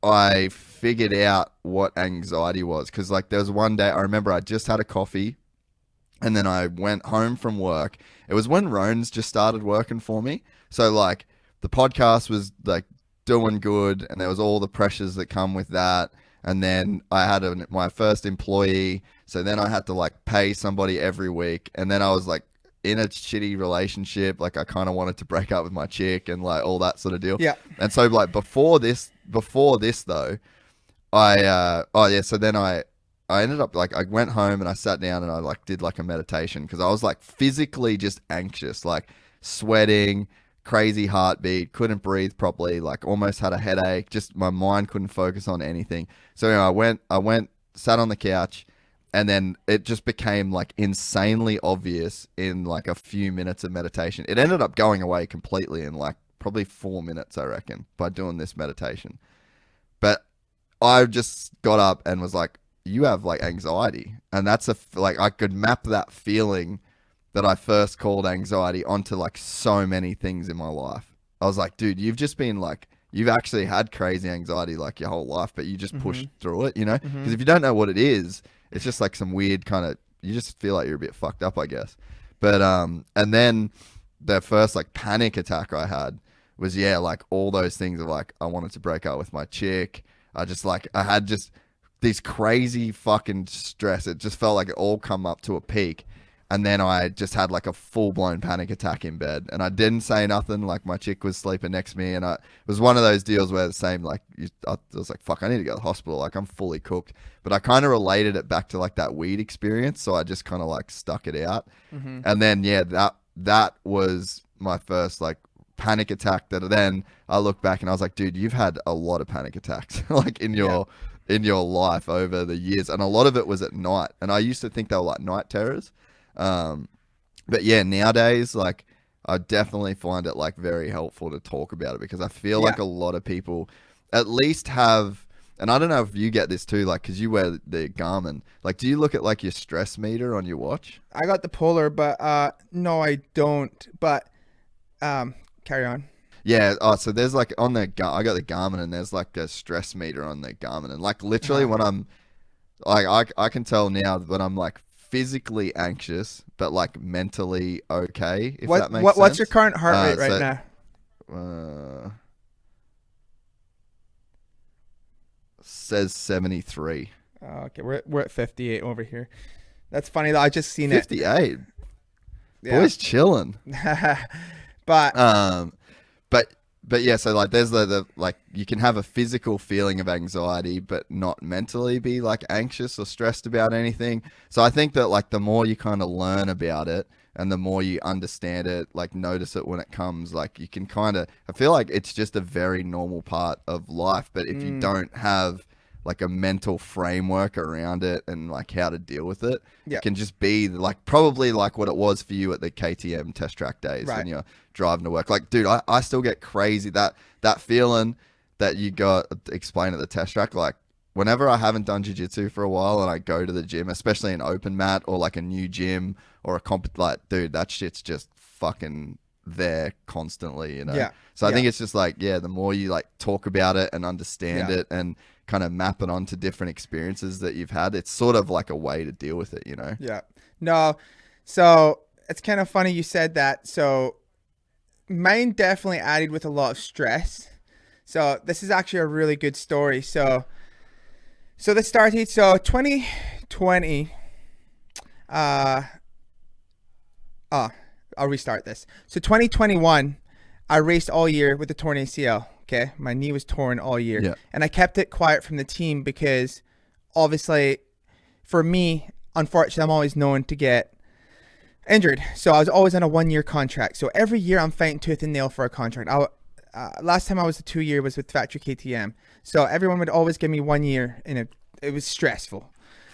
I figured out what anxiety was. Because like there was one day I remember I just had a coffee, and then I went home from work. It was when Rones just started working for me. So like the podcast was like doing good, and there was all the pressures that come with that. And then I had my first employee. So then I had to like pay somebody every week. And then I was like in a shitty relationship. Like I kind of wanted to break up with my chick and like all that sort of deal. Yeah. And so like before this though, so then I ended up like I went home and I sat down and I like did like a meditation, because I was like physically just anxious, like sweating, crazy heartbeat, couldn't breathe properly, like almost had a headache, just my mind couldn't focus on anything. So anyway, I went, sat on the couch, and then it just became like insanely obvious in like a few minutes of meditation. It ended up going away completely in like probably 4 minutes, I reckon, by doing this meditation. But I just got up and was like, you have like anxiety. And that's like I could map that feeling that I first called anxiety onto like so many things in my life. I was like, dude, you've just been like, you've actually had crazy anxiety like your whole life, but you just pushed through it, you know? Because if you don't know what it is, it's just like some weird kind of, you just feel like you're a bit fucked up, I guess. But, and then the first like panic attack I had was, yeah, like all those things of like, I wanted to break up with my chick. I had just these crazy fucking stress. It just felt like it all come up to a peak. And then I just had like a full-blown panic attack in bed. And I didn't say nothing. Like my chick was sleeping next to me. And it was one of those deals where the same, like, I was like, fuck, I need to go to the hospital. Like I'm fully cooked. But I kind of related it back to like that weed experience. So I just kind of like stuck it out. And then, yeah, that was my first like panic attack that then I look back and I was like, dude, you've had a lot of panic attacks like in your life over the years. And a lot of it was at night. And I used to think they were like night terrors. But yeah, nowadays, like I definitely find it like very helpful to talk about it because I feel like a lot of people at least have, and I don't know if you get this too, like, cause you wear the Garmin, like, do you look at like your stress meter on your watch? I got the Polar, but, no, I don't, but, carry on. Yeah. Oh, so there's like I got the Garmin and there's like a stress meter on the Garmin and like literally when I'm like, I can tell now when I'm like physically anxious but like mentally okay, if that makes sense. What's your current heart rate right now? Says 73. Okay, we're at 58 over here. That's funny though. I just seen 58. Boys chilling. But but yeah, so like there's the like you can have a physical feeling of anxiety but not mentally be like anxious or stressed about anything. So I think that like the more you kind of learn about it and the more you understand it, like notice it when it comes, like you can kind of, I feel like it's just a very normal part of life. But if you don't have like a mental framework around it and like how to deal with it, it can just be like probably like what it was for you at the KTM test track days when you're driving to work. Like, dude, I still get crazy that feeling that you got explained at the test track. Like whenever I haven't done jiu-jitsu for a while and I go to the gym, especially an open mat or like a new gym or a comp, like, dude, that shit's just fucking there constantly, you know? So I think it's just like, the more you like talk about it and understand it and kind of map it onto different experiences that you've had, it's sort of like a way to deal with it, you know? Yeah. No. So it's kind of funny you said that. So mine definitely added with a lot of stress. So this is actually a really good story. So this started, 2020, I'll restart this. So 2021, I raced all year with a torn ACL. Okay. My knee was torn all year. Yeah. And I kept it quiet from the team because obviously for me, unfortunately, I'm always known to get injured. So I was always on a 1-year contract. So every year I'm fighting tooth and nail for a contract. Last time I was a 2-year was with Factory KTM. So everyone would always give me 1 year and it was stressful.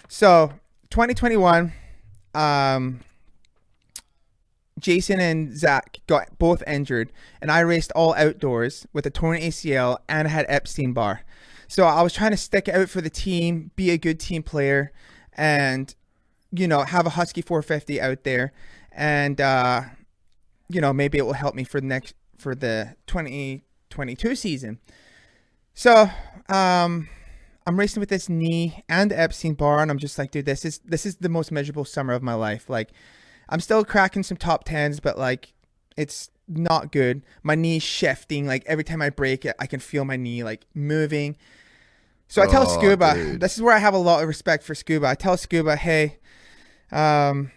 So 2021, Jason and Zach got both injured and I raced all outdoors with a torn ACL and I had Epstein-Barr. So I was trying to stick it out for the team, be a good team player and, you know, have a Husky 450 out there. And, you know, maybe it will help me for the 2022 season. So, I'm racing with this knee and Epstein-Barr and I'm just like, dude, this is the most miserable summer of my life. Like, I'm still cracking some top 10s, but like it's not good. My knee's shifting. Like every time I break it, I can feel my knee like moving. So I tell Scuba, dude. This is where I have a lot of respect for Scuba. I tell Scuba, hey, so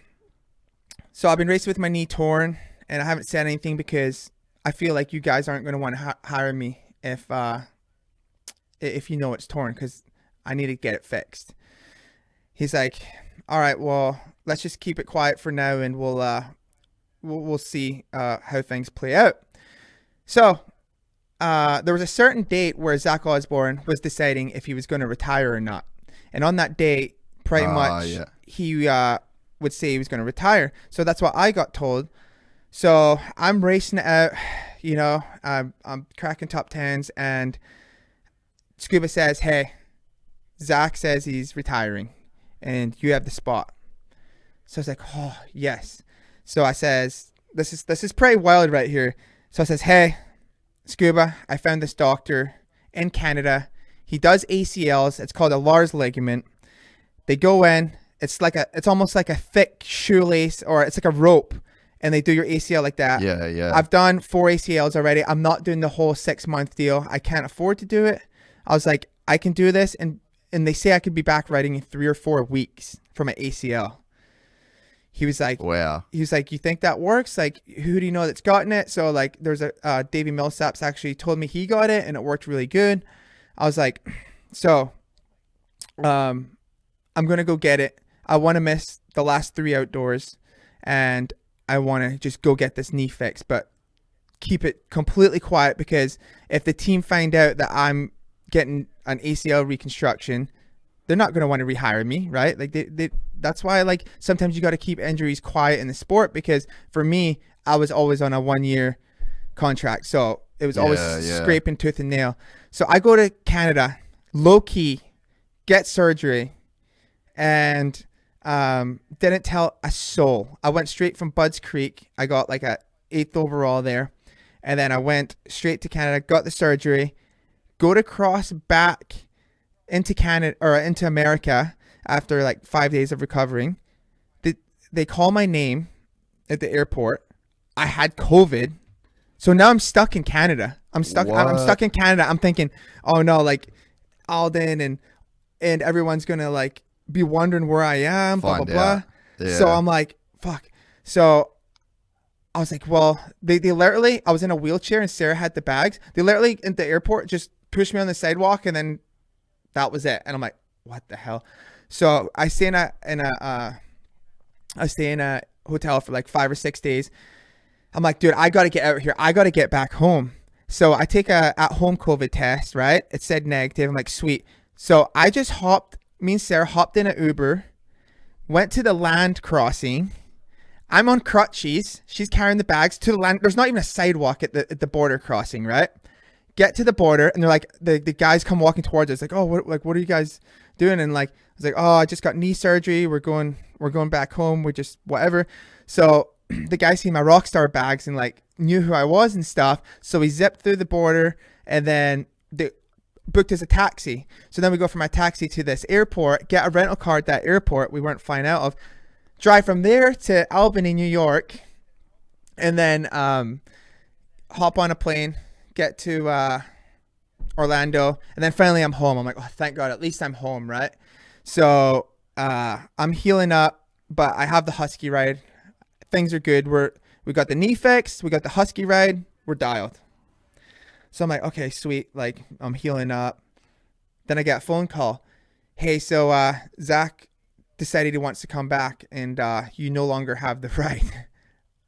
I've been racing with my knee torn and I haven't said anything because I feel like you guys aren't going to want to hire me if you know it's torn because I need to get it fixed. He's like, all right, well, let's just keep it quiet for now and we'll see how things play out. So there was a certain date where Zach Osborne was deciding if he was going to retire or not. And on that date, pretty much he would say he was going to retire. So that's what I got told. So I'm racing it out, you know, I'm cracking top 10s and Scuba says, hey, Zach says he's retiring and you have the spot. So I was like, oh, yes. So I says, this is pretty wild right here. So I says, hey, Scuba, I found this doctor in Canada. He does ACLs. It's called a Lars ligament. They go in. It's almost like a thick shoelace, or it's like a rope, and they do your ACL like that. Yeah. I've done 4 ACLs already. I'm not doing the whole 6-month deal. I can't afford to do it. I was like, I can do this, and they say I could be back riding in 3 or 4 weeks from an ACL. He was like, wow. He was like, you think that works? Like, who do you know that's gotten it? So like, there's a Davey Millsaps actually told me he got it and it worked really good. I was like, so, I'm gonna go get it. I want to miss the last 3 outdoors, and I want to just go get this knee fixed, but keep it completely quiet, because if the team find out that I'm getting an ACL reconstruction, they're not going to want to rehire me, right? Like that's why, like, sometimes you got to keep injuries quiet in the sport, because for me, I was always on a 1-year contract. So it was always scraping tooth and nail. So I go to Canada, low key, get surgery, and didn't tell a soul. I went straight from Budds Creek. I got like a 8th overall there. And then I went straight to Canada, got the surgery, go to cross back into Canada or into America after like 5 days of recovering. They call my name at the airport. I had COVID. So now I'm stuck in Canada. I'm stuck in Canada. I'm thinking, oh no, like Alden and everyone's going to like be wondering where I am, blah, blah, blah. Yeah. So I'm like, fuck. So I was like, well, they literally, I was in a wheelchair and Sarah had the bags. They literally at the airport just pushed me on the sidewalk, and then that was it. And I'm like, what the hell? So I stay in a hotel for like 5 or 6 days. I'm like, dude, I got to get out of here. I got to get back home. So I take a at-home COVID test, right? It said negative. I'm like, sweet. So I just me and Sarah hopped in an Uber, went to the land crossing. I'm on crutches. She's carrying the bags to the land. There's not even a sidewalk at the border crossing, right? Get to the border, and they're like, the guys come walking towards us, like, oh, what are you guys doing? And like, I was like, oh, I just got knee surgery. We're going back home. We're just whatever. So the guy seen my Rockstar bags and like knew who I was and stuff. So we zipped through the border, and then they booked us a taxi. So then we go from my taxi to this airport, get a rental car at that airport we weren't flying out of, drive from there to Albany, New York, and then hop on a plane, get to Orlando, and then finally I'm home. I'm like, oh, thank God, at least I'm home, right? So I'm healing up, but I have the Husky ride. Things are good. We got the knee fixed. We got the Husky ride. We're dialed. So I'm like, okay, sweet. Like, I'm healing up. Then I get a phone call. Hey, so Zach decided he wants to come back, and you no longer have the ride.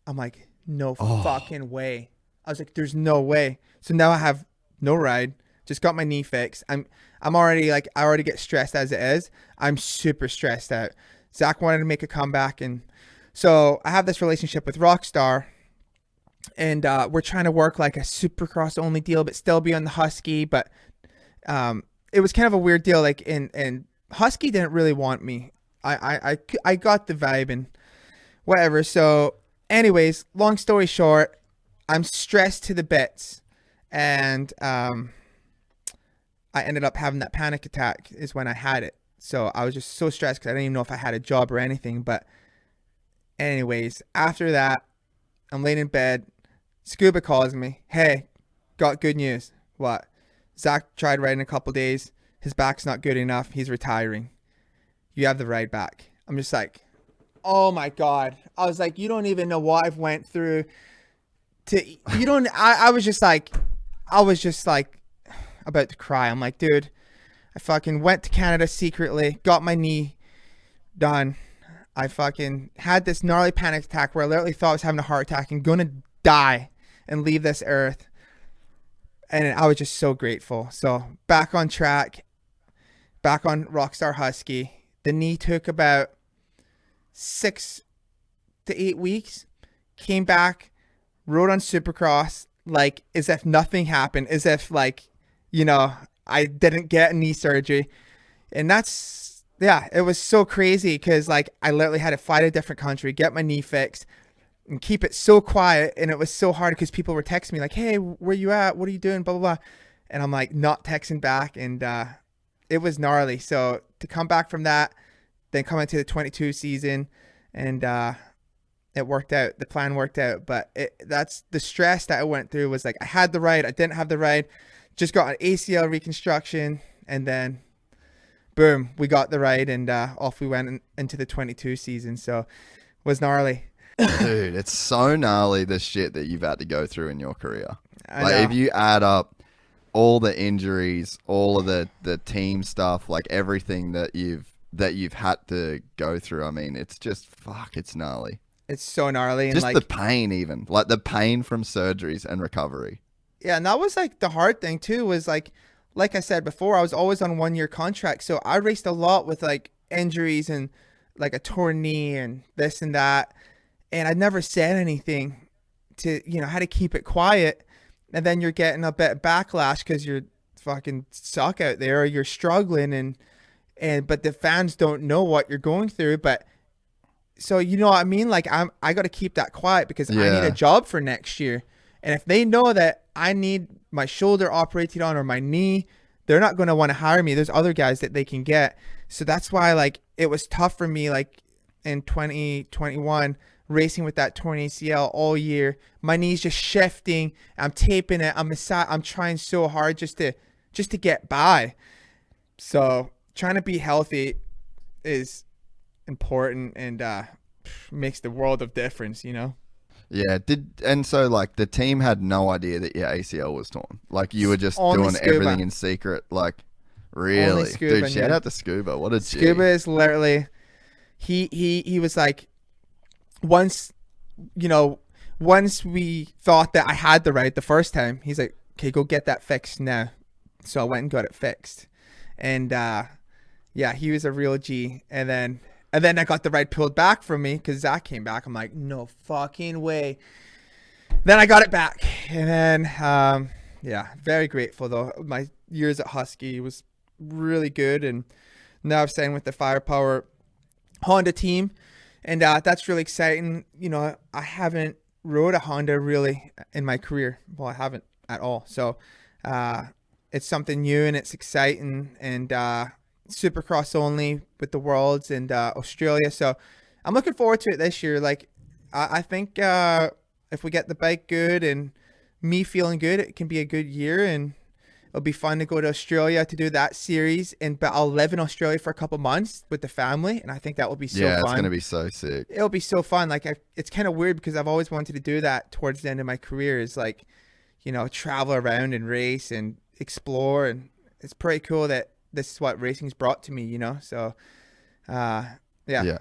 I'm like, no fucking way. I was like, there's no way. So now I have no ride. Just got my knee fixed. I'm already like, I already get stressed as it is. I'm super stressed out. Zach wanted to make a comeback, and so I have this relationship with Rockstar, and we're trying to work like a Supercross only deal, but still be on the Husky. But it was kind of a weird deal. Like, and Husky didn't really want me. I got the vibe and whatever. So anyways, long story short, I'm stressed to the bits, and I ended up having that panic attack is when I had it. So I was just so stressed because I didn't even know if I had a job or anything. But anyways, after that, I'm laying in bed. Scuba calls me. Hey, got good news. What? Zach tried riding a couple days. His back's not good enough. He's retiring. You have the ride back. I'm just like, oh my God. I was like, you don't even know what I've went through. I was just like about to cry. I'm like, dude, I fucking went to Canada secretly, got my knee done. I fucking had this gnarly panic attack where I literally thought I was having a heart attack and gonna die and leave this earth. And I was just so grateful. So back on track, back on Rockstar Husky. The knee took about 6 to 8 weeks. Came back, rode on Supercross, like as if nothing happened, as if like, you know, I didn't get knee surgery. And it was so crazy because like I literally had to fly to a different country, get my knee fixed, and keep it so quiet. And it was so hard because people were texting me like, hey, where you at? What are you doing? Blah, blah, blah. And I'm like not texting back. And it was gnarly. So to come back from that, then come into the 22 season, and it worked out. The plan worked out. But that's the stress that I went through was like, I had the ride. I didn't have the ride. Just got an ACL reconstruction. And then boom, we got the ride, and off we went into the 22 season. So it was gnarly. Dude, it's so gnarly, the shit that you've had to go through in your career. I Like know. if you add up all the injuries, all of the team stuff, like everything that you've had to go through, I mean, it's just it's gnarly. It's so gnarly. And Just like the pain, even like the pain from surgeries and recovery. yeah, and that was like the hard thing too, was like I said before, I was always on 1 year contract. So I raced a lot with like injuries and like a torn knee and this and that. And I never said anything to, how to keep it quiet. And then you're getting a bit of backlash because you're fucking suck out there, or you're struggling, but the fans don't know what you're going through. But so, you know what I mean? Like I got to keep that quiet because I need a job for next year. And if they know that I need my shoulder operated on or my knee, they're not going to want to hire me. There's other guys that they can get. So that's why like it was tough for me, like in 2021, racing with that torn ACL all year. My knee's just shifting. I'm taping it. I'm trying so hard just to get by. So trying to be healthy is important, and makes the world of difference, Yeah, so like the team had no idea that your ACL was torn. Like you were just Only doing Scuba. everything in secret. Like really, Scuba dude. Shout knew. out to Scuba. What a G. Scuba is literally, he was like, once we thought that I had the ride the first time, he's like, okay, go get that fixed now. So I went and got it fixed, and yeah, he was a real G. And then I got the ride pulled back from me because Zach came back. I'm like, no fucking way. Then I got it back, and then yeah, very grateful though. My years at Husky was really good, and now I'm staying with the Firepower Honda team, and that's really exciting. I haven't rode a Honda really in my career. Well, I haven't at all. So it's something new, and it's exciting, and Supercross only with the Worlds and Australia. So I'm looking forward to it this year. Like I think if we get the bike good and me feeling good, it can be a good year, and it'll be fun to go to Australia to do that series. But I'll live in Australia for a couple months with the family, and I think that will be so fun. Yeah, it's gonna be so sick. It'll be so fun. Like it's kind of weird because I've always wanted to do that towards the end of my career, is like, travel around and race and explore. And it's pretty cool that this is what racing's brought to me, So, yeah,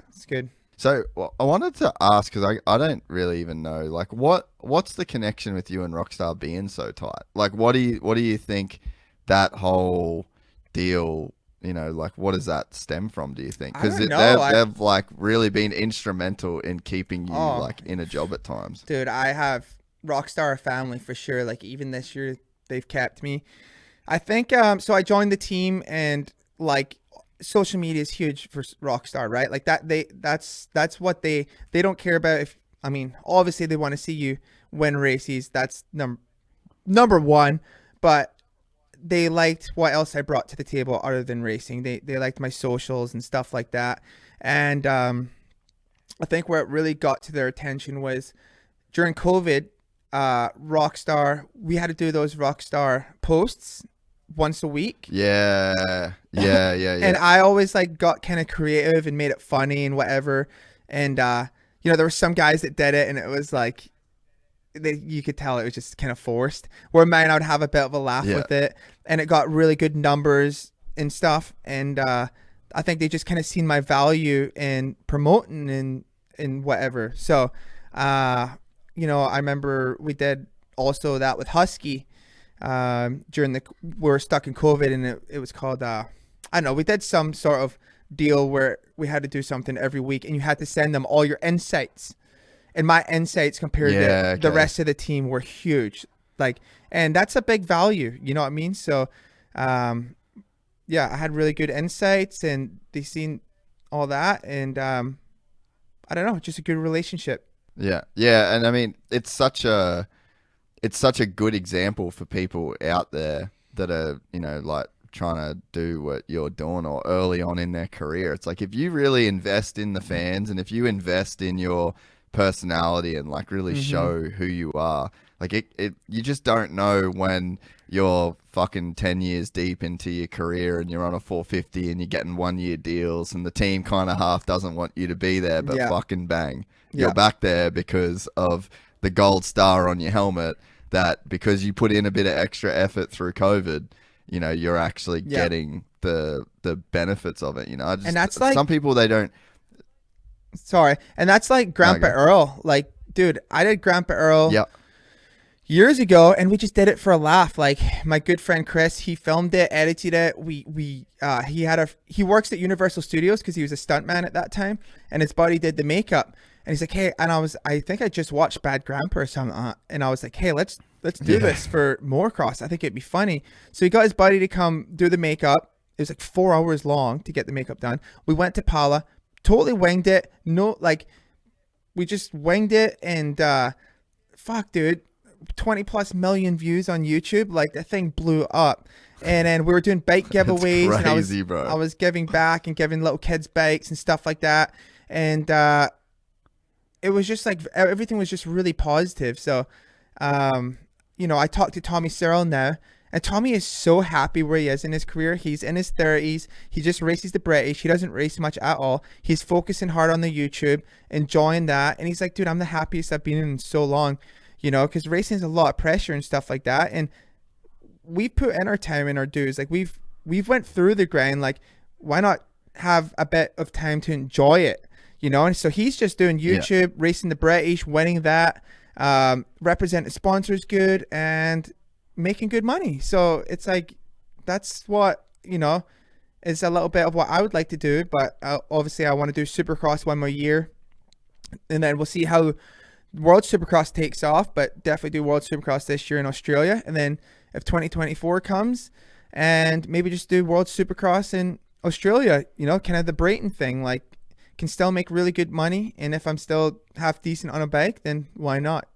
it's good. So I wanted to ask, because I don't really even know, like what's the connection with you and Rockstar being so tight? Like what do you think that whole deal, like what does that stem from, do you think? Because they've like really been instrumental in keeping you like in a job at times. Dude, I have Rockstar family for sure. Like even this year they've kept me. I think so I joined the team, and like social media is huge for Rockstar, right? Like that's what they don't care about. If obviously they want to see you win races, that's number one, but they liked what else I brought to the table other than racing. They liked my socials and stuff like that. And I think where it really got to their attention was during COVID. Rockstar, we had to do those Rockstar posts once a week. Yeah. And I always like got kind of creative and made it funny and whatever. And there were some guys that did it, and it was like you could tell it was just kind of forced. Where mine, I would have a bit of a laugh with it, and it got really good numbers and stuff. And I think they just kind of seen my value in promoting and whatever. So I remember we did also that with Husky during we were stuck in COVID, and it was called I don't know, we did some sort of deal where we had to do something every week, and you had to send them all your insights, and my insights compared to the rest of the team were huge, like, and that's a big value, you know what I mean? So I had really good insights, and they seen all that, and I don't know, just a good relationship. Yeah, and I mean it's such a good example for people out there that are, like trying to do what you're doing or early on in their career. It's like if you really invest in the fans and if you invest in your personality and like really show who you are, like you just don't know when you're fucking 10 years deep into your career and you're on a 450 and you're getting 1 year deals and the team kind of half doesn't want you to be there, but fucking bang, you're back there because of the gold star on your helmet, that because you put in a bit of extra effort through COVID, you're actually getting the benefits of it. And that's like, some people, they don't. Sorry. And that's like Grandpa Earl. Like, dude, I did Grandpa Earl years ago and we just did it for a laugh. Like my good friend Chris, he filmed it, edited it. He works at Universal Studios because he was a stuntman at that time, and his buddy did the makeup. And he's like, hey, and I think I just watched Bad Grandpa or something, and I was like, hey, let's do this for Motocross. I think it'd be funny. So he got his buddy to come do the makeup. It was like 4 hours long to get the makeup done. We went to Pala, totally winged it. No, like we just winged it, and fuck, dude, 20 plus million views on YouTube. Like the thing blew up. And then we were doing bike giveaways. That's crazy, and bro. I was giving back and giving little kids bikes and stuff like that. And it was just like everything was just really positive. So, I talked to Tommy Searle now, and Tommy is so happy where he is in his career. He's in his 30s. He just races the British. He doesn't race much at all. He's focusing hard on the YouTube, enjoying that. And he's like, dude, I'm the happiest I've been in so long, because racing is a lot of pressure and stuff like that. And we put in our time and our dues. Like we've went through the grind. Like, why not have a bit of time to enjoy it? And so he's just doing YouTube, racing the British, winning that, representing sponsors good and making good money. So it's like, that's what, is a little bit of what I would like to do. But obviously I want to do Supercross one more year, and then we'll see how World Supercross takes off, but definitely do World Supercross this year in Australia. And then if 2024 comes, and maybe just do World Supercross in Australia, kind of the Brayton thing, like, can still make really good money, and if I'm still half decent on a bike, then why not?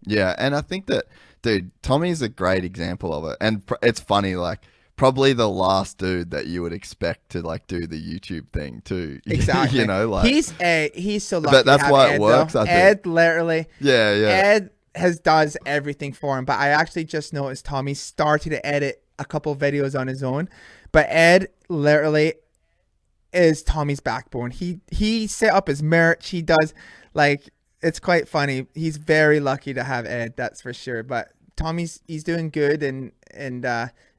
Yeah, and I think that, dude, Tommy's a great example of it, and it's funny, like probably the last dude that you would expect to like do the YouTube thing too. Exactly. Like he's so lucky. But that's why it works. I think Ed literally. Yeah. Ed does everything for him, but I actually just noticed Tommy started to edit a couple videos on his own, but Ed literally is Tommy's backbone. He set up his merch. He does, like, it's quite funny. He's very lucky to have Ed, that's for sure. But he's doing good, and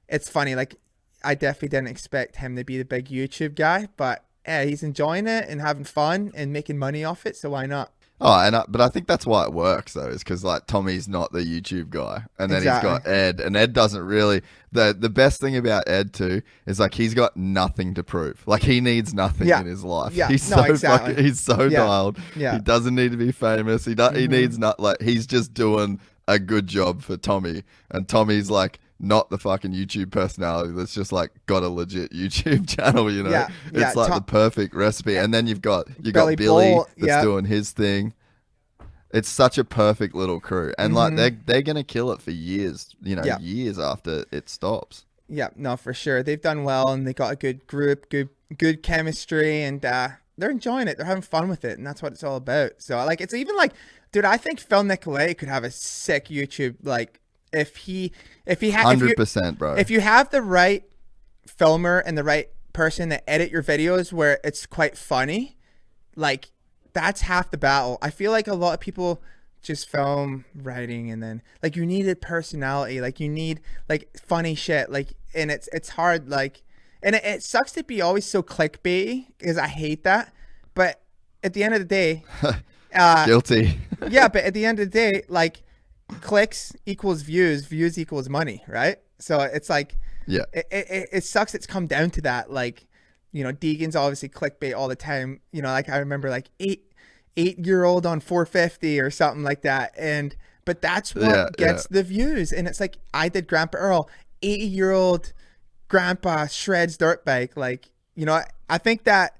it's funny. Like, I definitely didn't expect him to be the big YouTube guy, but he's enjoying it and having fun and making money off it. So why not? Oh, but I think that's why it works though, is because like Tommy's not the YouTube guy, and then he's got Ed, and Ed doesn't really. The best thing about Ed too is like he's got nothing to prove. Like he needs nothing in his life. Yeah, he's so dialed. Yeah. He doesn't need to be famous. He needs not like he's just doing a good job for Tommy, and Tommy's like not the fucking YouTube personality that's just like got a legit YouTube channel, it's like the perfect recipe. And then you've got Billy that's doing his thing. It's such a perfect little crew, and like they're gonna kill it for years, years after it stops. Yeah, no, for sure. They've done well, and they got a good group, good chemistry, and they're enjoying it. They're having fun with it, and that's what it's all about. So like, it's even like, dude, I think Phil Nicolay could have a sick YouTube, like, if he had 100%, bro. If you have the right filmer and the right person to edit your videos where it's quite funny, like, that's half the battle. I feel like a lot of people just film writing, and then like you need a personality, like you need like funny shit, like, and it's hard, like, and it sucks to be always so clickbaity because I hate that. But at the end of the day, guilty. Yeah, but at the end of the day, like, clicks equals views equals money, right? So it's like, yeah, it sucks it's come down to that. Like, Deegan's obviously clickbait all the time, like I remember like 8-year-old on 450 or something like that, but that's what gets the views. And it's like, I did Grandpa Earl, 80-year-old grandpa shreds dirt bike. Like, I think that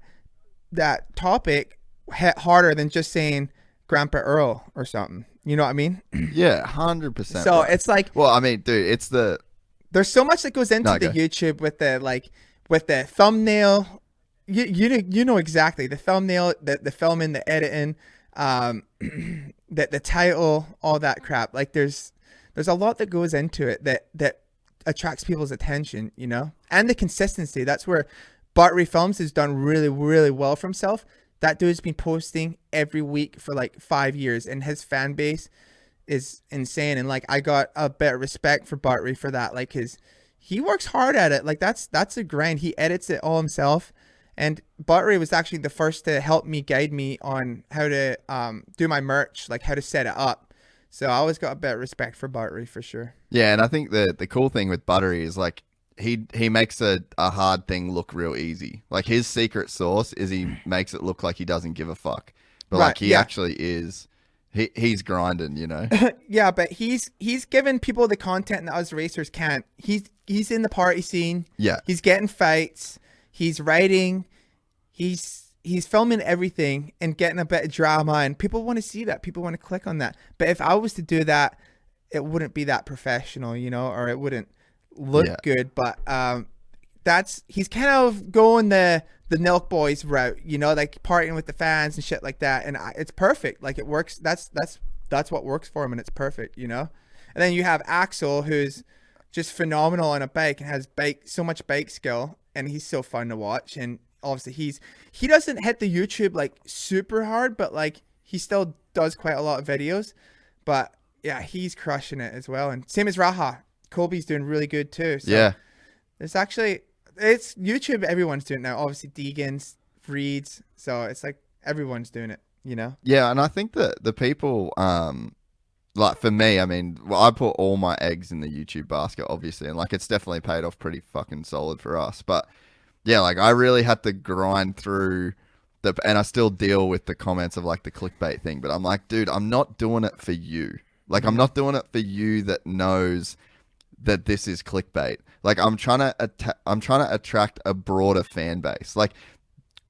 topic hit harder than just saying Grandpa Earl or something. You know what I mean? Yeah, 100%. So it's like, well, I mean, dude, it's the there's so much that goes into No, the go. YouTube with the thumbnail. You know exactly the thumbnail, the filming, the editing, the title, all that crap. Like there's a lot that goes into it that attracts people's attention, you know, and the consistency. That's where Bartley Films has done really, really well for himself. That dude's been posting every week for like 5 years, and his fan base is insane. And like I got a bit of respect for Bartley for that. Like he works hard at it. Like that's a grind. He edits it all himself. And Bartley was actually the first to help me, guide me on how to do my merch, like how to set it up. So I always got a bit of respect for Bartley for sure. Yeah, and I think the cool thing with Buttery is like he makes a hard thing look real easy. Like his secret sauce is he makes it look like he doesn't give a fuck. But Right, like he yeah. actually is he's grinding, you know? Yeah, but he's given people the content that us racers can't. He's in the party scene. Yeah. He's getting fights. He's writing. He's filming everything and getting a bit of drama, and people want to see that. People want to click on that. But if I was to do that, it wouldn't be that professional, you know, or it wouldn't look good. But he's kind of going the Nelk Boys route, you know, like partying with the fans and shit like that. And it's perfect. Like it works. That's what works for him, and it's perfect, you know. And then you have Axel, who's just phenomenal on a bike and has so much bike skill, and he's so fun to watch. And obviously he doesn't hit the YouTube like super hard, but like he still does quite a lot of videos. But yeah, he's crushing it as well. And same as Raha. Colby's doing really good too. So Yeah. it's YouTube, everyone's doing it now. Obviously Deegan's, Freed's, so it's like everyone's doing it, you know? Yeah, and I think that the people like for me, I mean, well, I put all my eggs in the YouTube basket, obviously, and like it's definitely paid off pretty fucking solid for us. But yeah, like I really had to grind through and I still deal with the comments of like the clickbait thing. But I'm like, dude, I'm not doing it for you. Like I'm not doing it for you that knows that this is clickbait. Like I'm trying to attract a broader fan base. Like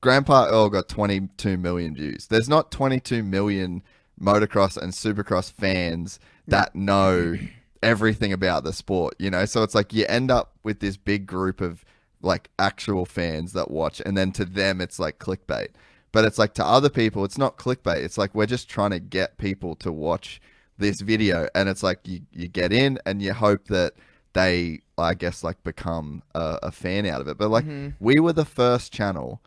Grandpa Earl got 22 million views. There's not 22 million motocross and supercross fans that know everything about the sport, you know? So it's like you end up with this big group of like actual fans that watch, and then to them it's like clickbait. But it's like to other people it's not clickbait. It's like we're just trying to get people to watch this video, and it's like you get in and you hope that they, I guess, like become a fan out of it. But like we were the first channel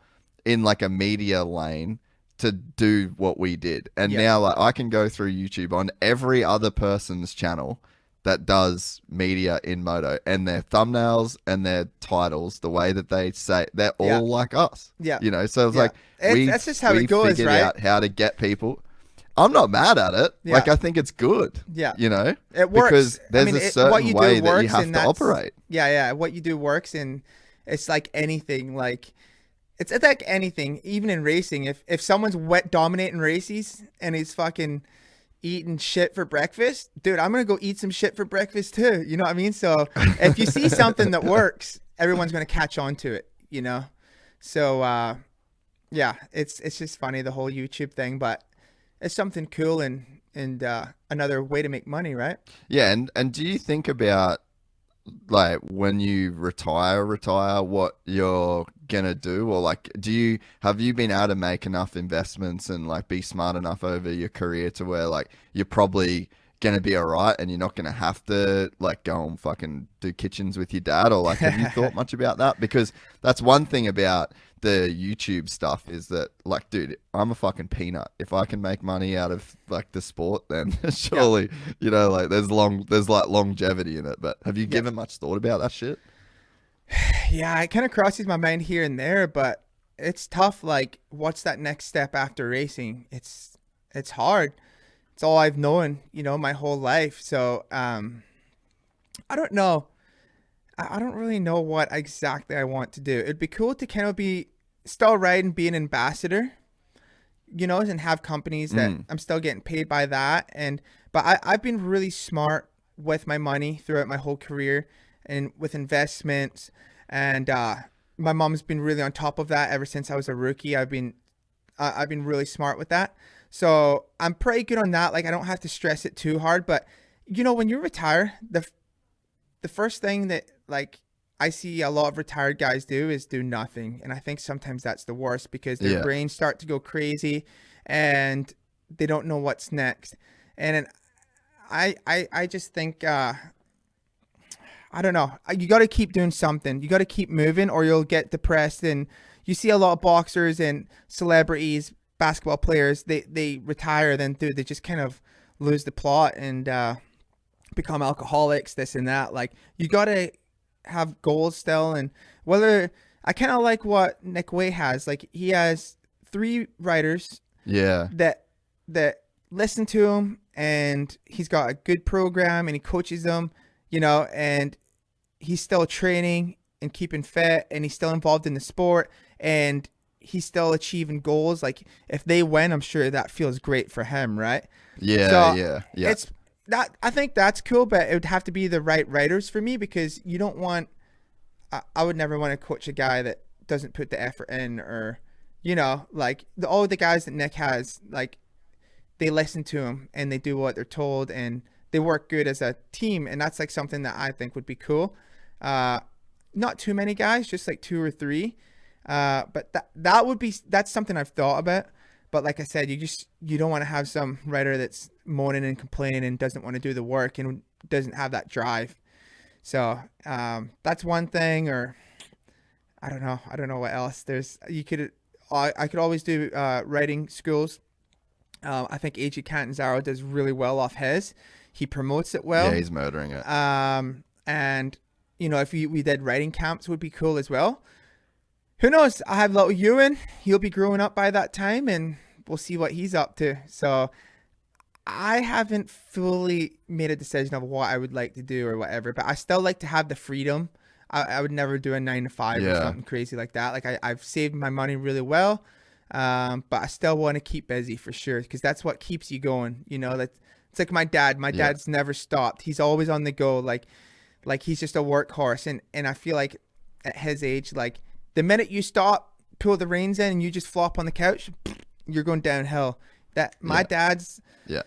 in like a media lane to do what we did. And now like I can go through YouTube on every other person's channel that does media in moto, and their thumbnails and their titles, the way that they say, they're all like us. Yeah. You know, so it's like that's just how it goes, figured right? out how to get people. I'm not mad at it. Yeah. Like I think it's good. Yeah. You know? It works. Because there's a certain way that you have and to operate. Yeah. What you do works, and it's like anything. Like it's like anything, even in racing. If someone's dominating races and he's fucking eating shit for breakfast, dude, I'm gonna go eat some shit for breakfast too. You know what I mean? So if you see something that works, everyone's gonna catch on to it. You know? So yeah, it's just funny, the whole YouTube thing, but it's something cool and another way to make money, right? Yeah, and do you think about like when you retire what you're gonna do, or like have you been able to make enough investments and like be smart enough over your career to where like you're probably gonna be all right and you're not gonna have to like go and fucking do kitchens with your dad, or like have you thought much about that? Because that's one thing about the YouTube stuff is that like, dude, I'm a fucking peanut. If I can make money out of like the sport, then surely, you know, like there's like longevity in it. But have you given much thought about that shit? Yeah, it kind of crosses my mind here and there, but it's tough. Like, what's that next step after racing? It's hard. It's all I've known, you know, my whole life. So I don't know. I don't really know what exactly I want to do. It'd be cool to kind of be still ride and be an ambassador, you know, and have companies that I'm still getting paid by that. But I've been really smart with my money throughout my whole career and with investments. And my mom's been really on top of that ever since I was a rookie. I've been really smart with that. So I'm pretty good on that. Like, I don't have to stress it too hard. But, you know, when you retire, the first thing that, like, I see a lot of retired guys do is do nothing. And I think sometimes that's the worst because their brains start to go crazy and they don't know what's next. And I just think, I don't know. You got to keep doing something. You got to keep moving or you'll get depressed. And you see a lot of boxers and celebrities, basketball players, they retire, then they just kind of lose the plot and become alcoholics, this and that. Like, you got to have goals still. And whether I kind of like what Nick Way has, like, he has 3 writers that listen to him, and he's got a good program and he coaches them, you know, and he's still training and keeping fit and he's still involved in the sport and he's still achieving goals. Like, if they win, I'm sure that feels great for him, right? Yeah. It's that, I think that's cool, but it would have to be the right writers for me because you don't want, I would never want to coach a guy that doesn't put the effort in, or, you know, like all the guys that Nick has, like, they listen to him and they do what they're told and they work good as a team. And that's like something that I think would be cool. Not too many guys, just like 2 or 3. But that's something I've thought about. But like I said, you don't want to have some writer that's moaning and complaining and doesn't want to do the work and doesn't have that drive. So that's one thing. Or I don't know what else. I could always do writing schools. I think AJ Catanzaro does really well off his. He promotes it well. Yeah, he's murdering it. And you know, if we did writing camps, would be cool as well. Who knows? I have little Ewan. He'll be growing up by that time, and we'll see what he's up to. So I haven't fully made a decision of what I would like to do or whatever, but I still like to have the freedom. I would never do a 9 to 5 or something crazy like that. Like, I've saved my money really well, but I still want to keep busy for sure because that's what keeps you going. You know, that it's like my dad. My dad's never stopped. He's always on the go. Like he's just a workhorse. And I feel like at his age, like, the minute you stop, pull the reins in, and you just flop on the couch, you're going downhill. That my dad's. Yeah.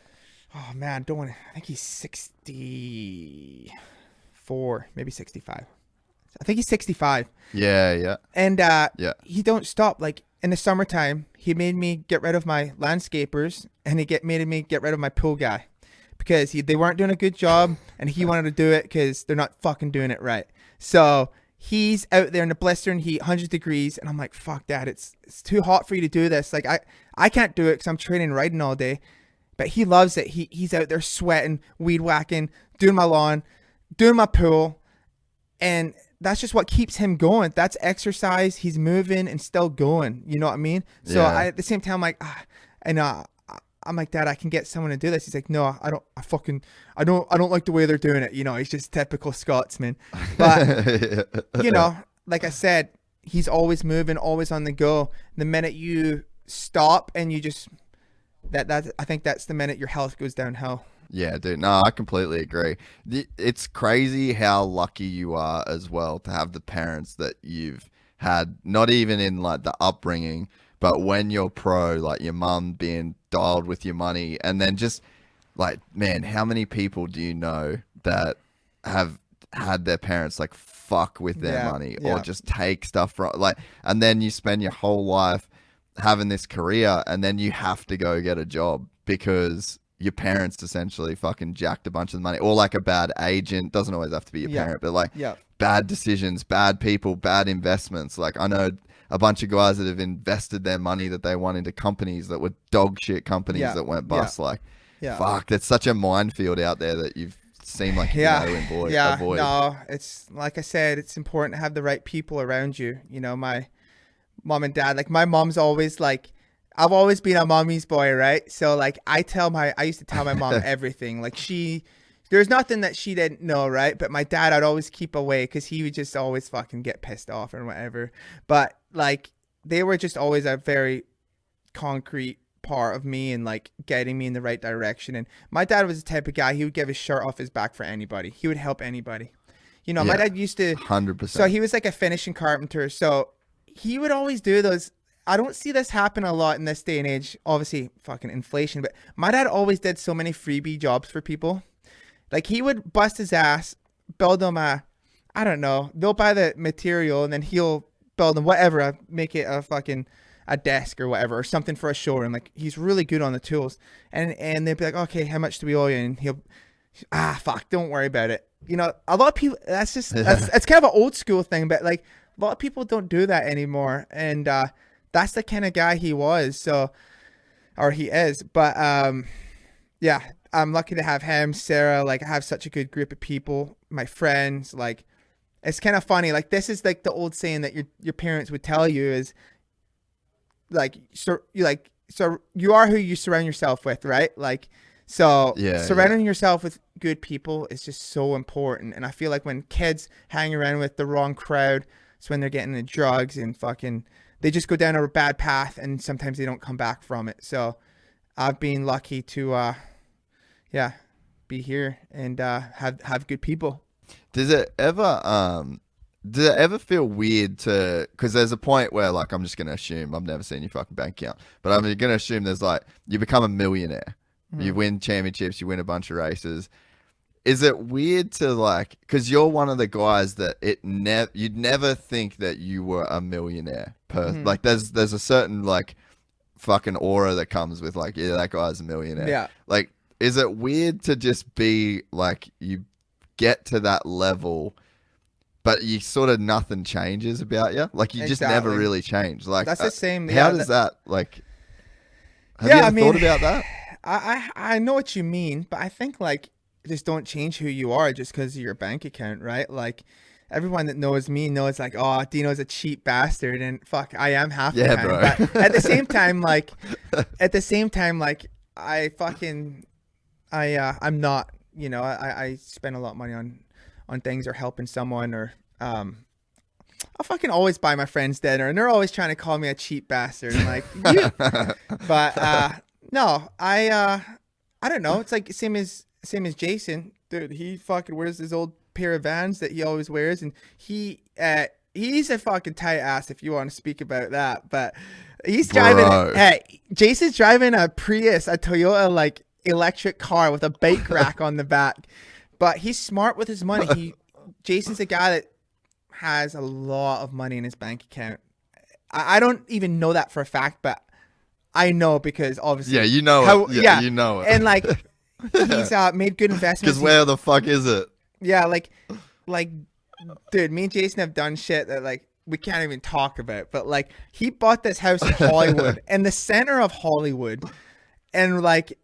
Oh man, don't want to. I think he's 64, maybe 65. I think he's 65. Yeah. And he don't stop. Like, in the summertime, he made me get rid of my landscapers, and made me get rid of my pool guy because they weren't doing a good job, and he wanted to do it because they're not fucking doing it right. So he's out there in the blistering heat, 100 degrees, and I'm like, fuck, Dad, it's too hot for you to do this. Like, I can't do it because I'm training riding all day. But he loves it. He's out there sweating, weed whacking, doing my lawn, doing my pool, and that's just what keeps him going. That's exercise. He's moving and still going. You know what I mean? So at the same time, I'm like, I'm like, Dad, I can get someone to do this. He's like, no, I don't like the way they're doing it. You know, he's just typical Scotsman. But, you know, like I said, he's always moving, always on the go. The minute you stop and you just, I think that's the minute your health goes downhill. Yeah, dude. No, I completely agree. It's crazy how lucky you are as well to have the parents that you've had, not even in like the upbringing, but when you're pro, like your mum being dialed with your money. And then just like, man, how many people do you know that have had their parents like fuck with their money or just take stuff from, like, and then you spend your whole life having this career and then you have to go get a job because your parents essentially fucking jacked a bunch of the money, or like a bad agent. Doesn't always have to be your parent, but like bad decisions, bad people, bad investments. Like, I know a bunch of guys that have invested their money that they won into companies that were dog shit companies that went bust. Like, fuck, there's such a minefield out there that you've seemed like you know, avoid. No, it's like I said, it's important to have the right people around you. You know, my mom and dad, like my mom's always like, I've always been a mommy's boy, right? So like I used to tell my mom everything. Like there's nothing that she didn't know, right? But my dad, I'd always keep away because he would just always fucking get pissed off or whatever. But like they were just always a very concrete part of me and like getting me in the right direction. And my dad was the type of guy, he would give his shirt off his back for anybody. He would help anybody. You know, my dad used to 100%. So he was like a finishing carpenter. So he would always do those. I don't see this happen a lot in this day and age. Obviously, fucking inflation. But my dad always did so many freebie jobs for people. Like, he would bust his ass, build them I don't know. They'll buy the material and then he'll build them whatever, make it a desk or whatever, or something for a showroom. Like, he's really good on the tools. And they'd be like, okay, how much do we owe you? And he'll, fuck, don't worry about it. You know, a lot of people, that's kind of an old school thing, but like, a lot of people don't do that anymore. And that's the kind of guy he was, or he is. But yeah, I'm lucky to have him, Sarah. Like, I have such a good group of people, my friends. Like, it's kind of funny. Like, this is like the old saying that your parents would tell you is like, so you are who you surround yourself with, right? Like, so surrounding yourself with good people is just so important. And I feel like when kids hang around with the wrong crowd, it's when they're getting into drugs and fucking, they just go down a bad path and sometimes they don't come back from it. So I've been lucky to, be here and have good people. Does it ever feel weird to, because there's a point where, like, I'm just going to assume, I've never seen your fucking bank account, but I'm going to assume there's like, you become a millionaire, you win championships, you win a bunch of races. Is it weird to, like, because you're one of the guys that you'd never think that you were a millionaire like, there's a certain, like, fucking aura that comes with, like, yeah, that guy's a millionaire. Yeah. Like, is it weird to just be like, you get to that level, but you sort of, nothing changes about you? Like, you just never really change. Like, that's the same. How does that, like, have you ever thought about that? I know what you mean, but I think, like, just don't change who you are just because of your bank account, right? Like, everyone that knows me knows, like, oh, Dino's a cheap bastard, and fuck, I am half the time. Bro. But at the same time, like, I'm not, you know, I spend a lot of money on things or helping someone, or I'll fucking always buy my friends dinner, and they're always trying to call me a cheap bastard. I'm like, you. But no, I don't know. It's like same as Jason, dude. He fucking wears his old pair of Vans that he always wears, and he's a fucking tight ass if you want to speak about that. But he's driving. Hey, Jason's driving a Prius, a Toyota, like, electric car with a bike rack on the back. But he's smart with his money. Jason's a guy that has a lot of money in his bank account. I don't even know that for a fact, but I know because obviously. Yeah, you know it. Yeah, you know it. And, like, he's made good investments. Because where the fuck is it? Yeah, like, dude, me and Jason have done shit that, like, we can't even talk about. But, like, he bought this house in Hollywood, in the center of Hollywood, and, like,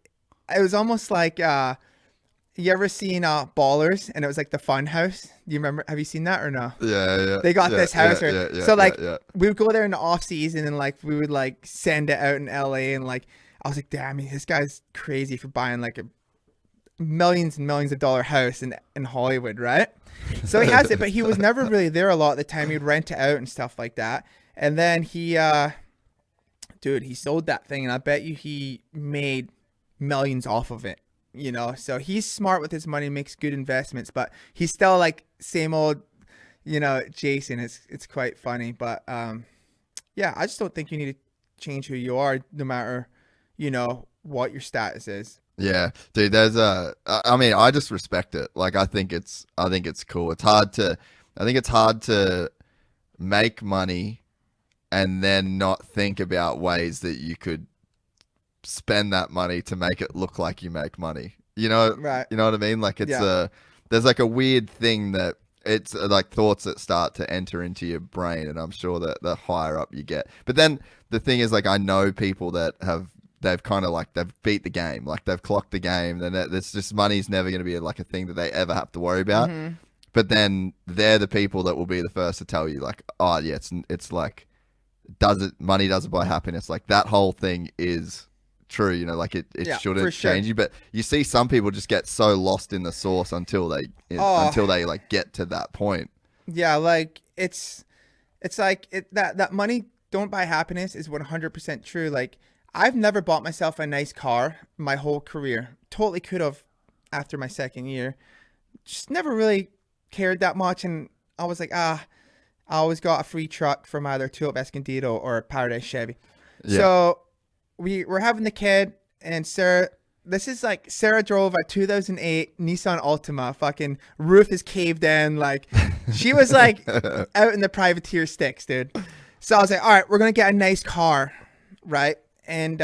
it was almost like, you ever seen Ballers? And it was like the fun house. You remember? Have you seen that or no? Yeah. They got this house. We would go there in the off season, and, like, we would, like, send it out in LA, and, like, I was like, damn, this guy's crazy for buying, like, a millions and millions of dollar house in Hollywood, right? So he has it, but he was never really there a lot of the time. He would rent it out and stuff like that. And then he sold that thing, and I bet you he made millions off of it, you know? So he's smart with his money, makes good investments, but he's still, like, same old, you know, Jason. It's quite funny, but yeah, I just don't think you need to change who you are, no matter, you know, what your status is. Yeah, dude, I mean, I just respect it. Like, I think it's cool. I think it's hard to make money and then not think about ways that you could spend that money to make it look like you make money. You know, right? You know what I mean? Like, there's like a weird thing that it's like thoughts that start to enter into your brain, and I'm sure that the higher up you get. But then the thing is, like, I know people that they've kind of, like, they've beat the game, like, they've clocked the game, then it's just, money's never going to be, like, a thing that they ever have to worry about. Mm-hmm. But then they're the people that will be the first to tell you, like, oh yeah, it's like, money doesn't buy happiness. Like, that whole thing is true, you know, like, it shouldn't change you. But you see some people just get so lost in the sauce until they like get to that point. Yeah, like, it's like that money don't buy happiness is 100% true. Like, I've never bought myself a nice car my whole career. Totally could have after my second year. Just never really cared that much. And I was like, I always got a free truck from either Tulip Escondido or Paradise Chevy. Yeah. So we were having the kid, and Sarah, this is like Sarah drove a 2008 Nissan Altima. Fucking roof is caved in. Like she was like out in the privateer sticks, dude. So I was like, all right, we're gonna get a nice car, right? And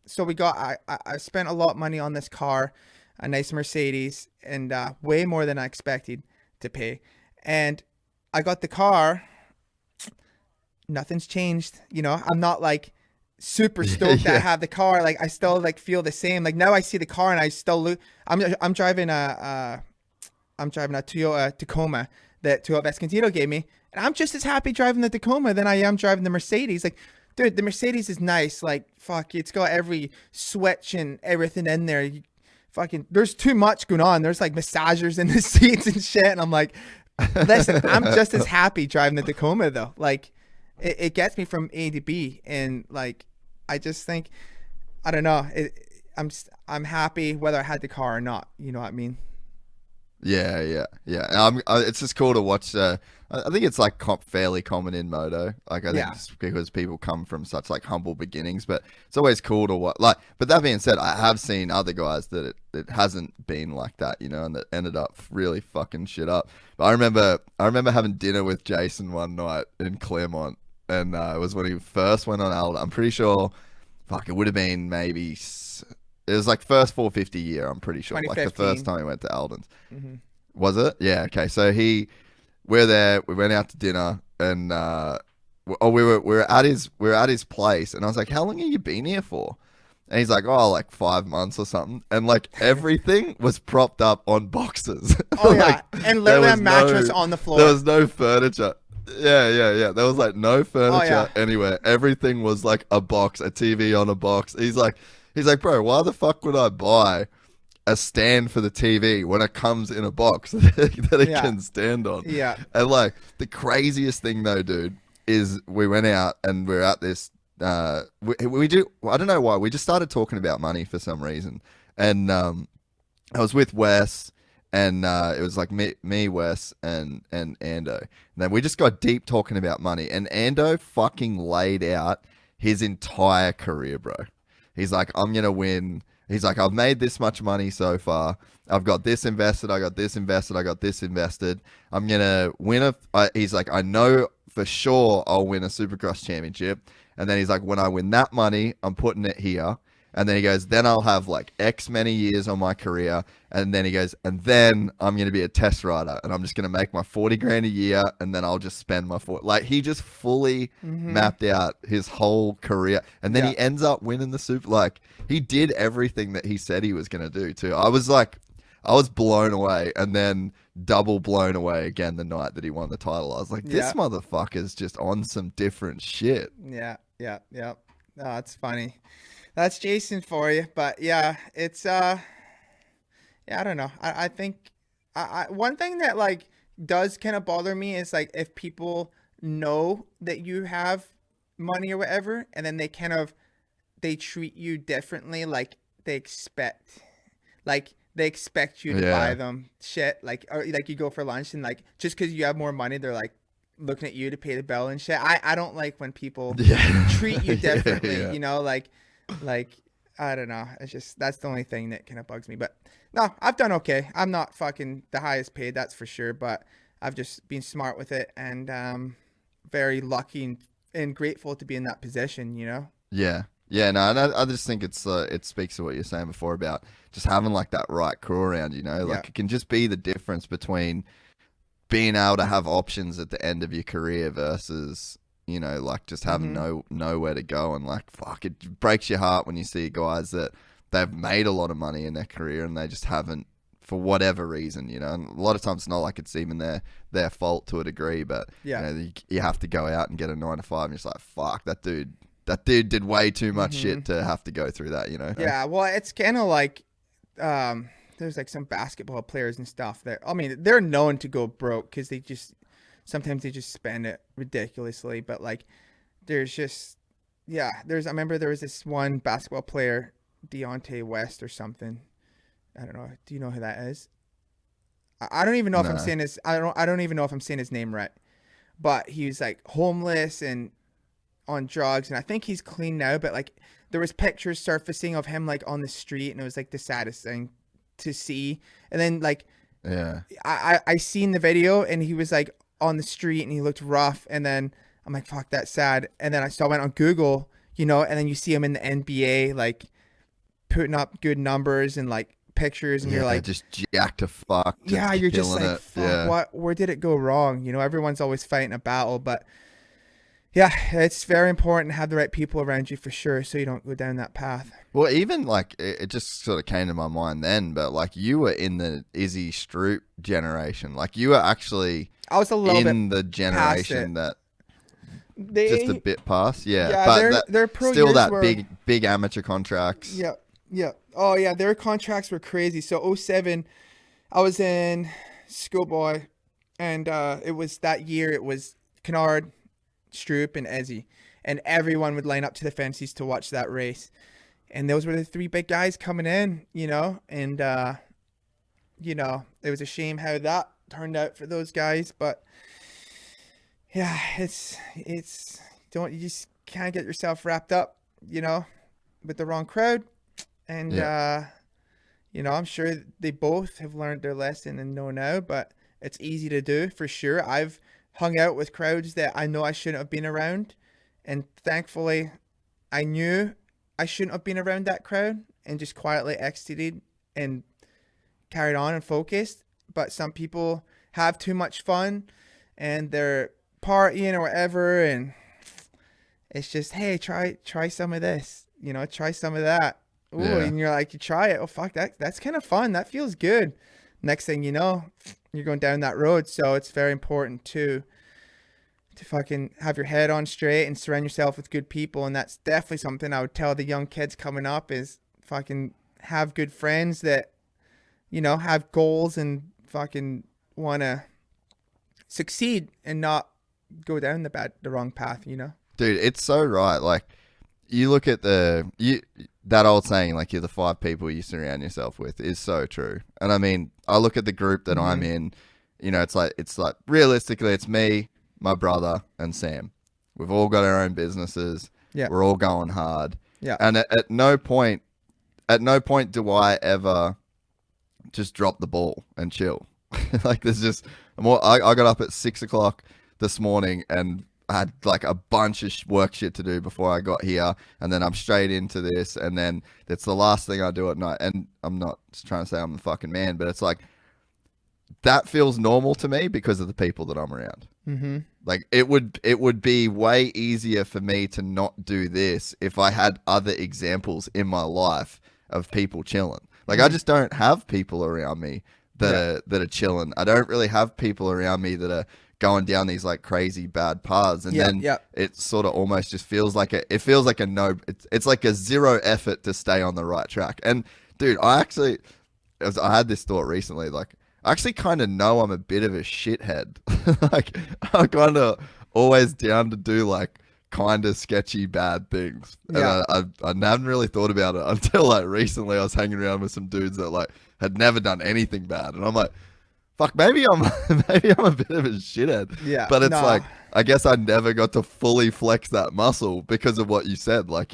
so we got. I spent a lot of money on this car, a nice Mercedes, and way more than I expected to pay. And I got the car. Nothing's changed. You know, I'm not like super stoked that I have the car. Like I still like feel the same. Like now I see the car and I still look. I'm driving a Toyota Tacoma that Toyota Escondido gave me, and I'm just as happy driving the Tacoma than I am driving the Mercedes. Like, dude, the Mercedes is nice. Like, fuck, it's got every switch and everything in there. There's too much going on. There's like massagers in the seats and shit, and I'm like, listen, I'm just as happy driving the Tacoma though. Like, it gets me from A to B, and like, I just think, I don't know. I'm happy whether I had the car or not. You know what I mean? Yeah. It's just cool to watch. I think it's like fairly common in moto. Like I think just because people come from such like humble beginnings, but it's always cool to watch. Like, but that being said, I have seen other guys that it hasn't been like that, you know, and that ended up really fucking shit up. But I remember having dinner with Jason one night in Claremont, and it was when he first went on Alda. I'm pretty sure, fuck, it would have been maybe. It was like first 450 year, I'm pretty sure. Like the first time he went to Alden's. Mm-hmm. Was it? Yeah, okay. So we're there, we went out to dinner, and we were at his place, and I was like, how long have you been here for? And he's like, oh, like 5 months or something. And like everything was propped up on boxes. Oh like, yeah. And literally a mattress on the floor. There was no furniture. Yeah. There was like no furniture anywhere. Everything was like a box, a TV on a box. He's like, bro, why the fuck would I buy a stand for the TV when it comes in a box that it can stand on? Yeah. And like the craziest thing though, dude, is we went out and we're at this. We do. I don't know why. We just started talking about money for some reason, and I was with Wes, and it was like me, Wes, and Ando. And then we just got deep talking about money, and Ando fucking laid out his entire career, bro. He's like, I'm going to win. He's like, I've made this much money so far. I've got this invested. I got this invested. I got this invested. I'm going to win he's like, I know for sure I'll win a Supercross championship. And then he's like, when I win that money, I'm putting it here. And then he goes, then I'll have like X many years on my career. And then he goes, and then I'm going to be a test rider, and I'm just going to make my 40 grand a year. And then I'll just spend my 40. Like he just fully mapped out his whole career. And then he ends up winning the super. Like he did everything that he said he was going to do too. I was blown away, and then double blown away again the night that he won the title. I was like, this motherfucker's just on some different shit. Yeah. Oh, it's funny. That's Jason for you. But yeah, it's I don't know. I think one thing that like does kind of bother me is like if people know that you have money or whatever, and then they treat you differently. Like they expect you to buy them shit. Like, or like you go for lunch, and like just because you have more money, they're like looking at you to pay the bill and shit. I don't like when people treat you differently. You know, like I don't know. It's just that's the only thing that kind of bugs me. But no, I've done okay. I'm not fucking the highest paid, that's for sure. But I've just been smart with it, and very lucky and grateful to be in that position. You know. Yeah. No, and I just think it speaks to what you're saying before about just having like that right crew around, you know, like it can just be the difference between being able to have options at the end of your career versus, you know, like just having nowhere to go. And like, fuck, it breaks your heart when you see guys that they've made a lot of money in their career and they just haven't, for whatever reason, you know. And a lot of times it's not like it's even their fault to a degree, but you know, you have to go out and get a 9 to 5 and you're just like, fuck, that dude did way too much shit to have to go through that, you know? Yeah, well, it's kind of like there's like some basketball players and stuff that, I mean, they're known to go broke because sometimes they just spend it ridiculously. But like there's just, I remember there was this one basketball player, Deontay West or something. I don't know. Do you know who that is? I don't even know if I'm saying his, I don't even know if I'm saying his name right. but he was like homeless and on drugs, and I think he's clean now, but like there was pictures surfacing of him like on the street, and it was like the saddest thing to see. And then like Yeah. I seen the video, and he was like on the street and he looked rough, and then I'm like, fuck, that's sad. And then I still went on Google, you know, and then you see him in the NBA like putting up good numbers and like pictures, and you're like, just jacked to fuck. yeah, you're just like, fuck, yeah. where did it go wrong? You know, everyone's always fighting a battle, but yeah, it's very important to have the right people around you for sure, so you don't go down that path. Well, even like it just sort of came to my mind then, but like you were in the Izzy Stroop generation. Like you were actually I was a little in bit the generation that they, just a bit past. Yeah, yeah, but their pro still years that were, big amateur contracts. Yeah, yeah. Oh yeah, their contracts were crazy. So 07, I was in schoolboy, and it was that year. It was Kennard, Stroop, and Ezzy, and everyone would line up to the fences to watch that race. And those were the three big guys coming in, you know, and you know, it was a shame how that turned out for those guys, but yeah, it's you just can't get yourself wrapped up, you know, with the wrong crowd. And you know, I'm sure they both have learned their lesson and know now, but it's easy to do for sure. I've hung out with crowds that I know I shouldn't have been around, and thankfully I knew I shouldn't have been around that crowd and just quietly exited and carried on and focused. But some people have too much fun and they're partying or whatever, and it's just, hey, try some of this, you know, try some of that. Ooh, Yeah. and you're like, you try it. Oh fuck, that's kind of fun. That feels good. Next thing you know, you're going down that road. So it's very important to fucking have your head on straight and surround yourself with good people. And that's definitely something I would tell the young kids coming up is fucking have good friends that, you know, have goals and fucking want to succeed and not go down the wrong path, you know? Dude, it's so right. Like you look at that old saying, like you're the 5 people you surround yourself with, is so true. And I mean, I look at the group that I'm in, you know, it's like realistically it's me, my brother, and Sam. We've all got our own businesses. Yeah. We're all going hard. Yeah. And at no point do I ever just drop the ball and chill. Like there's just I got up at 6 o'clock this morning and I had like a bunch of work shit to do before I got here, and then I'm straight into this, and then it's the last thing I do at night. And I'm not trying to say I'm the fucking man, but it's like that feels normal to me because of the people that I'm around. Mm-hmm. Like it would be way easier for me to not do this if I had other examples in my life of people chilling. Like I just don't have people around me that are chilling. I don't really have people around me that are going down these like crazy bad paths, and then it sort of almost just feels like it's like a zero effort to stay on the right track. And dude, I had this thought recently, like I actually kind of know I'm a bit of a shithead. Like I'm kind of always down to do like kind of sketchy bad things. And I haven't really thought about it until like recently. I was hanging around with some dudes that like had never done anything bad, and I'm like, fuck, maybe I'm a bit of a shithead. Yeah. But it's like, I guess I never got to fully flex that muscle because of what you said. Like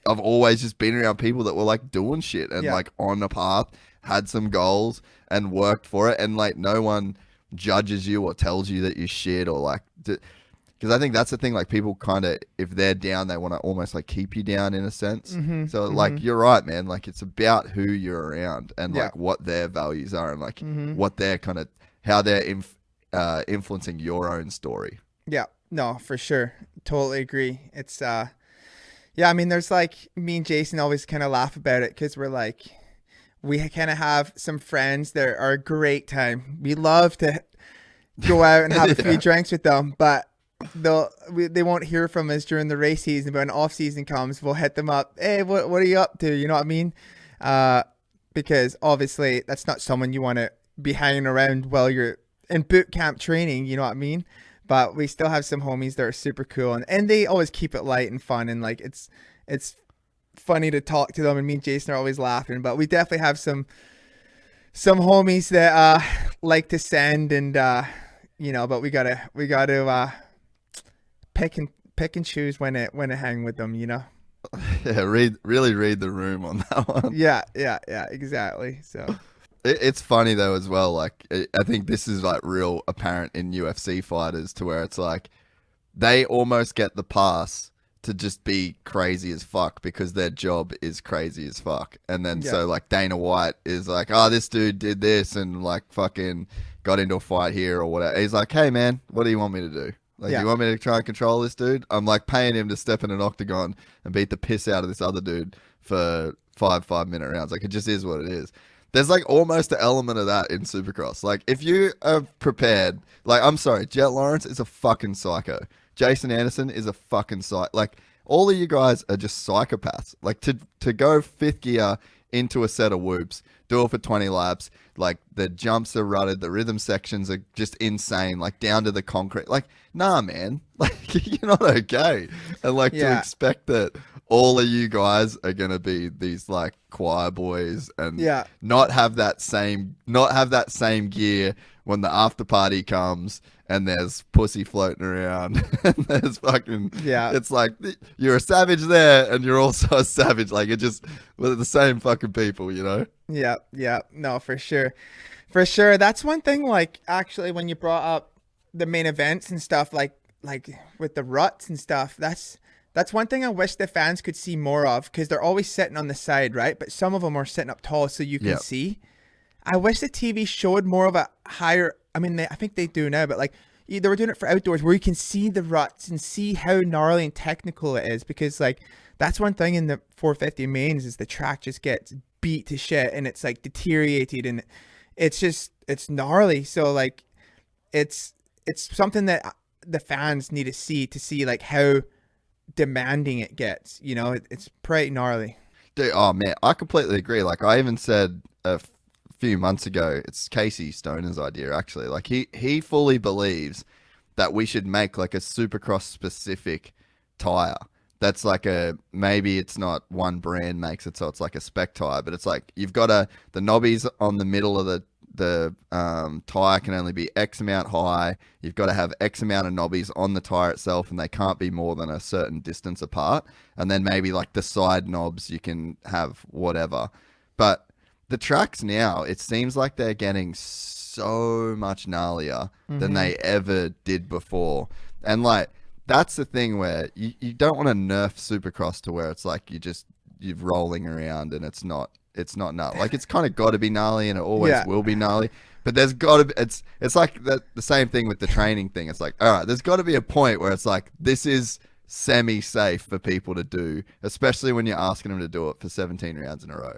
I've always just been around people that were like doing shit and like on a path, had some goals and worked for it, and like no one judges you or tells you that you're shit or like, because I think that's the thing, like people kind of, if they're down, they want to almost like keep you down in a sense. So like, you're right, man. Like it's about who you're around and like what their values are and like what they're kind of, how they're influencing your own story. Yeah, no, for sure. Totally agree. It's, yeah, I mean, there's like, me and Jason always kind of laugh about it because we're like, we kind of have some friends that are a great time. We love to go out and have a few drinks with them, but they won't hear from us during the race season. But when off season comes, we'll hit them up. Hey, what are you up to? You know what I mean? Because obviously that's not someone you want to be hanging around while you're in boot camp training. You know what I mean? But we still have some homies that are super cool, and they always keep it light and fun, and like it's funny to talk to them, and me and Jason are always laughing. But we definitely have some homies that like to send and but we gotta pick and choose when to hang with them. Yeah, really read the room on that one. Yeah, exactly. So it's funny though as well. Like I think this is like real apparent in UFC fighters to where it's like they almost get the pass to just be crazy as fuck because their job is crazy as fuck. And then so like Dana White is like, oh, this dude did this and like fucking got into a fight here or whatever. He's like, hey man, what do you want me to do? Like, you want me to try and control this dude? I'm like paying him to step in an octagon and beat the piss out of this other dude for 5-minute rounds. Like, it just is what it is. There's like almost an element of that in Supercross. Like, if you are prepared, like, I'm sorry, Jet Lawrence is a fucking psycho. Jason Anderson is a fucking psycho. Like, all of you guys are just psychopaths. Like, to go fifth gear into a set of whoops, do it for 20 laps. Like, the jumps are rutted, the rhythm sections are just insane, like down to the concrete. Like, nah, man, like you're not okay. And like to expect that all of you guys are gonna be these like choir boys and not have that same gear when the after party comes and there's pussy floating around and there's fucking it's like you're a savage there and you're also a savage. Like, it just we're the same fucking people, No, for sure. That's one thing. Like, actually, when you brought up the main events and stuff, like with the ruts and stuff, that's one thing I wish the fans could see more of, because they're always sitting on the side, right? But some of them are sitting up tall so you can see. I wish the TV showed more of a higher. I mean, I think they do now, but like they were doing it for outdoors where you can see the ruts and see how gnarly and technical it is, because like that's one thing in the 450 mains is the track just gets beat to shit and it's like deteriorated and it's gnarly. So like it's something that the fans need to see like how demanding it gets. It's pretty gnarly. Dude, oh man, I completely agree. Like, I even said a few months ago, it's Casey Stoner's idea actually. Like, he fully believes that we should make like a Supercross specific tire. That's like maybe it's not one brand makes it, so it's like a spec tire, but it's like you've got the knobbies on the middle of the tire can only be X amount high. You've got to have X amount of knobbies on the tire itself, and they can't be more than a certain distance apart. And then maybe like the side knobs, you can have whatever. But the tracks now, it seems like they're getting so much gnarlier than they ever did before. And like, that's the thing where you don't want to nerf Supercross to where it's like you're rolling around and it's not gnarly. Like, it's kind of got to be gnarly, and it always will be gnarly. But there's got to be, it's like the same thing with the training thing. It's like, all right, there's got to be a point where it's like, this is semi-safe for people to do, especially when you're asking them to do it for 17 rounds in a row.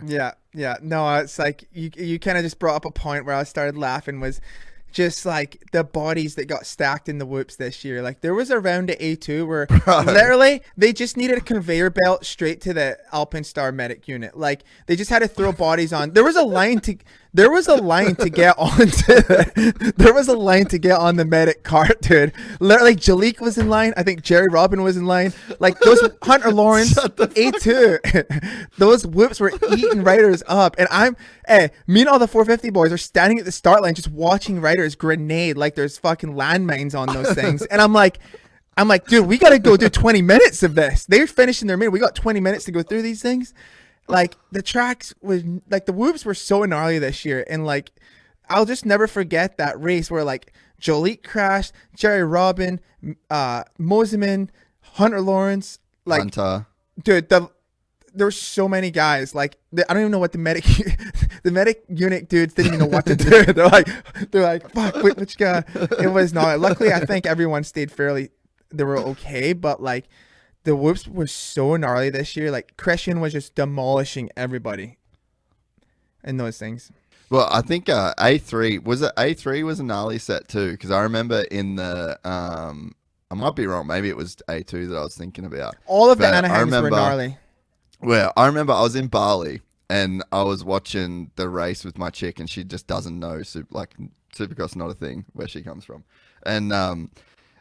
No, it's like you kind of just brought up a point where I started laughing, was just like the bodies that got stacked in the whoops this year. Like, there was a round at A2 where literally they just needed a conveyor belt straight to the Alpine Star medic unit. Like, they just had to throw bodies on. There was a line to get on the medic cart, dude. Literally, Jalik was in line. I think Jerry Robin was in line. Like, those Hunter Lawrence A2, those whoops were eating riders up. And me and all the 450 boys are standing at the start line just watching riders grenade like there's fucking landmines on those things. And I'm like, dude, we got to go do 20 minutes of this. They're finishing their main. We got 20 minutes to go through these things. Like, the tracks was like, the whoops were so gnarly this year. And like, I'll just never forget that race where like Joliet crashed, Jerry Robin, Moseman, Hunter Lawrence, like Hunter. Dude, there were so many guys. Like, I don't even know what the medic unit dudes didn't even know what to do. They're like, fuck, which guy? It was not. Luckily, I think everyone stayed they were okay, but like, the whoops were so gnarly this year. Like, Christian was just demolishing everybody in those things. Well, I think A3 was a gnarly set too, because I remember in the I might be wrong, maybe it was A2 that I was thinking about. All of the Anaheims were gnarly. Well, I remember I was in Bali and I was watching the race with my chick, and she just doesn't know Supercross, not a thing where she comes from, and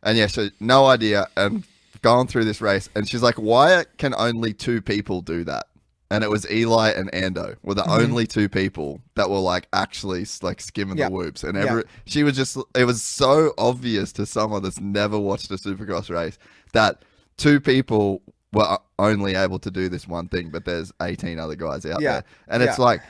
yeah, so no idea, and going through this race, and she's like, why can only two people do that? and it was Eli and Ando were the only two people that were like actually like skimming Yeah. the whoops, and Yeah. she was just, it was so obvious to someone that's never watched a Supercross race that two people were only able to do this one thing, but there's 18 other guys out there, and it's like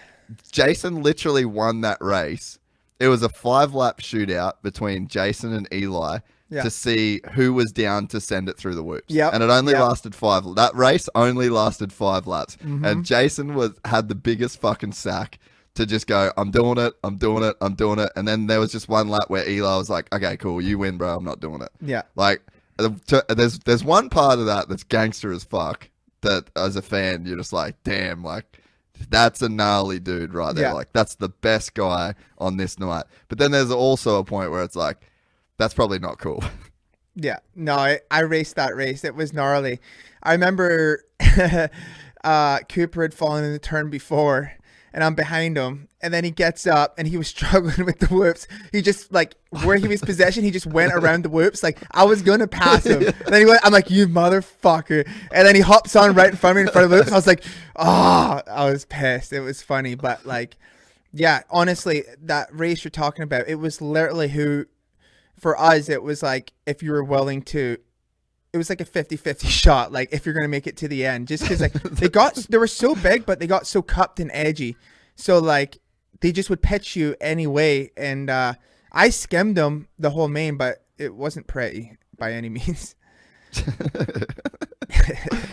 Jason literally won that race. It was a 5-lap shootout between Jason and Eli to see who was down to send it through the whoops. Yep. And it only lasted 5. That race only lasted 5 laps. And Jason had the biggest fucking sack to just go, I'm doing it. And then there was just one lap where Eli was like, okay, cool, you win, bro. I'm not doing it. Yeah. Like, there's one part of that that's gangster as fuck that as a fan, you're just like, damn, like, that's a gnarly dude right there. Yeah. Like, that's the best guy on this night. But then there's also a point where it's like, that's probably not cool. Yeah. No, I raced that race. It was gnarly. I remember Cooper had fallen in the turn before, and I'm behind him. And then he gets up, and he was struggling with the whoops. He just, like, where he was possession, he just went around the whoops. Like, I was going to pass him. And then I'm like, you motherfucker. And then he hops on right in front of me in front of the whoops. I was like, I was pissed. It was funny. But, like, yeah, honestly, that race you're talking about, it was literally for us, it was like, if you were willing to, it was like a 50-50 shot. Like, if you're going to make it to the end, just because, like, they were so big, but they got so cupped and edgy. So, like, they just would pitch you anyway. And I skimmed them the whole main, but it wasn't pretty by any means.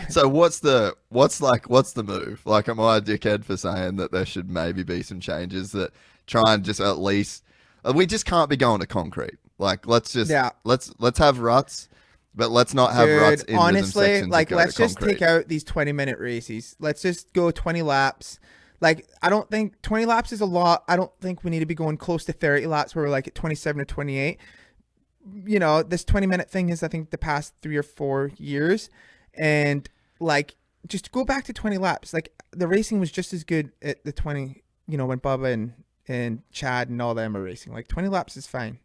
So what's the move? Like, am I a dickhead for saying that there should maybe be some changes that try and just at least, we just can't be going to concrete. Like, let's just let's have ruts, but let's not have ruts in honestly, rhythm sections. like, let's just concrete. take out these 20-minute races. Let's just go 20 laps. Like, I don't think 20 laps is a lot. I don't think we need to be going close to 30 laps where we're like at 27 or 28. You know, this 20-minute thing is, I think, the past 3 or 4 years. And, like, just go back to 20 laps. Like, the racing was just as good at the 20, you know, when Bubba and Chad and all them are racing. Like, 20 laps is fine.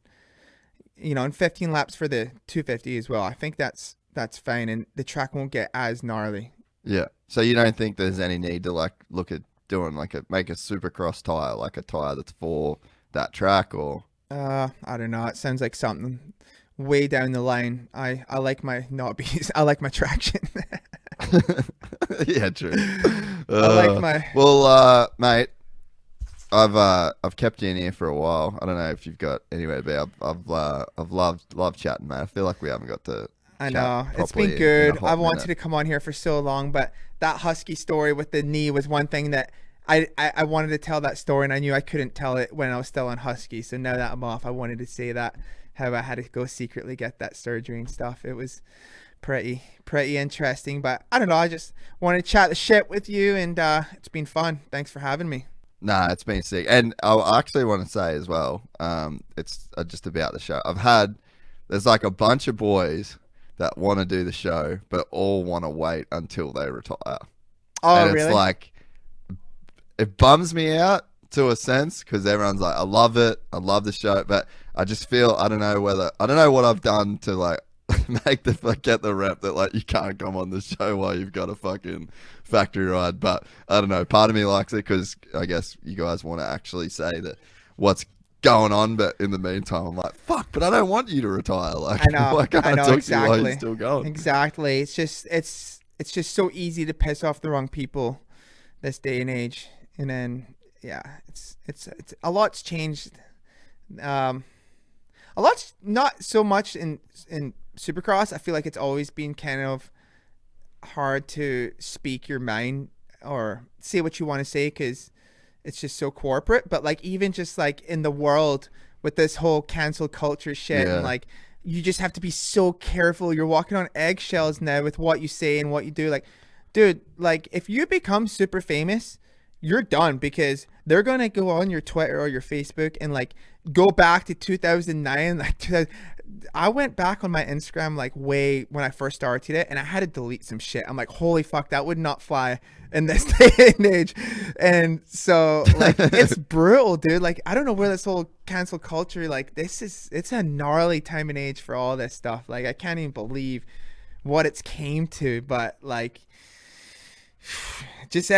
You know, and 15 laps for the 250 as well. I think that's fine, and the track won't get as gnarly. Yeah. So you don't think there's any need to, like, look at doing, like, make a Supercross tire, like a tire that's for that track, or? I don't know. It sounds like something way down the line. I like my knobbies. I like my traction. Yeah, true. I like my. Well, mate, I've kept you in here for a while. I don't know if you've got anywhere to be. I've loved chatting, man. I feel like we haven't got to. I know, it's been good. I've wanted to come on here for so long, but that Husky story with the knee was one thing that I wanted to tell that story, and I knew I couldn't tell it when I was still on Husky. So now that I'm off, I wanted to say that, how I had to go secretly get that surgery and stuff. It was pretty interesting, but I don't know. I just wanted to chat the shit with you, and it's been fun. Thanks for having me. Nah, it's been sick. And I actually want to say as well, it's just about the show. There's like a bunch of boys that want to do the show, but all want to wait until they retire. Oh, and really? It's like, it bums me out to a sense, because everyone's like, I love it, I love the show, but I just feel, I don't know what I've done to, like, get the rep that, like, you can't come on the show while you've got a fucking factory ride. But I don't know, part of me likes it because I guess you guys want to actually say that what's going on, but in the meantime I'm like, fuck, but I don't want you to retire. Like, I know, why can't I know, talk exactly. to you while you're still going? Exactly. It's just so easy to piss off the wrong people this day and age. And then it's a lot's changed. A lot's not so much in Supercross. I feel like it's always been kind of hard to speak your mind or say what you want to say because it's just so corporate. But, like, even just, like, in the world with this whole cancel culture shit, and, like, you just have to be so careful. You're walking on eggshells now with what you say and what you do. Like, dude, like, if you become super famous, you're done, because they're going to go on your Twitter or your Facebook and, like, go back to 2009. Like, I went back on my Instagram, like, way when I first started it, and I had to delete some shit. I'm like, holy fuck, that would not fly in this day and age. And so, like, it's brutal, dude. Like, I don't know where this whole cancel culture, like, it's a gnarly time and age for all this stuff. Like, I can't even believe what it's came to, but, like, just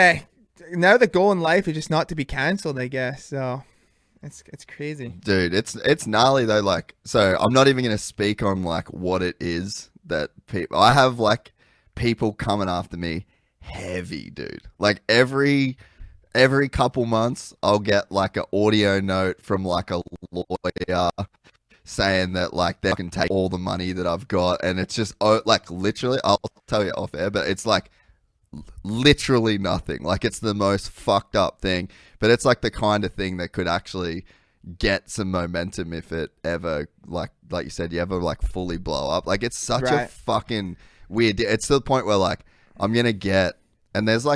now the goal in life is just not to be canceled, I guess. So it's crazy, dude. It's gnarly though. Like, so I'm not even gonna speak on like what it is that people. I have like people coming after me heavy, dude. Like every couple months, I'll get like an audio note from like a lawyer saying that like they can take all the money that I've got, and it's just like literally, I'll tell you off air, but it's like literally nothing. Like it's the most fucked up thing, but it's like the kind of thing that could actually get some momentum if it ever like you said, you ever like fully blow up. Like it's such a fucking weird. It's to the point where like I'm gonna get, and there's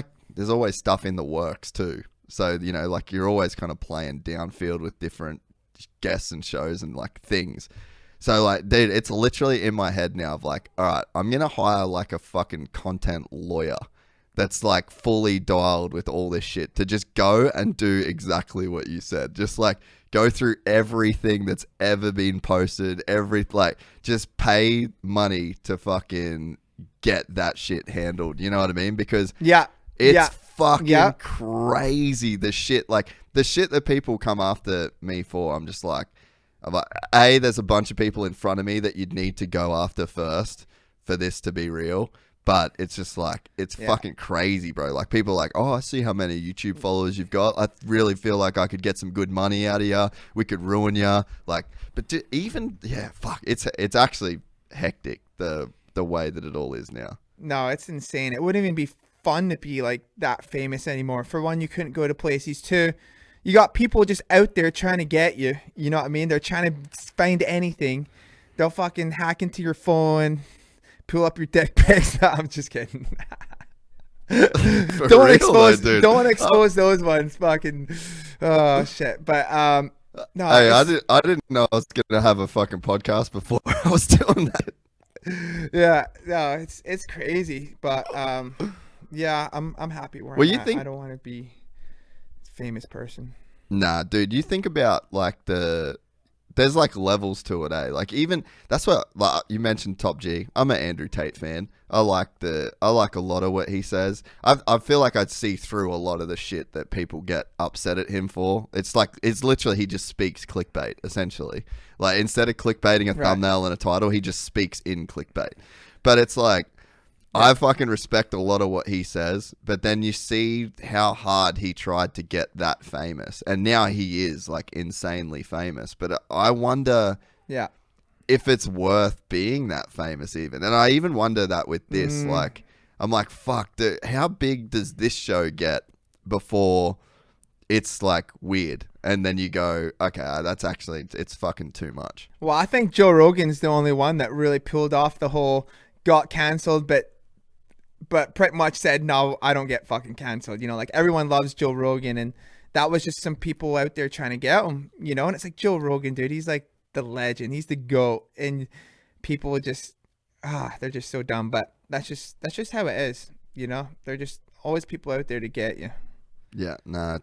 always stuff in the works too. So you know, like you're always kind of playing downfield with different guests and shows and like things. So like, dude, it's literally in my head now of like, all right, I'm gonna hire like a fucking content lawyer that's like fully dialed with all this shit to just go and do exactly what you said. Just like go through everything that's ever been posted, like just pay money to fucking get that shit handled. You know what I mean? Because it's fucking crazy. The shit that people come after me for, I'm like, A, there's a bunch of people in front of me that you'd need to go after first for this to be real. But it's just like, it's fucking crazy, bro. Like people are like, oh, I see how many YouTube followers you've got. I really feel like I could get some good money out of you. We could ruin you. Like, but it's actually hectic the way that it all is now. No, it's insane. It wouldn't even be fun to be like that famous anymore. For one, you couldn't go to places. Two, you got people just out there trying to get you. You know what I mean? They're trying to find anything. They'll fucking hack into your phone, pull up your dick pics. No, I'm just kidding. Don't expose those ones. Fucking oh shit. But no. Hey, I didn't know I was gonna have a fucking podcast before I was doing that. Yeah, no, it's crazy. But yeah, I'm happy where I'm at. I don't want to be a famous person. Nah, dude, you think about like there's like levels to it, eh? Like even that's what, like you mentioned Top G. I'm an Andrew Tate fan. I like a lot of what he says. I feel like I'd see through a lot of the shit that people get upset at him for. It's literally he just speaks clickbait essentially. Like instead of clickbaiting a thumbnail and a title, he just speaks in clickbait. But it's like I fucking respect a lot of what he says, but then you see how hard he tried to get that famous, and now he is like insanely famous. But I wonder, if it's worth being that famous even. And I even wonder that with this, like, I'm like, fuck, dude, how big does this show get before it's like weird? And then you go, okay, that's actually, it's fucking too much. Well, I think Joe Rogan's the only one that really pulled off the whole got canceled, but pretty much said, no, I don't get fucking canceled. You know, like everyone loves Joe Rogan, and that was just some people out there trying to get him, you know? And it's like, Joe Rogan, dude, he's like the legend. He's the GOAT. And people just, they're just so dumb. But that's just how it is, you know? They're just always people out there to get you. Yeah, no,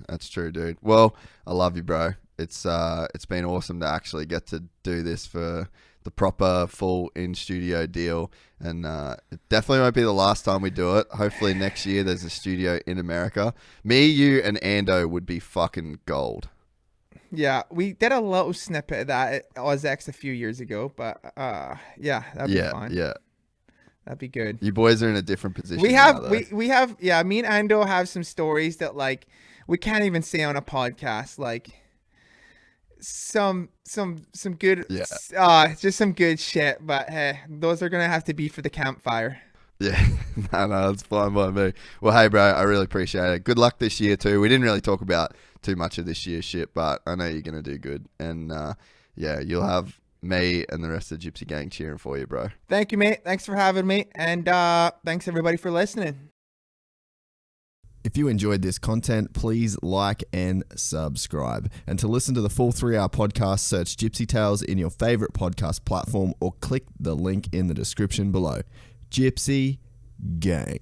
that's true, dude. Well, I love you, bro. It's been awesome to actually get to do this for the proper full in-studio deal, and it definitely won't be the last time we do it. Hopefully next year there's a studio in America. Me, you, and Ando would be fucking gold. Yeah, we did a little snippet of that at OzX a few years ago, but yeah, that'd be fun. Yeah, that'd be good. You boys are in a different position. We have, me and Ando have some stories that like we can't even say on a podcast, like some good just some good shit, but hey, those are gonna have to be for the campfire. Yeah. no, it's fine by me. Well, hey bro, I really appreciate it. Good luck this year too. We didn't really talk about too much of this year's shit, but I know you're gonna do good, and yeah, you'll have me and the rest of the Gypsy Gang cheering for you, bro. Thank you, mate. Thanks for having me, and thanks everybody for listening. If you enjoyed this content, please like and subscribe. And to listen to the full 3-hour podcast, search Gypsy Tales in your favorite podcast platform or click the link in the description below. Gypsy Gang.